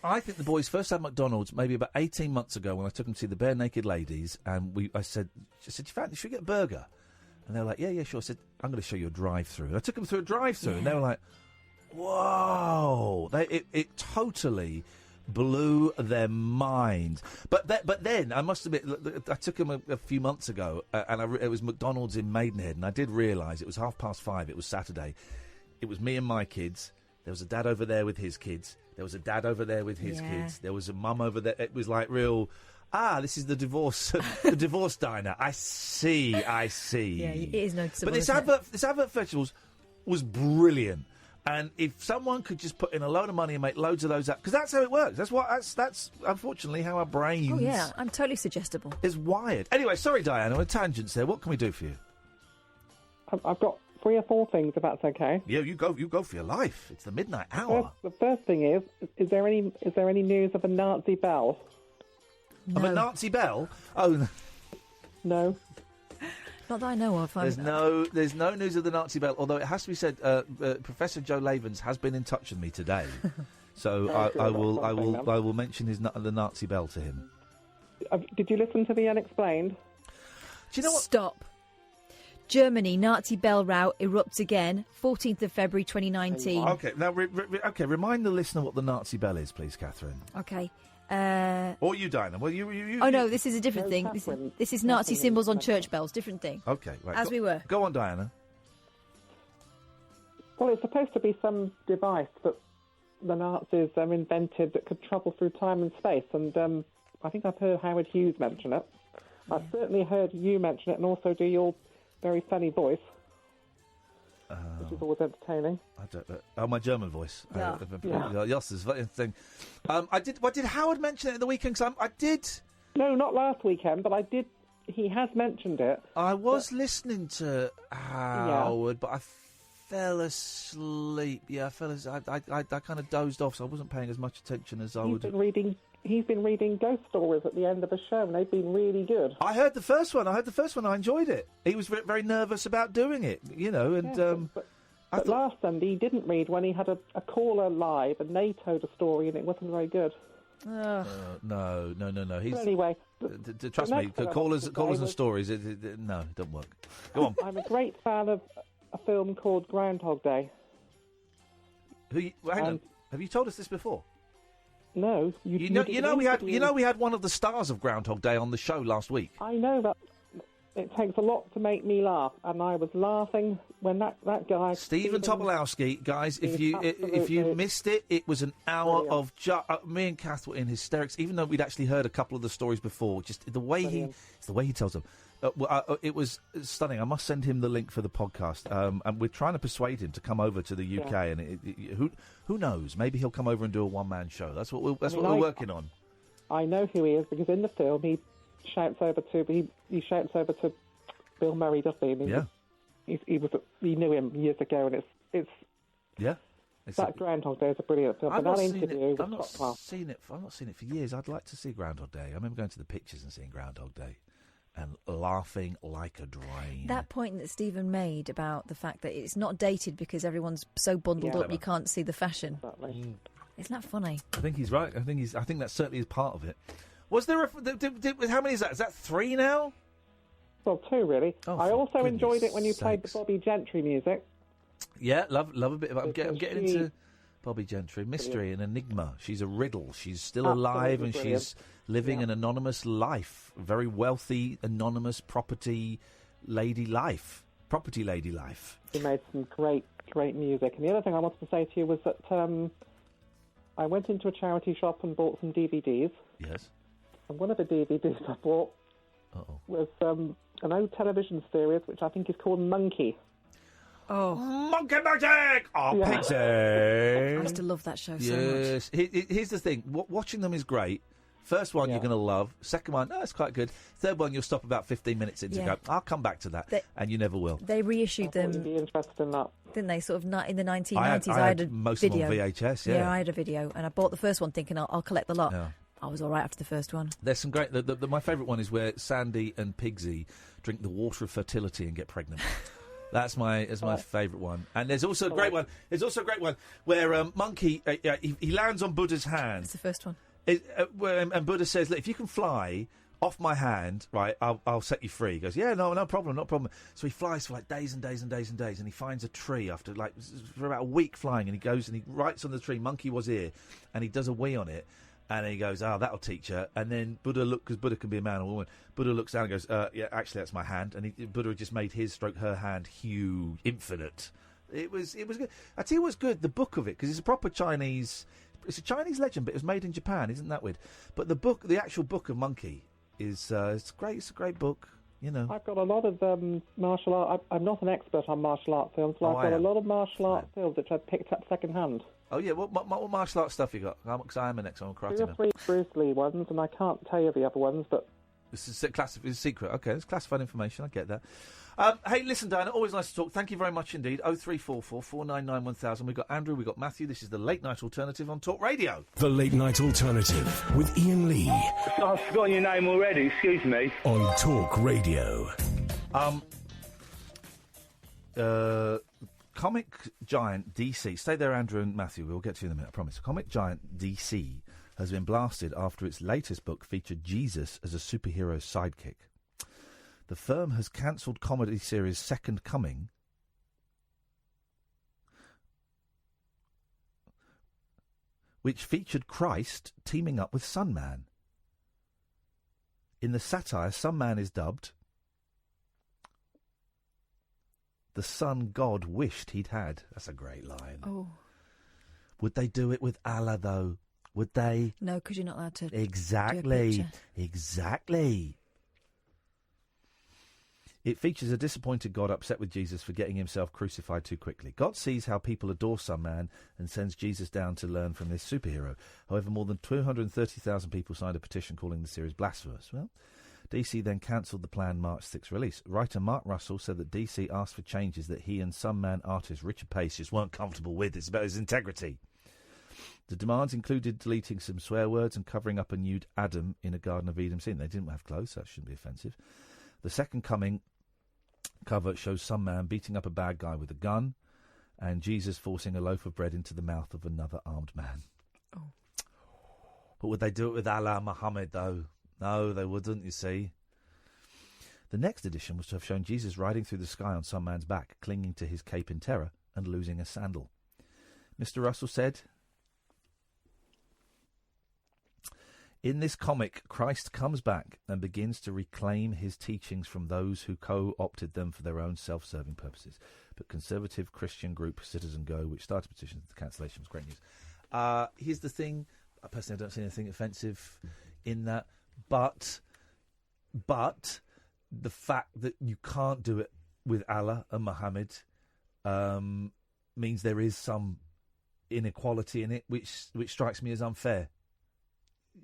I think the boys first had McDonald's maybe about 18 months ago when I took them to see the Bare Naked Ladies, and I said, should we get a burger? And they were like, yeah, sure. I said, I'm going to show you a drive-through. And I took them through a drive-through, and they were like, whoa. It totally blew their mind. But then, I must admit, I took them a few months ago, and it was McDonald's in Maidenhead, and I did realise it was 5:30, it was Saturday. It was me and my kids. There was a dad over there with his kids. There was a dad over there with his kids. There was a mum over there. It was like real... this is the divorce diner. I see. Yeah, it is noticeable. But this advert for vegetables was brilliant. And if someone could just put in a load of money and make loads of those, because that's how it works. That's unfortunately how our brains. Oh yeah, I'm totally suggestible. Is wired. Anyway, sorry, Diana, with tangents there. What can we do for you? I've got 3 or 4 things, if that's okay. Yeah, you go for your life. It's the midnight hour. The first thing is there any news of a Nazi bell? Of a Nazi bell? Oh, no. Not that I know of. There's no news of the Nazi bell. Although it has to be said, Professor Joe Lavens has been in touch with me today, so I will mention the Nazi bell to him. Did you listen to the Unexplained? Do you know what? Stop. Germany, Nazi bell rout erupts again, 14th of February 2019. Okay, now remind the listener what the Nazi bell is, please, Catherine. Okay. Or you, Diana. Well, you. Oh no, this is a different thing. This is Nazi symbols on church bells. Different thing. Okay, right. As we were. Go on, Diana. Well, it's supposed to be some device that the Nazis invented that could travel through time and space, and I think I've heard Howard Hughes mention it. I've certainly heard you mention it, and also do your very funny voice, which is always entertaining. I don't know. Oh, my German voice. Yeah. Yes, is very thing. Did Howard mention it at the weekend? 'Cause I did. No, not last weekend, but I did. He has mentioned it. I was listening to Howard, but I fell asleep. Yeah, I fell asleep. I kind of dozed off, so I wasn't paying as much attention as I would. He's been reading ghost stories at the end of the show, and they've been really good. I heard the first one. I enjoyed it. He was very nervous about doing it, and. But last Sunday he didn't read when he had a caller live, and they told a story, and it wasn't very good. No. He's, but anyway, trust me, callers and stories. No, it don't work. Go on. I'm a great fan of a film called Groundhog Day. Hang on. Have you told us this before? No. We had one of the stars of Groundhog Day on the show last week. I know that. It takes a lot to make me laugh, and I was laughing when that guy... Stephen Tobolowsky, guys, if you missed it, it was an hour of... me and Kath were in hysterics, even though we'd actually heard a couple of the stories before. Just the way he tells them. It was stunning. I must send him the link for the podcast. And we're trying to persuade him to come over to the UK, and who knows? Maybe he'll come over and do a one-man show. That's what we're working on. I know who he is, because in the film he shouts over to Bill Murray, doesn't he? He knew him years ago, and it's that Groundhog Day is a brilliant film. I've not seen it for years. I'd like to see Groundhog Day. I remember going to the pictures and seeing Groundhog Day and laughing like a drain. That point that Stephen made about the fact that it's not dated because everyone's so bundled up you can't see the fashion. Exactly. Isn't that funny? I think he's right. I think that certainly is part of it. Was there how many is that? Is that 3 now? Well, 2 really. I also enjoyed it when you sakes. played the Bobby Gentry music. Yeah, love a bit of it. I'm getting into Bobby Gentry, mystery and enigma. She's a riddle. She's still alive, and she's living an anonymous life, very wealthy, anonymous property lady life. She made some great music. And the other thing I wanted to say to you was that I went into a charity shop and bought some DVDs. Yes. And one of the DVDs I bought was an old television series, which I think is called Monkey. Oh, Monkey Magic! Oh, Pixie! I used to love that show so much. Here's the thing. Watching them is great. First one you're going to love. Second one, it's quite good. Third one, you'll stop about 15 minutes into and go, I'll come back to that. And you never will. They reissued them. You'd be interested in that. Didn't they? Sort of in the 1990s. I had a most video. of them on VHS, Yeah, I had a video. And I bought the first one thinking I'll collect the lot. Yeah. I was all right after the first one. There's some great... my favourite one is where Sandy and Pigsy drink the water of fertility and get pregnant. That's my favourite one. And there's also a great one. There's also a great one where Monkey he lands on Buddha's hand. It's the first one. And Buddha says, "Look, if you can fly off my hand, right, I'll set you free." He goes, "Yeah, no problem. So he flies for like days and days and days and days, and he finds a tree after for about a week flying, and he goes and he writes on the tree, "Monkey was here," and he does a wee on it. And he goes, that'll teach her. And then Buddha because Buddha can be a man or woman. Buddha looks down and goes, yeah, actually, that's my hand. And Buddha just made his stroke her hand huge, infinite. It was good. I tell you what's good, the book of it, because it's a proper Chinese. It's a Chinese legend, but it was made in Japan. Isn't that weird? But the actual book of Monkey is it's great. It's a great book. you know. I've got a lot of martial art. I'm not an expert on martial art films, but I've got a lot of martial art films which I've picked up second-hand. Oh, yeah, what martial arts stuff you got? Because I am an expert on karate. 2 or 3 Bruce Lee ones, and I can't tell you the other ones, but... This is it's a secret. Okay, it's classified information. I get that. Hey, listen, Diana, always nice to talk. Thank you very much indeed. 0344 499 1000. We've got Andrew, we've got Matthew. This is the Late Night Alternative on Talk Radio. The Late Night Alternative with Iain Lee. I've forgotten your name already, excuse me. On Talk Radio. Comic giant DC. Stay there, Andrew and Matthew. We'll get to you in a minute, I promise. Comic giant DC has been blasted after its latest book featured Jesus as a superhero sidekick. The firm has cancelled comedy series Second Coming, which featured Christ teaming up with Sunman. In the satire, Sunman is dubbed the sun God wished he'd had. That's a great line. Oh. Would they do it with Allah, though? Would they? No, because you're not allowed to. Exactly. Exactly. It features a disappointed God upset with Jesus for getting himself crucified too quickly. God sees how people adore some man and sends Jesus down to learn from this superhero. However, more than 230,000 people signed a petition calling the series blasphemous. Well, DC then cancelled the planned March 6th release. Writer Mark Russell said that DC asked for changes that he and some man artist Richard Pace just weren't comfortable with. It's about his integrity. The demands included deleting some swear words and covering up a nude Adam in a Garden of Eden scene. They didn't have clothes, so that shouldn't be offensive. The Second Coming cover shows some man beating up a bad guy with a gun and Jesus forcing a loaf of bread into the mouth of another armed man. Oh. But would they do it with Allah Muhammad, though? No, they wouldn't, you see. The next edition was to have shown Jesus riding through the sky on some man's back, clinging to his cape in terror and losing a sandal. Mr. Russell said, in this comic, Christ comes back and begins to reclaim his teachings from those who co-opted them for their own self-serving purposes. But conservative Christian group Citizen Go, which started petitions for the cancellation, was great news. Here's the thing. I personally don't see anything offensive in that. But the fact that you can't do it with Allah and Muhammad means there is some inequality in it, which strikes me as unfair.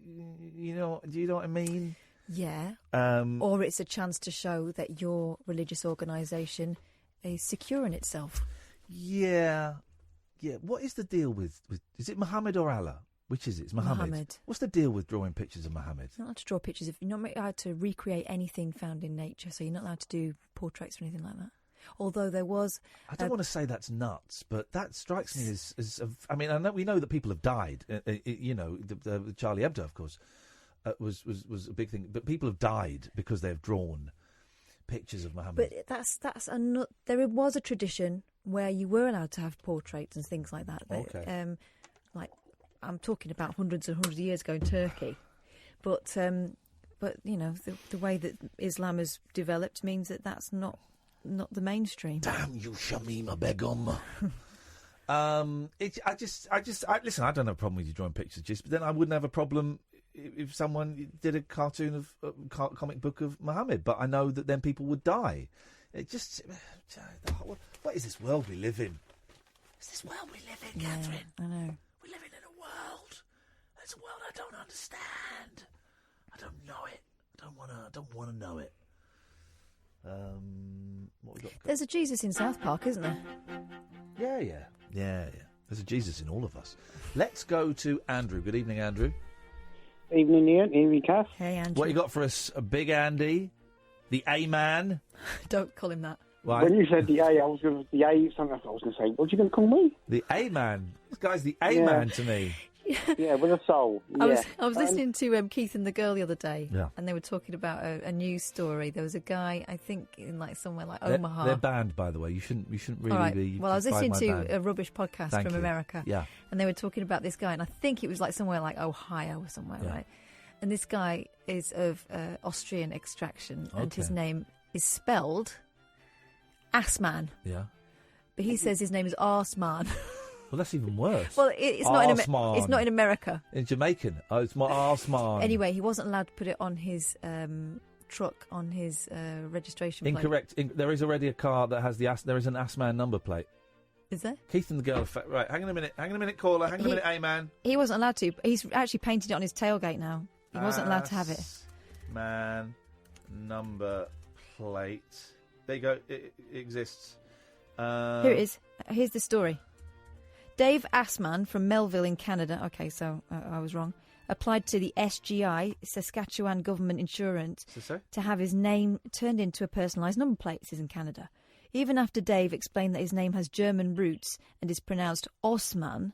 You know, do you know what I mean? Yeah. Or it's a chance to show that your religious organisation is secure in itself. Yeah. Yeah. What is the deal with is it Muhammad or Allah? Which is it? It's Muhammad. What's the deal with drawing pictures of Muhammad? You're not allowed to draw pictures. You're not allowed to recreate anything found in nature, so you're not allowed to do portraits or anything like that. Although there was... I don't want to say that's nuts, but that strikes me as I mean, we know that people have died. You know, the Charlie Hebdo, of course, was a big thing. But people have died because they've drawn pictures of Muhammad. But there was a tradition where you were allowed to have portraits and things like that. Okay. Like, I'm talking about hundreds and hundreds of years ago in Turkey. But you know, the way that Islam has developed means that that's not the mainstream. Damn you, Shamima Begum. Listen, I don't have a problem with you drawing pictures, but then I wouldn't have a problem if someone did a cartoon of comic book of Muhammad. But I know that then people would die. It just, what is this world we live in? Is this world we live in, Catherine? I know. We're living in a world. It's a world I don't understand. I don't know it. I don't want to know it. What we got? There's a Jesus in South Park, isn't there? Yeah. There's a Jesus in all of us. Let's go to Andrew. Good evening, Andrew. Evening, Ian. Evening, Kath. Hey, Andrew. What you got for us? A big Andy, the A-man. Don't call him that. Why? When you said the A, I was going to say, what are you going to call me? The A-man. This guy's the A-man to me. Yeah, with a soul. Yeah. I was listening to Keith and the Girl the other day, yeah, and they were talking about a news story. There was a guy, I think, in like somewhere like Omaha. They're banned, by the way. You shouldn't really be. Well, I was listening to a rubbish podcast from America, yeah, and they were talking about this guy, and I think it was like somewhere like Ohio or somewhere, right? And this guy is of Austrian extraction, and his name is spelled Assman. Yeah, but he says his name is Arsman. Well, that's even worse. Well, it's not in America. In Jamaican. Oh, it's my Arsman. Anyway, he wasn't allowed to put it on his truck on his registration plate. Incorrect. There is already a car that has there is an Assman number plate. Is there? Keith and the girl. Right, hang on a minute, caller. Hang on a minute, A-man. He wasn't allowed to. He's actually painted it on his tailgate now. He wasn't allowed to have it. Man number plate. There you go. It exists. Here it is. Here's the story. Dave Assman from Melville in Canada. Okay, so I was wrong. Applied to the SGI, Saskatchewan Government Insurance, to have his name turned into a personalised number plate. This is in Canada. Even after Dave explained that his name has German roots and is pronounced Osman,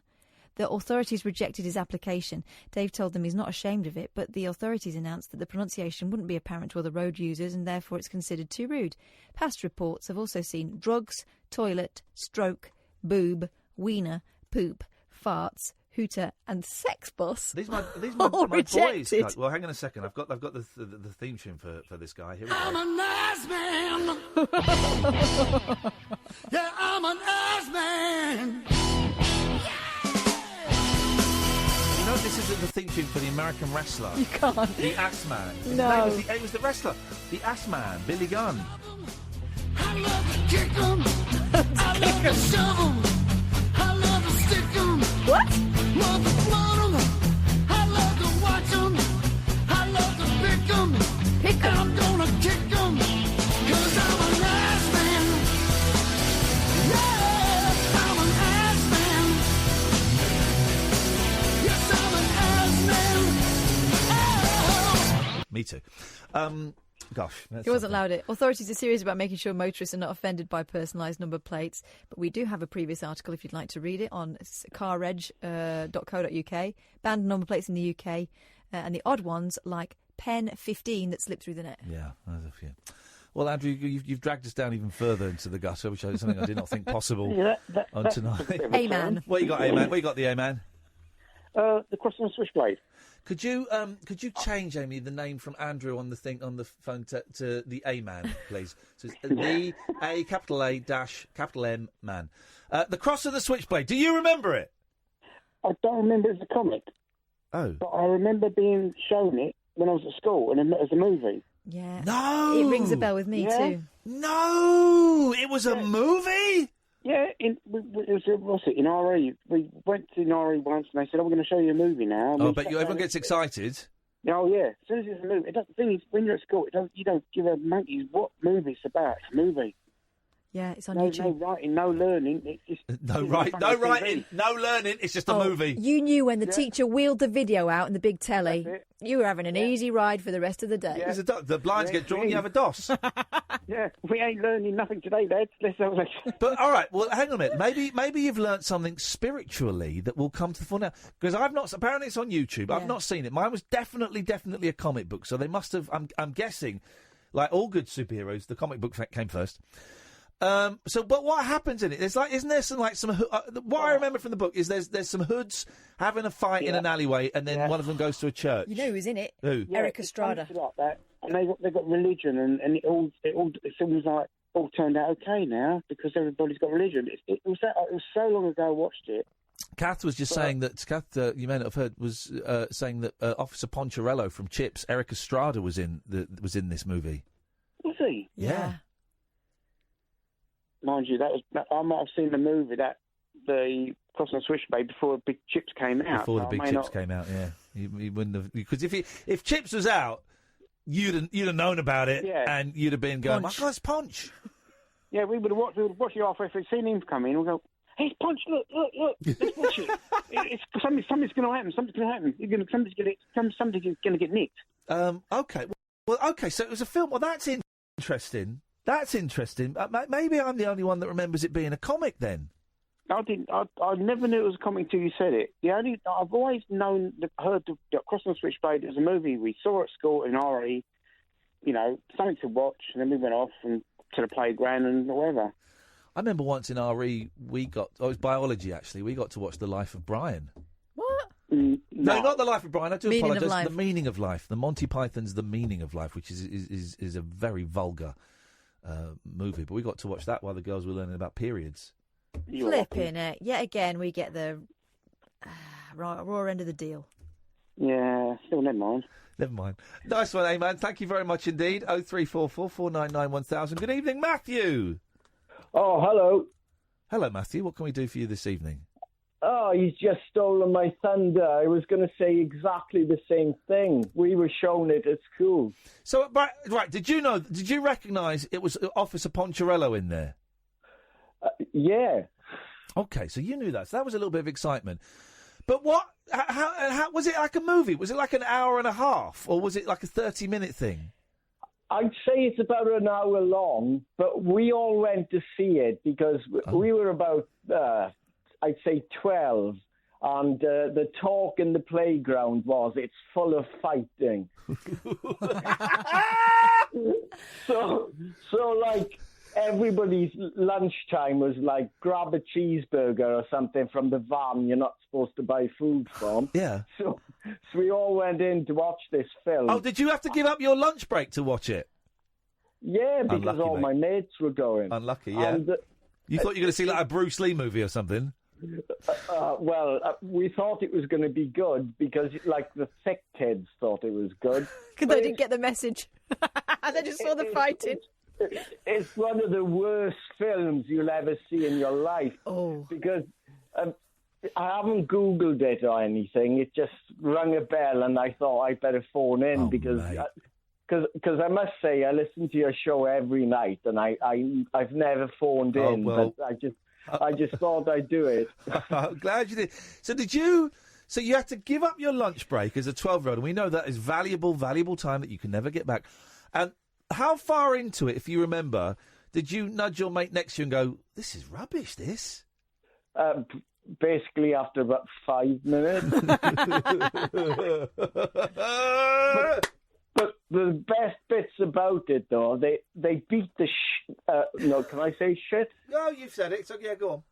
the authorities rejected his application. Dave told them he's not ashamed of it, but the authorities announced that the pronunciation wouldn't be apparent to other road users and therefore it's considered too rude. Past reports have also seen drugs, toilet, stroke, boob, wiener, poop, farts, hooter and sex bus. These my all rejected. Boys. Well, hang on a second. I've got the theme tune for this guy. Here we go. I'm a nice man. Yeah, I'm a nice man. You know, this is the theme tune for the American wrestler. You can't. The Ass Man. No. It was the wrestler. The Ass Man, Billy Gunn. I love to kick 'em. I love to shove 'em. I love to stick 'em. What? Love to float 'em. I love to watch 'em. I love to pick 'em. Pick 'em. And I'm gonna kick 'em. 'Cause I'm a nice man. Yeah, I'm an ass man. Yes, I'm an ass man. Oh. Me too. Gosh. He wasn't allowed it. Authorities are serious about making sure motorists are not offended by personalised number plates. But we do have a previous article, if you'd like to read it, on carreg.co.uk. Banned number plates in the UK. And the odd ones, like Pen 15, that slip through the net. Yeah, there's a few. Well, Andrew, you've dragged us down even further into the gutter, which is something I did not think possible on tonight. A-man. What you got, A-man? What you got, the A-man? The Crossing and Switchblade. Could you change, Amy, the name from Andrew on the phone to the A-man, please? So it's the A, capital A, dash, capital M, man. The Cross and the Switchblade. Do you remember it? I don't remember it as a comic. Oh. But I remember being shown it when I was at school and as a movie. Yeah. No! It rings a bell with me, too. No! It was a movie? Yeah, it was in RE. We went to RE once and they said, we're going to show you a movie now. And but everyone gets excited. Oh, yeah. As soon as it's a movie. The thing is, when you're at school, you don't give a monkey's what movie it's about. It's a movie. Yeah, it's on YouTube. No writing, no learning. It's just, no writing, no learning. It's just a movie. You knew when the teacher wheeled the video out in the big telly. You were having an easy ride for the rest of the day. Yeah. The blinds get drawn, you have a DOS. Yeah, we ain't learning nothing today, lads. Let's have a look. But, all right, well, hang on a minute. Maybe you've learnt something spiritually that will come to the fore now. Because I've not... Apparently it's on YouTube. Yeah. I've not seen it. Mine was definitely a comic book. So they must have... I'm guessing, like all good superheroes, the comic book came first. But what happens in it? There's isn't there some what I remember from the book is there's some hoods having a fight in an alleyway, and then one of them goes to a church. You know who's in it? Who? Eric Estrada. Like that, and they got religion, and it seems like all turned out okay now because everybody's got religion. It was so long ago I watched it. Kath was just saying that. Kath, you may not have heard, was saying that Officer Poncherello from Chips, Eric Estrada was in this movie. Was he? Yeah. Mind you, I might have seen the movie the Cross and Switchblade before Big Chips came out. Before the Big Chips came out, yeah. You wouldn't have, because if Chips was out, you'd have known about it, and you'd have been going, Punch. "My guy's Punch." Yeah, we would have watched it halfway if we'd seen him come in. We'd go, "Hey, Punch! Look! Let's watch it. Something's going to happen. Something's going to happen. Somebody's going to get nicked." Okay. Well, okay. So it was a film. Well, that's interesting. That's interesting. Maybe I'm the only one that remembers it being a comic then. I didn't. I never knew it was a comic until you said it. I've always heard the Cross and Switchblade as a movie we saw at school in RE. You know, something to watch, and then we went off and to the playground and whatever. I remember once in RE it was biology actually. We got to watch The Life of Brian. What? No, not The Life of Brian. I do Meaning apologise. of Life. The Meaning of Life. The Monty Python's The Meaning of Life, which is a very vulgar movie, but we got to watch that while the girls were learning about periods. Flipping it. Yet again, we get the raw end of the deal. Yeah, still never mind. Never mind. Nice one, man. Thank you very much indeed. 0344 499 1000. Good evening, Matthew. Oh, hello. Hello, Matthew. What can we do for you this evening? Oh, he's just stolen my thunder. I was going to say exactly the same thing. We were shown it at school. So, right, did you recognise it was Officer Poncherello in there? Yeah. Okay, so you knew that. So that was a little bit of excitement. But how was it like a movie? Was it like an hour and a half? Or was it like a 30-minute thing? I'd say it's about an hour long, but we all went to see it because we were about, I'd say 12, and the talk in the playground was, it's full of fighting. so like, everybody's lunchtime was like, grab a cheeseburger or something from the van you're not supposed to buy food from. Yeah. So we all went in to watch this film. Oh, did you have to give up your lunch break to watch it? Yeah, because Unlucky, all mate. my mates were going. Unlucky, yeah. And, you thought you were going to see like a Bruce Lee movie or something? We thought it was going to be good because, like, the thick kids thought it was good. Because they didn't get the message. They just saw the fighting. It's one of the worst films you'll ever see in your life. Oh. Because I haven't Googled it or anything. It just rang a bell and I thought I'd better phone in because I must say I listen to your show every night and I've never phoned in. Well. But I just thought I'd do it. I'm glad you did. So you had to give up your lunch break as a 12-year-old, and we know that is valuable time that you can never get back. And how far into it, if you remember, did you nudge your mate next to you and go, this is rubbish, this? Basically after about 5 minutes. But the best bits about it, though, they beat the no, can I say shit? No, you've said it, so yeah, go on.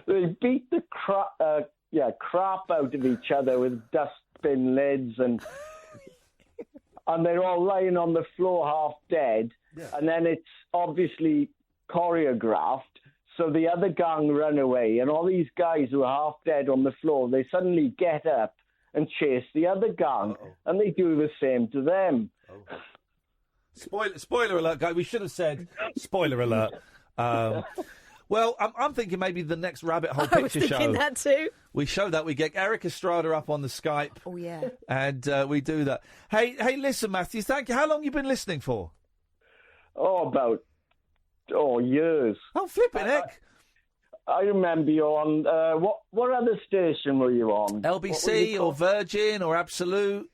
They beat the crap out of each other with dustbin lids and they're all lying on the floor half dead, and then it's obviously choreographed, so the other gang run away, and all these guys who are half dead on the floor, they suddenly get up and chase the other gang, and they do the same to them. Spoiler alert, guys. We should have said spoiler alert. Well, I'm thinking maybe the next Rabbit Hole Picture Show. I was thinking that too. We show that. We get Eric Estrada up on the Skype. Oh, yeah. And we do that. Hey, listen, Matthew, thank you. How long you been listening for? About years. Oh, flipping heck. I remember you on, what other station were you on? LBC or Virgin or Absolute?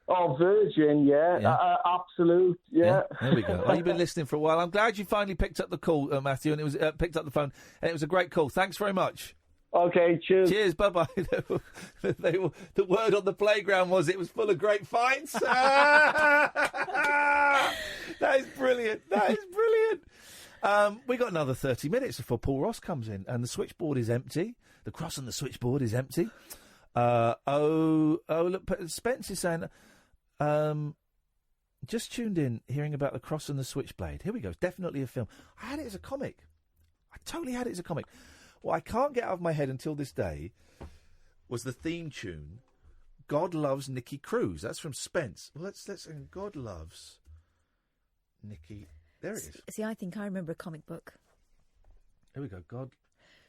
Oh, Virgin, yeah. Absolute, yeah. There we go. Well, you've been listening for a while. I'm glad you finally picked up the call, Matthew, and it was picked up the phone, and it was a great call. Thanks very much. Okay, cheers. Cheers, bye-bye. The word on the playground was it was full of great fights. That is brilliant. We got another 30 minutes before Paul Ross comes in, and the switchboard is empty. The cross on the switchboard is empty. Look, Spence is saying, just tuned in, hearing about the cross and the switchblade. Here we go. It's definitely a film. I had it as a comic. I totally had it as a comic. What I can't get out of my head until this day was the theme tune, God Loves Nicky Cruz. That's from Spence. Well, let's God Loves Nicky. There it is. See, I think I remember a comic book. Here we go. God.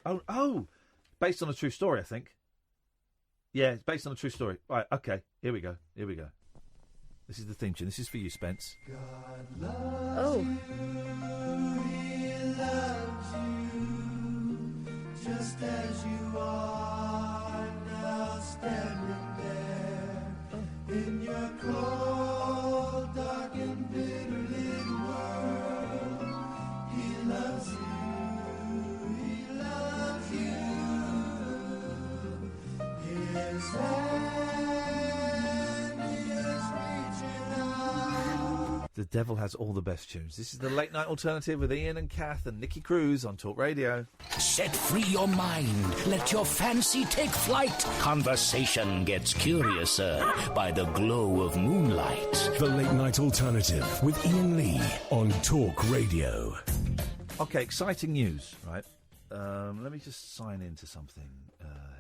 Oh, based on a true story, I think. Yeah, it's based on a true story. Right, okay. Here we go. This is the theme tune. This is for you, Spence. God loves you, he loves you, just as you are now standing there in your cold, dark and bitter little world. He loves you, he loves you. His hand is reaching out. The devil has all the best tunes. This is the Late Night Alternative with Iain and Kath and Nicky Cruz on Talk Radio. Set free your mind. Let your fancy take flight. Conversation gets curiouser by the glow of moonlight. The Late Night Alternative with Iain Lee on Talk Radio. Okay, exciting news, right? Let me just sign into something.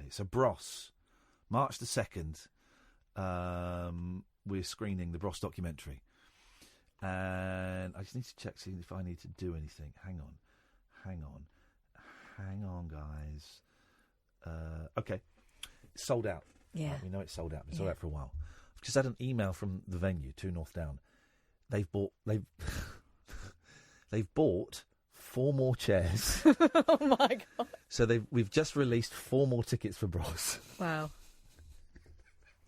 So Bros, March the 2nd, we're screening the Bros documentary. And I just need to check, see if I need to do anything. Hang on, guys. Okay. It's sold out. Yeah. Right, we know it's sold out. It's sold out for a while. I've just had an email from the venue, 2 North Down. They've bought 4 more chairs. Oh my God. So we've just released 4 more tickets for Bros. Wow.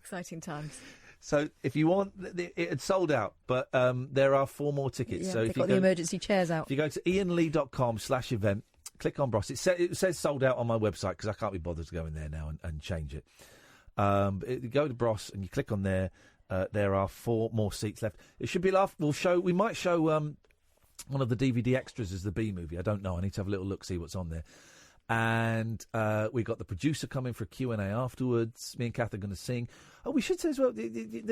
Exciting times. So if you want, it had sold out, but there are 4 more tickets. Yeah, so they've if you got the emergency chairs out. If you go to iainlee.com/event, click on Bros. It says sold out on my website because I can't be bothered to go in there now and change it. You go to Bros and you click on there. There are 4 more seats left. It should be enough. We might show one of the DVD extras as the B movie. I don't know. I need to have a little look, see what's on there. And we got the producer coming for a Q&A afterwards. Me and Kath are going to sing. Oh, we should say as well. We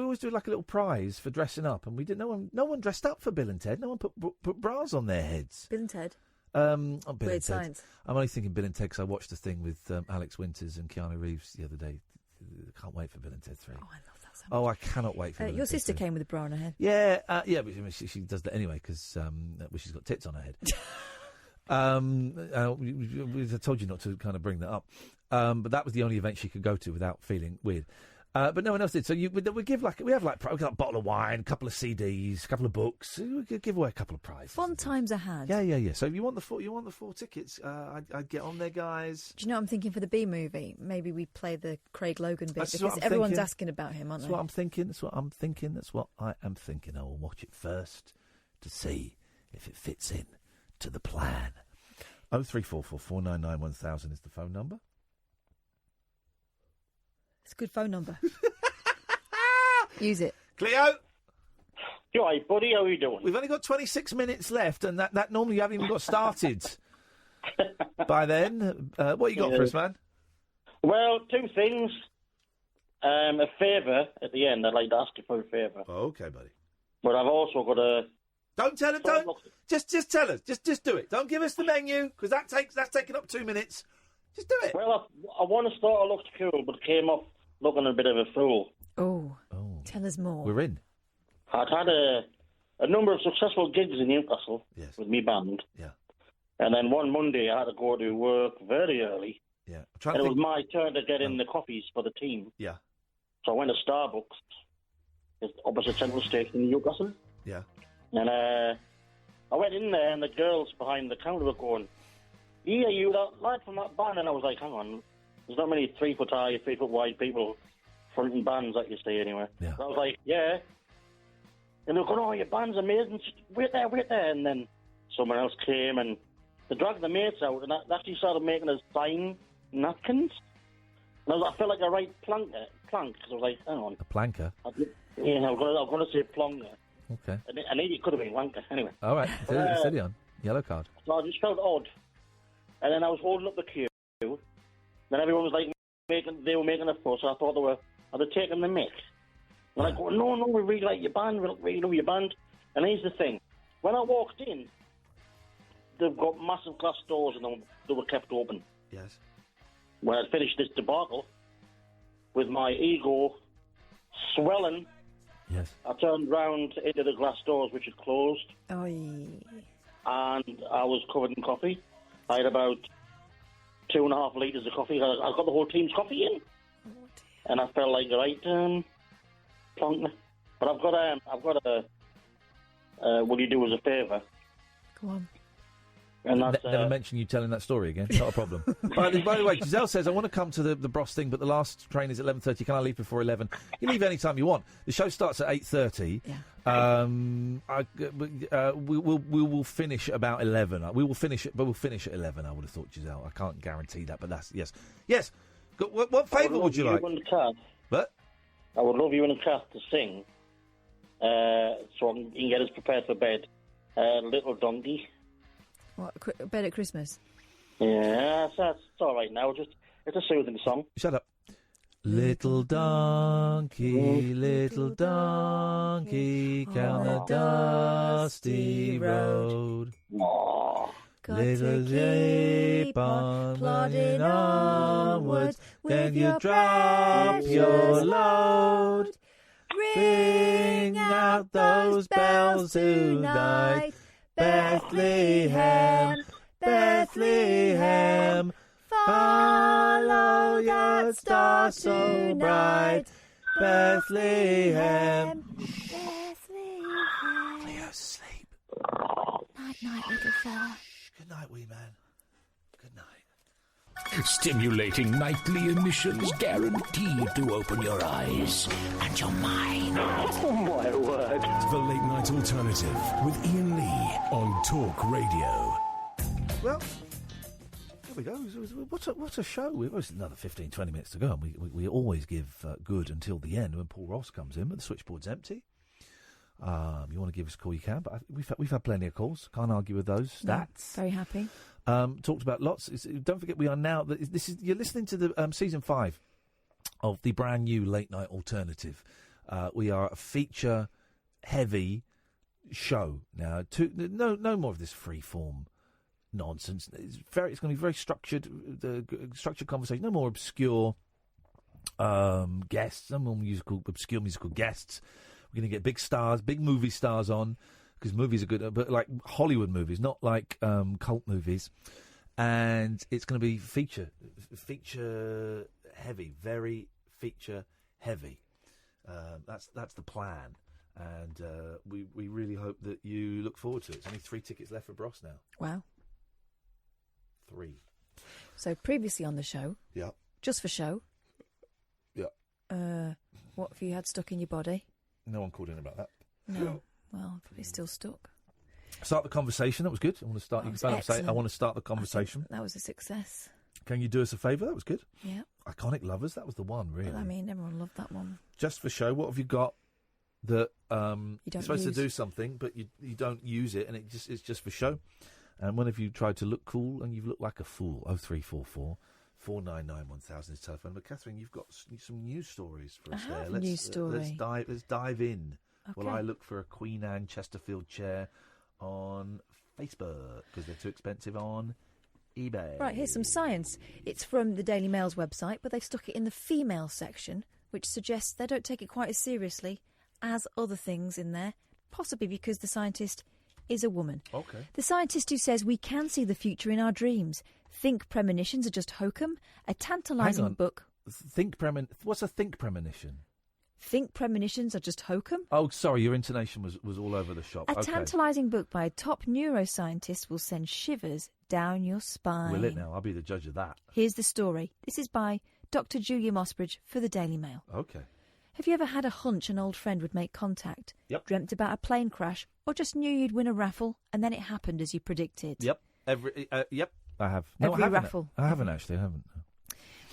always do like a little prize for dressing up, and we did. No one dressed up for Bill and Ted. No one put bras on their heads. Bill and Ted. Weird Science. I'm only thinking Bill and Ted because I watched the thing with Alex Winters and Keanu Reeves the other day. Can't wait for Bill and Ted 3. Oh, I love that so much. Oh, I cannot wait for Bill your and Ted sister 3. came with a bra on her head. Yeah, but she does that anyway because she's got tits on her head. I told you not to kind of bring that up, but that was the only event she could go to without feeling weird. But no one else did. So we have a bottle of wine, a couple of CDs, a couple of books. We could give away a couple of prizes. Fun times ahead. Yeah. So if you want the 4 tickets, I'd get on there, guys. Do you know what I'm thinking for the B movie? Maybe we play the Craig Logan bit That's because everyone's asking about him, aren't they? That's what I'm thinking. That's what I am thinking. I will watch it first to see if it fits in to the plan. 0344 499 1000 is the phone number. It's a good phone number. Use it. Cleo! You all right, buddy? How are you doing? We've only got 26 minutes left, and that normally you haven't even got started by then. What you got for us, man? Well, 2 things. A favour at the end. I'd like to ask you for a favour. Oh, okay, buddy. But I've also got a... Don't tell us. Just tell us. Just do it. Don't give us the menu because that's taking up 2 minutes. Just do it. Well, I want to start. I looked cool, but came off looking a bit of a fool. Oh. Tell us more. We're in. I'd had a number of successful gigs in Newcastle with me band. Yeah. And then one Monday I had to go to work very early. Yeah. And it was my turn to get in the coffees for the team. Yeah. So I went to Starbucks, just opposite Central Station in Newcastle. Yeah. And I went in there, and the girls behind the counter were going, "Yeah, you that lad from that band?" And I was like, "Hang on, there's not many 3 foot high, 3 foot wide people fronting bands like you say anyway." Yeah. So I was like, "Yeah." And they were going, "Oh, your band's amazing. Just wait there." And then someone else came, and they dragged the mates out, and they actually started making us sign napkins. And I felt like a right plank, because I was like, "Hang on." A planker? I was going to say plonker. Okay. And it could have been wanker, anyway. All right. Steady on. Yellow card. So I just felt odd. And then I was holding up the queue. Then everyone was like, they were making a fuss. I thought are they taking the mick? And I go, no, we really like your band. We really love your band. And here's the thing. When I walked in, they've got massive glass doors and they were kept open. Yes. When I finished this debacle, with my ego swelling, yes, I turned round into the glass doors, which had closed. Oy. And I was covered in coffee. I had about 2.5 litres of coffee. I got the whole team's coffee in. And I felt like, right, plonker. But I've got a will you do us a favour? Go on. And that's, Never mention you telling that story again. Not a problem. By the way, Giselle says, I want to come to the Bros thing, but the last train is at 11:30. Can I leave before 11? You leave any time you want. The show starts at 8:30. Yeah. We will finish about 11. We will finish it, but we'll finish at 11. I would have thought, Giselle. I can't guarantee that, but that's yes. What favour would you like? What? I would love you and Kath to sing, so I can get us prepared for bed. Little Donkey. What, Bed at Christmas? Yeah, it's all right now. It's a soothing song. Shut up. Little donkey, down the dusty road. Aww. Little sheep on plodding onwards, then you drop your load. Ring out those bells tonight. Bethlehem, Bethlehem. Follow that star so bright. Bethlehem. Leo's asleep. Night, little fella. Good night, wee man. Good night. Stimulating nightly emissions guaranteed to open your eyes and your mind. Oh, my word. The Late Night Alternative with Iain Lee on Talk Radio. Well, here we go. What's a show? We've got another 15, 20 minutes to go, and we always give good until the end when Paul Ross comes in, but the switchboard's empty. You want to give us a call, you can, but we've had plenty of calls. Can't argue with those stats. No, very happy. Talked about lots. Don't forget, we are now. You're listening to the season 5 of the brand new Late Night Alternative. We are a feature-heavy show now. No more of this free-form nonsense. It's going to be very structured. Structured conversation. No more obscure guests. No more obscure musical guests. We're going to get big stars, big movie stars on. Because movies are good, but like Hollywood movies, not like cult movies. And it's going to be feature heavy, very feature heavy. That's the plan, and we really hope that you look forward to it. There's only 3 tickets left for Bros now. Wow. 3. So previously on the show, yeah, just for show, yeah. What have you had stuck in your body? No one called in about that. No. Well, probably still stuck. Start the conversation. That was good. I want to start. That You was can say, I excellent. want to start the conversation. That was a success. Can you do us a favour? That was good. Yeah. Iconic Lovers. That was the one, really. Well, I mean, everyone loved that one. Just for show, what have you got that don't you're supposed use? to do something, but you don't use it, and it's just for show? And when have you tried to look cool and you've looked like a fool? 0344 499 1000 is telephone. But Catherine, you've got some news stories for us I have there. a news story. Let's dive in. Okay. While I look for a Queen Anne Chesterfield chair on Facebook because they're too expensive on eBay. Right, here's some science. It's from the Daily Mail's website, but they've stuck it in the female section, which suggests they don't take it quite as seriously as other things in there, possibly because the scientist is a woman. Okay. The scientist who says we can see the future in our dreams. Think premonitions are just hokum. A tantalising Hang on. book. What's a think premonition? Think premonitions are just hokum. Oh, sorry, your intonation was all over the shop. A tantalising book by a top neuroscientist will send shivers down your spine. Will it now? I'll be the judge of that. Here's the story. This is by Dr. Julia Mossbridge for the Daily Mail. Okay. Have you ever had a hunch an old friend would make contact? Yep. Dreamt about a plane crash, or just knew you'd win a raffle, and then it happened as you predicted? Yep. Yep. I have. No, Every I haven't. raffle. I haven't actually. I haven't.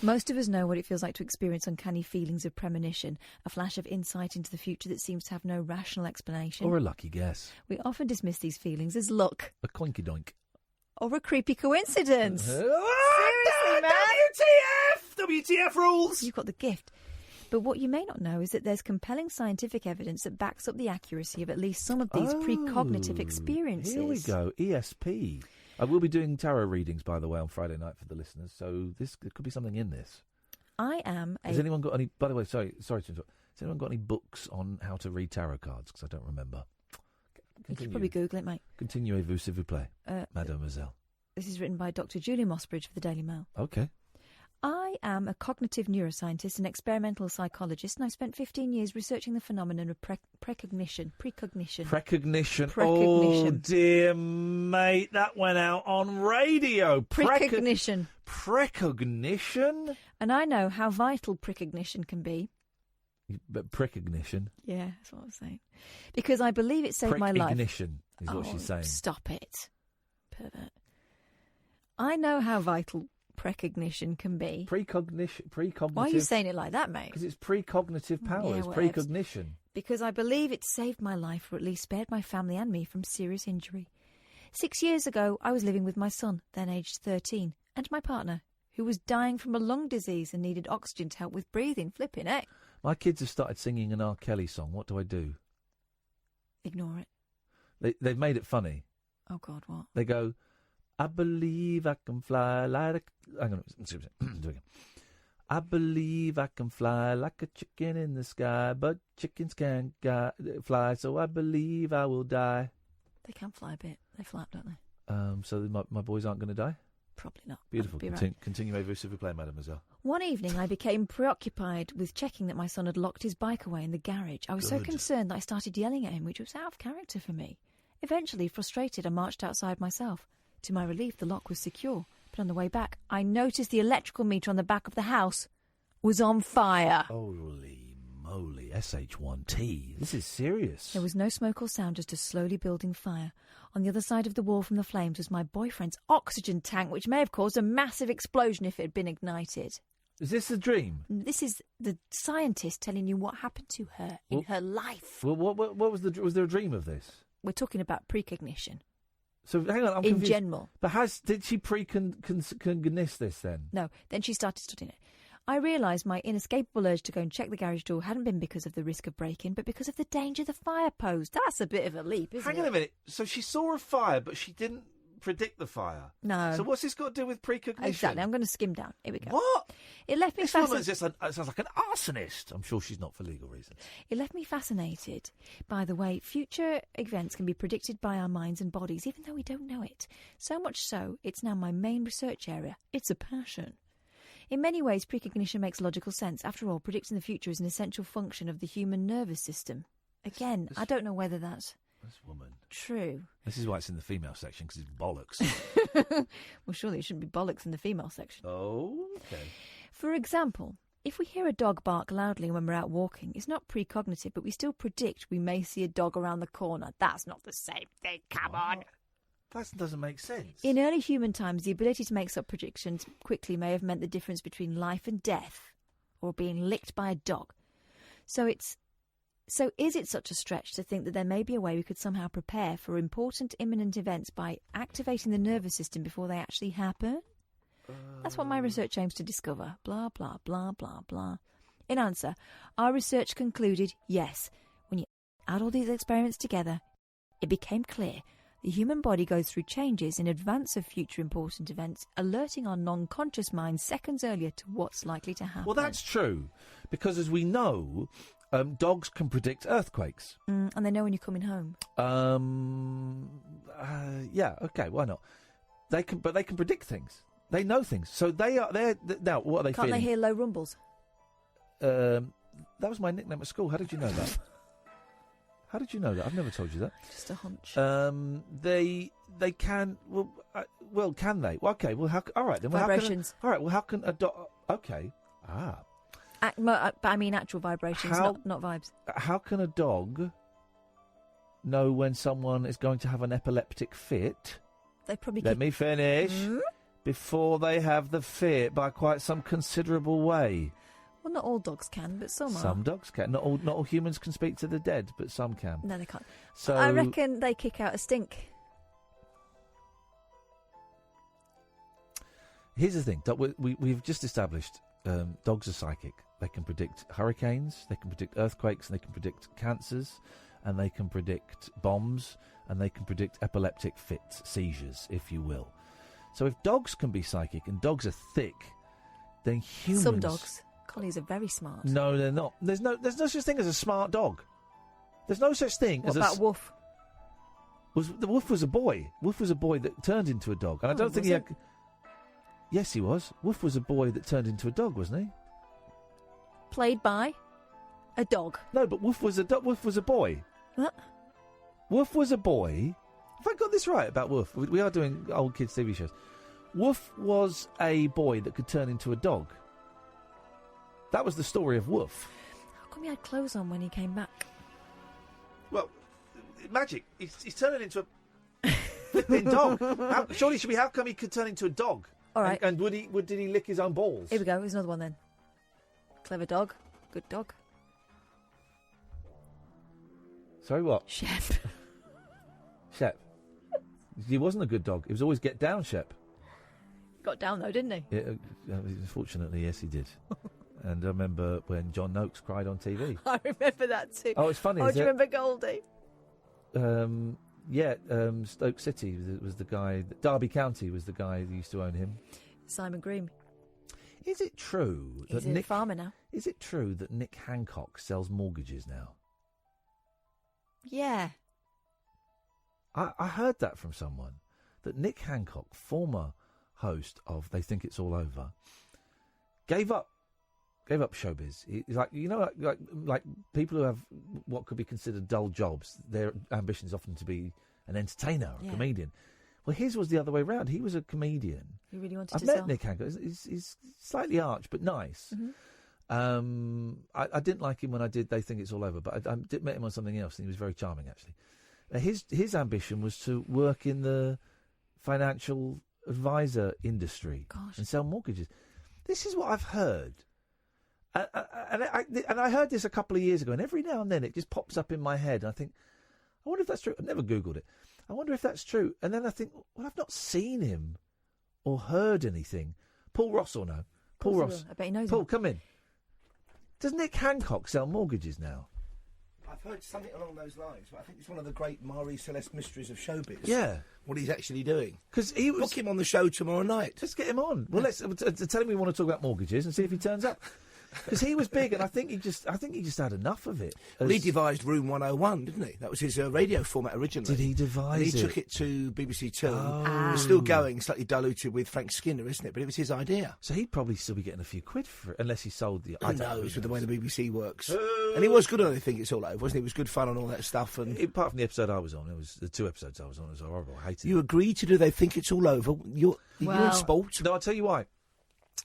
Most of us know what it feels like to experience uncanny feelings of premonition, a flash of insight into the future that seems to have no rational explanation. Or a lucky guess. We often dismiss these feelings as luck. A coinky doink. Or a creepy coincidence. Seriously, man. WTF rules! You've got the gift. But what you may not know is that there's compelling scientific evidence that backs up the accuracy of at least some of these precognitive experiences. Here we go. ESP. I will be doing tarot readings, by the way, on Friday night for the listeners, so there could be something in this. Has anyone got any... By the way, sorry to interrupt. Has anyone got any books on how to read tarot cards? Because I don't remember. You could probably Google it, mate. Continuez-vous, s'il vous plaît, mademoiselle. This is written by Dr. Julia Mossbridge for the Daily Mail. Okay. I am a cognitive neuroscientist and experimental psychologist, and I've spent 15 years researching the phenomenon of precognition. Oh, dear mate, that went out on radio. Precognition. Precognition? And I know how vital precognition can be. But precognition? Yeah, that's what I was saying. Because I believe it saved my life. Precognition is what she's saying. Stop it, pervert. I know how vital precognition can be. Precognitive. Why are you saying it like that, mate? Because it's precognitive powers, whatevs. precognition. Because I believe it saved my life, or at least spared my family and me from serious injury. 6 years ago, I was living with my son, then aged 13, and my partner, who was dying from a lung disease and needed oxygen to help with breathing. Flipping heck. My kids have started singing an R. Kelly song. What do I do? Ignore it. They've made it funny. Oh, God, what? They go, I believe I can fly like a... Hang on, do it again. I believe I can fly like a chicken in the sky, but chickens can't fly, so I believe I will die. They can fly a bit. They flap, don't they? So my boys aren't going to die? Probably not. Beautiful. Be right. Continue, s'il vous plaît, mademoiselle. One evening, I became preoccupied with checking that my son had locked his bike away in the garage. I was so concerned that I started yelling at him, which was out of character for me. Eventually, frustrated, I marched outside myself. To my relief, the lock was secure. But on the way back, I noticed the electrical meter on the back of the house was on fire. Holy moly, SH1T. This is serious. There was no smoke or sound, just a slowly building fire. On the other side of the wall from the flames was my boyfriend's oxygen tank, which may have caused a massive explosion if it had been ignited. Is this a dream? This is the scientist telling you what happened to her in her life. Well, what was there a dream of this? We're talking about precognition. So hang on, I'm in confused. general. But did she precognize this then? No, then she started studying it. I realised my inescapable urge to go and check the garage door hadn't been because of the risk of break-in, but because of the danger the fire posed. That's a bit of a leap, isn't it? Hang on a minute. So she saw a fire, but she didn't predict the fire? No. So what's this got to do with precognition? Exactly. I'm going to skim down. Here we go. What? It left me This fascinated. woman's just it sounds like an arsonist. I'm sure she's not for legal reasons. It left me fascinated by the way future events can be predicted by our minds and bodies, even though we don't know it. So much so, it's now my main research area. It's a passion. In many ways, precognition makes logical sense. After all, predicting the future is an essential function of the human nervous system. Again, I don't know whether that's woman. True. This is why it's in the female section, because it's bollocks. Well, surely it shouldn't be bollocks in the female section. Oh, okay. For example, if we hear a dog bark loudly when we're out walking, it's not precognitive, but we still predict we may see a dog around the corner. That's not the same thing. Come on. That doesn't make sense. In early human times, the ability to make such predictions quickly may have meant the difference between life and death, or being licked by a dog. So is it such a stretch to think that there may be a way we could somehow prepare for important imminent events by activating the nervous system before they actually happen? That's what my research aims to discover. Blah, blah, blah, blah, blah. In answer, our research concluded, yes, when you add all these experiments together, it became clear the human body goes through changes in advance of future important events, alerting our non-conscious minds seconds earlier to what's likely to happen. Well, that's true, because as we know, dogs can predict earthquakes. And they know when you're coming home. Yeah, okay, why not? They can predict things. They know things. So they're now. What are they Can't feeling? they hear low rumbles? That was my nickname at school. How did you know that? How did you know that? I've never told you that. Just a hunch. They can. Well, can they? Well, okay. Well, all right then. Well, Vibrations. All right. Well, how can a dog? Okay. But I mean actual vibrations, not vibes. How can a dog know when someone is going to have an epileptic fit? They probably. Let me finish. Before they have the fit by quite some considerable way. Well, not all dogs can, but some are. Some dogs can. Not all humans can speak to the dead, but some can. No, they can't. So I reckon they kick out a stink. Here's the thing. We've just established dogs are psychic. They can predict hurricanes, they can predict earthquakes, and they can predict cancers, and they can predict bombs, and they can predict epileptic fits, seizures, if you will. So if dogs can be psychic and dogs are thick, then humans... Some dogs. Collies are very smart. No, they're not. There's no such thing as a smart dog. There's no such thing as What about Woof? The Woof was a boy. Woof was a boy that turned into a dog. And I don't think he had... Yes, he was. Woof was a boy that turned into a dog, wasn't he? Played by a dog. No, but Woof was a boy. What? Woof was a boy. Have I got this right about Woof? We are doing old kids' TV shows. Woof was a boy that could turn into a dog. That was the story of Woof. How come he had clothes on when he came back? Well, magic. He's turning into a flipping dog. Surely it should be how come he could turn into a dog? All right. And did he lick his own balls? Here we go. Here's another one then. Clever dog. Good dog. Sorry, what? Shep. Shep. He wasn't a good dog. He was always get down, Shep. Got down though, didn't he? Yeah, unfortunately, yes, he did. And I remember when John Noakes cried on TV. I remember that too. Oh, it's funny. Oh, do you remember Goldie? Stoke City was the guy. Derby County was the guy who used to own him. Simon Green. Is it true He's that a Nick farmer now. Is it true that Nick Hancock sells mortgages now? Yeah. I heard that from someone, that Nick Hancock, former host of They Think It's All Over, gave up showbiz. He's like, like people who have what could be considered dull jobs, their ambition is often to be an entertainer or a comedian. Well, his was the other way around. He was a comedian. He really wanted I've to met sell. Nick Hancock. He's slightly arch, but nice. Mm-hmm. I didn't like him when I did They Think It's All Over, but I did met him on something else, and he was very charming, actually. His ambition was to work in the financial advisor industry and sell mortgages. This is what I've heard. And I heard this a couple of years ago, and every now and then it just pops up in my head, and I think, I wonder if that's true. I've never Googled it. I wonder if that's true. And then I think, well, I've not seen him or heard anything. Paul Ross or no? Paul Ross. I bet he knows Paul, him. come in. Does Nick Hancock sell mortgages now? I've heard something along those lines, but I think it's one of the great Marie Celeste mysteries of showbiz. Yeah. What he's actually doing. Because he was... Book him on the show tomorrow night. Let's get him on. Well, let's tell him we want to talk about mortgages and see if he turns up. Because he was big, and I think he just had enough of it. Well, he devised Room 101, didn't he? That was his radio format originally. Did he devise and it? he took it to BBC Two. Oh. It's still going, slightly diluted with Frank Skinner, isn't it? But it was his idea. So he'd probably still be getting a few quid for it, unless he sold the... Who knows with the way the BBC works. And he was good on I Think It's All Over, wasn't he? It was good fun and all that stuff. And apart from the episode I was on, it was the 2 episodes I was on. It was horrible. I hated it. You agreed to do They Think It's All Over. You're in sport. No, I'll tell you why.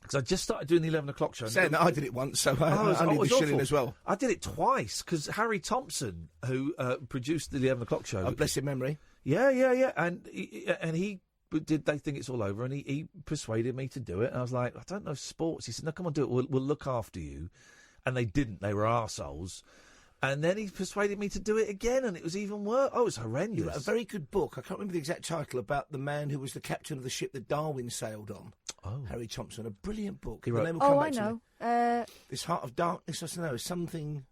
Because I just started doing the 11 o'clock show. Saying that I did it once, so I need the shilling as well. I did it twice, because Harry Thompson, who produced the 11 o'clock show... A blessed memory. Yeah. And he did They Think It's All Over, and he persuaded me to do it. And I was like, I don't know sports. He said, no, come on, do it. We'll look after you. And they didn't. They were arseholes. And then he persuaded me to do it again, and it was even worse. Oh, it was horrendous. You wrote a very good book. I can't remember the exact title, about the man who was the captain of the ship that Darwin sailed on. Oh. Harry Thompson. A brilliant book. He wrote... The name will come back I to me. know. This Heart of Darkness, I don't know, something...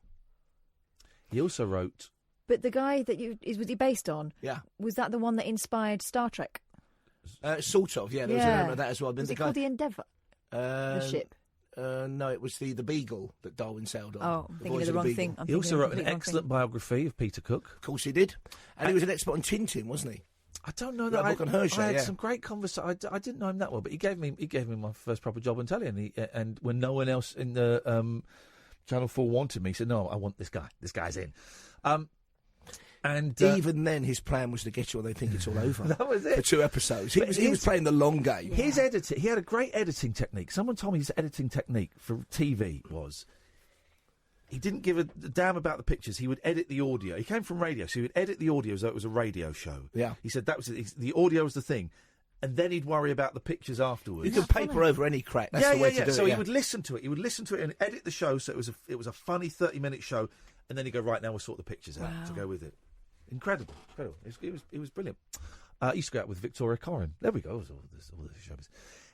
He also wrote... But the guy that was he based on? Yeah. Was that the one that inspired Star Trek? Sort of, yeah. There was an element of that as well. Was it called the Endeavour? The ship? No, it was the Beagle that Darwin sailed on. Oh, I'm thinking of the wrong thing. He also wrote an excellent biography of Peter Cook. Of course he did. And he was an expert on Tintin, wasn't he? I don't know that. I had some great conversation. I didn't know him that well, but he gave me my first proper job on telly, and when no one else in the Channel 4 wanted me, he said, "No, I want this guy. This guy's in." And even then, his plan was to get you on They Think It's All Over. That was it. For 2 episodes. He was playing the long game. His editing, he had a great editing technique. Someone told me his editing technique for TV was he didn't give a damn about the pictures. He would edit the audio. He came from radio, so he would edit the audio as though it was a radio show. Yeah. He said that was the audio was the thing. And then he'd worry about the pictures afterwards. You can paper over any crack. That's the way to do it. So he would listen to it. He would listen to it and edit the show so it was a funny 30-minute show. And then he'd go, right, now we'll sort the pictures out to go with it. Incredible. It was brilliant. I used to go out with Victoria Corrin. There we go. All this showbiz.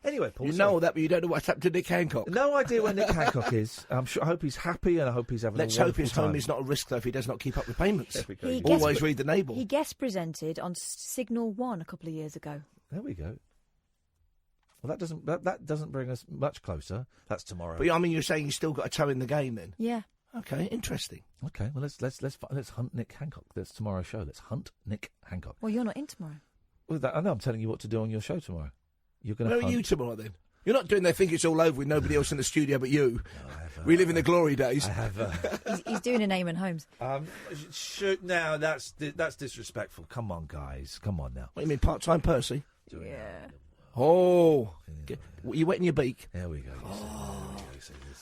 Anyway, Paul. You know all that, but you don't know what's happened to Nick Hancock. No idea where Nick Hancock is. I hope he's happy, and I hope he's having Let's a wonderful hope his time. home is not a risk, though, if he does not keep up with payments. He Always read the label. He guest presented on Signal 1 a couple of years ago. There we go. Well, that doesn't bring us much closer. That's tomorrow. But I mean, you're saying he's still got a toe in the game, then? Yeah. Okay, interesting. Okay, well let's hunt Nick Hancock. That's tomorrow's show. Let's hunt Nick Hancock. Well, you're not in tomorrow. Well, I know. I'm telling you what to do on your show tomorrow. You're going to. Where are you tomorrow then? You're not doing They Think It's All Over with nobody else in the studio but you. We live in the glory days. I have. He's doing a Eamon Holmes. Now that's disrespectful. Come on, guys. Come on now. What do you mean, part-time Percy? Yeah. Oh, you wetting your beak? There we go.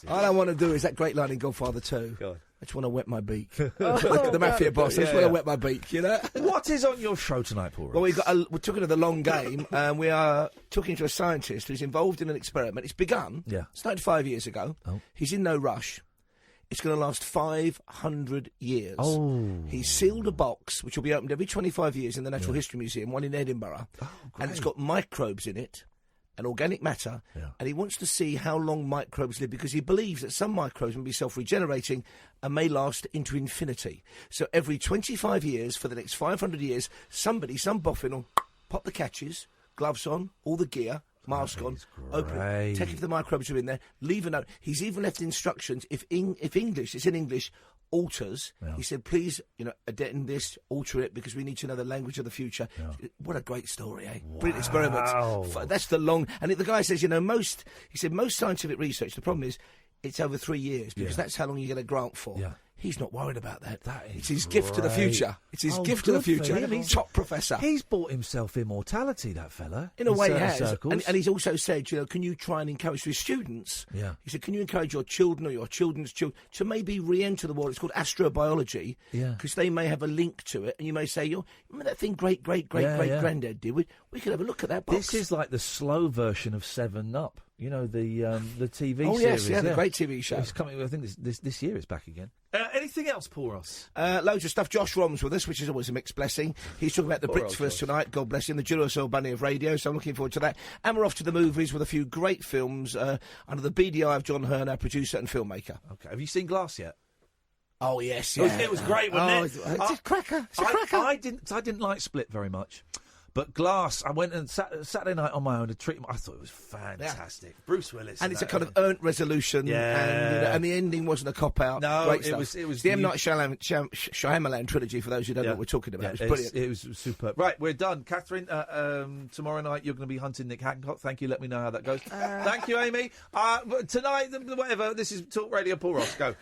All I want to do is that great line in Godfather 2. God. I just want to wet my beak. The mafia boss. I just want to wet my beak. You know. What is on your show tonight, Paul? Well, we're talking to the long game, and we are talking to a scientist who's involved in an experiment. It's begun. Yeah. Started 5 years ago. Oh. He's in no rush. It's going to last 500 years. Oh. He's sealed a box, which will be opened every 25 years in the Natural History Museum, one in Edinburgh. Oh, and it's got microbes in it and organic matter. Yeah. And he wants to see how long microbes live because he believes that some microbes will be self-regenerating and may last into infinity. So every 25 years, for the next 500 years, some boffin will pop the catches, gloves on, all the gear, mask on, open it, check if the microbes are in there, leave a note. He's even left instructions if English, it's in English, alters. He said, please, edit this, alter it, because we need to know the language of the future. What a great story, eh? Wow. Brilliant experiment. That's the long... And the guy says, most scientific research, the problem is it's over 3 years, because that's how long you get a grant for. Yeah. He's not worried about that. It's his gift to the future. It's his gift to the future. He's top professor. He's bought himself immortality, that fella. In a way, he has. Circles. And he's also said, can you try and encourage his students? Yeah. He said, can you encourage your children or your children's children to maybe re-enter the world? It's called astrobiology. Yeah. Because they may have a link to it, and you may say, remember that thing great-great-great-great-granddad did? We could have a look at that box. This is like the slow version of 7 Up. The TV series. Yes, the great TV show. It's coming. I think this year it's back again. Anything else, Paul Ross? Loads of stuff. Josh Rom's with us, which is always a mixed blessing. He's talking about the Brits for us tonight. God bless him, the Duracell Bunny of radio. So I'm looking forward to that. And we're off to the movies with a few great films under the beady eye of John Hearn, our producer and filmmaker. Okay. Have you seen Glass yet? Oh yes, yeah. It was great, wasn't it? It's a cracker. It's a cracker. I didn't like Split very much. But Glass, I went and Saturday night on my own to treat him. I thought it was fantastic. Yeah. Bruce Willis. And it's a kind of earned resolution. Yeah. And the ending wasn't a cop-out. No, great it stuff. was the M. Night Shyamalan trilogy, for those who don't know what we're talking about. It was brilliant. It was superb. Right, we're done. Catherine, tomorrow night you're going to be hunting Nick Hancock. Thank you. Let me know how that goes. Thank you, Amy. Tonight, whatever, this is Talk Radio. Paul Ross, go.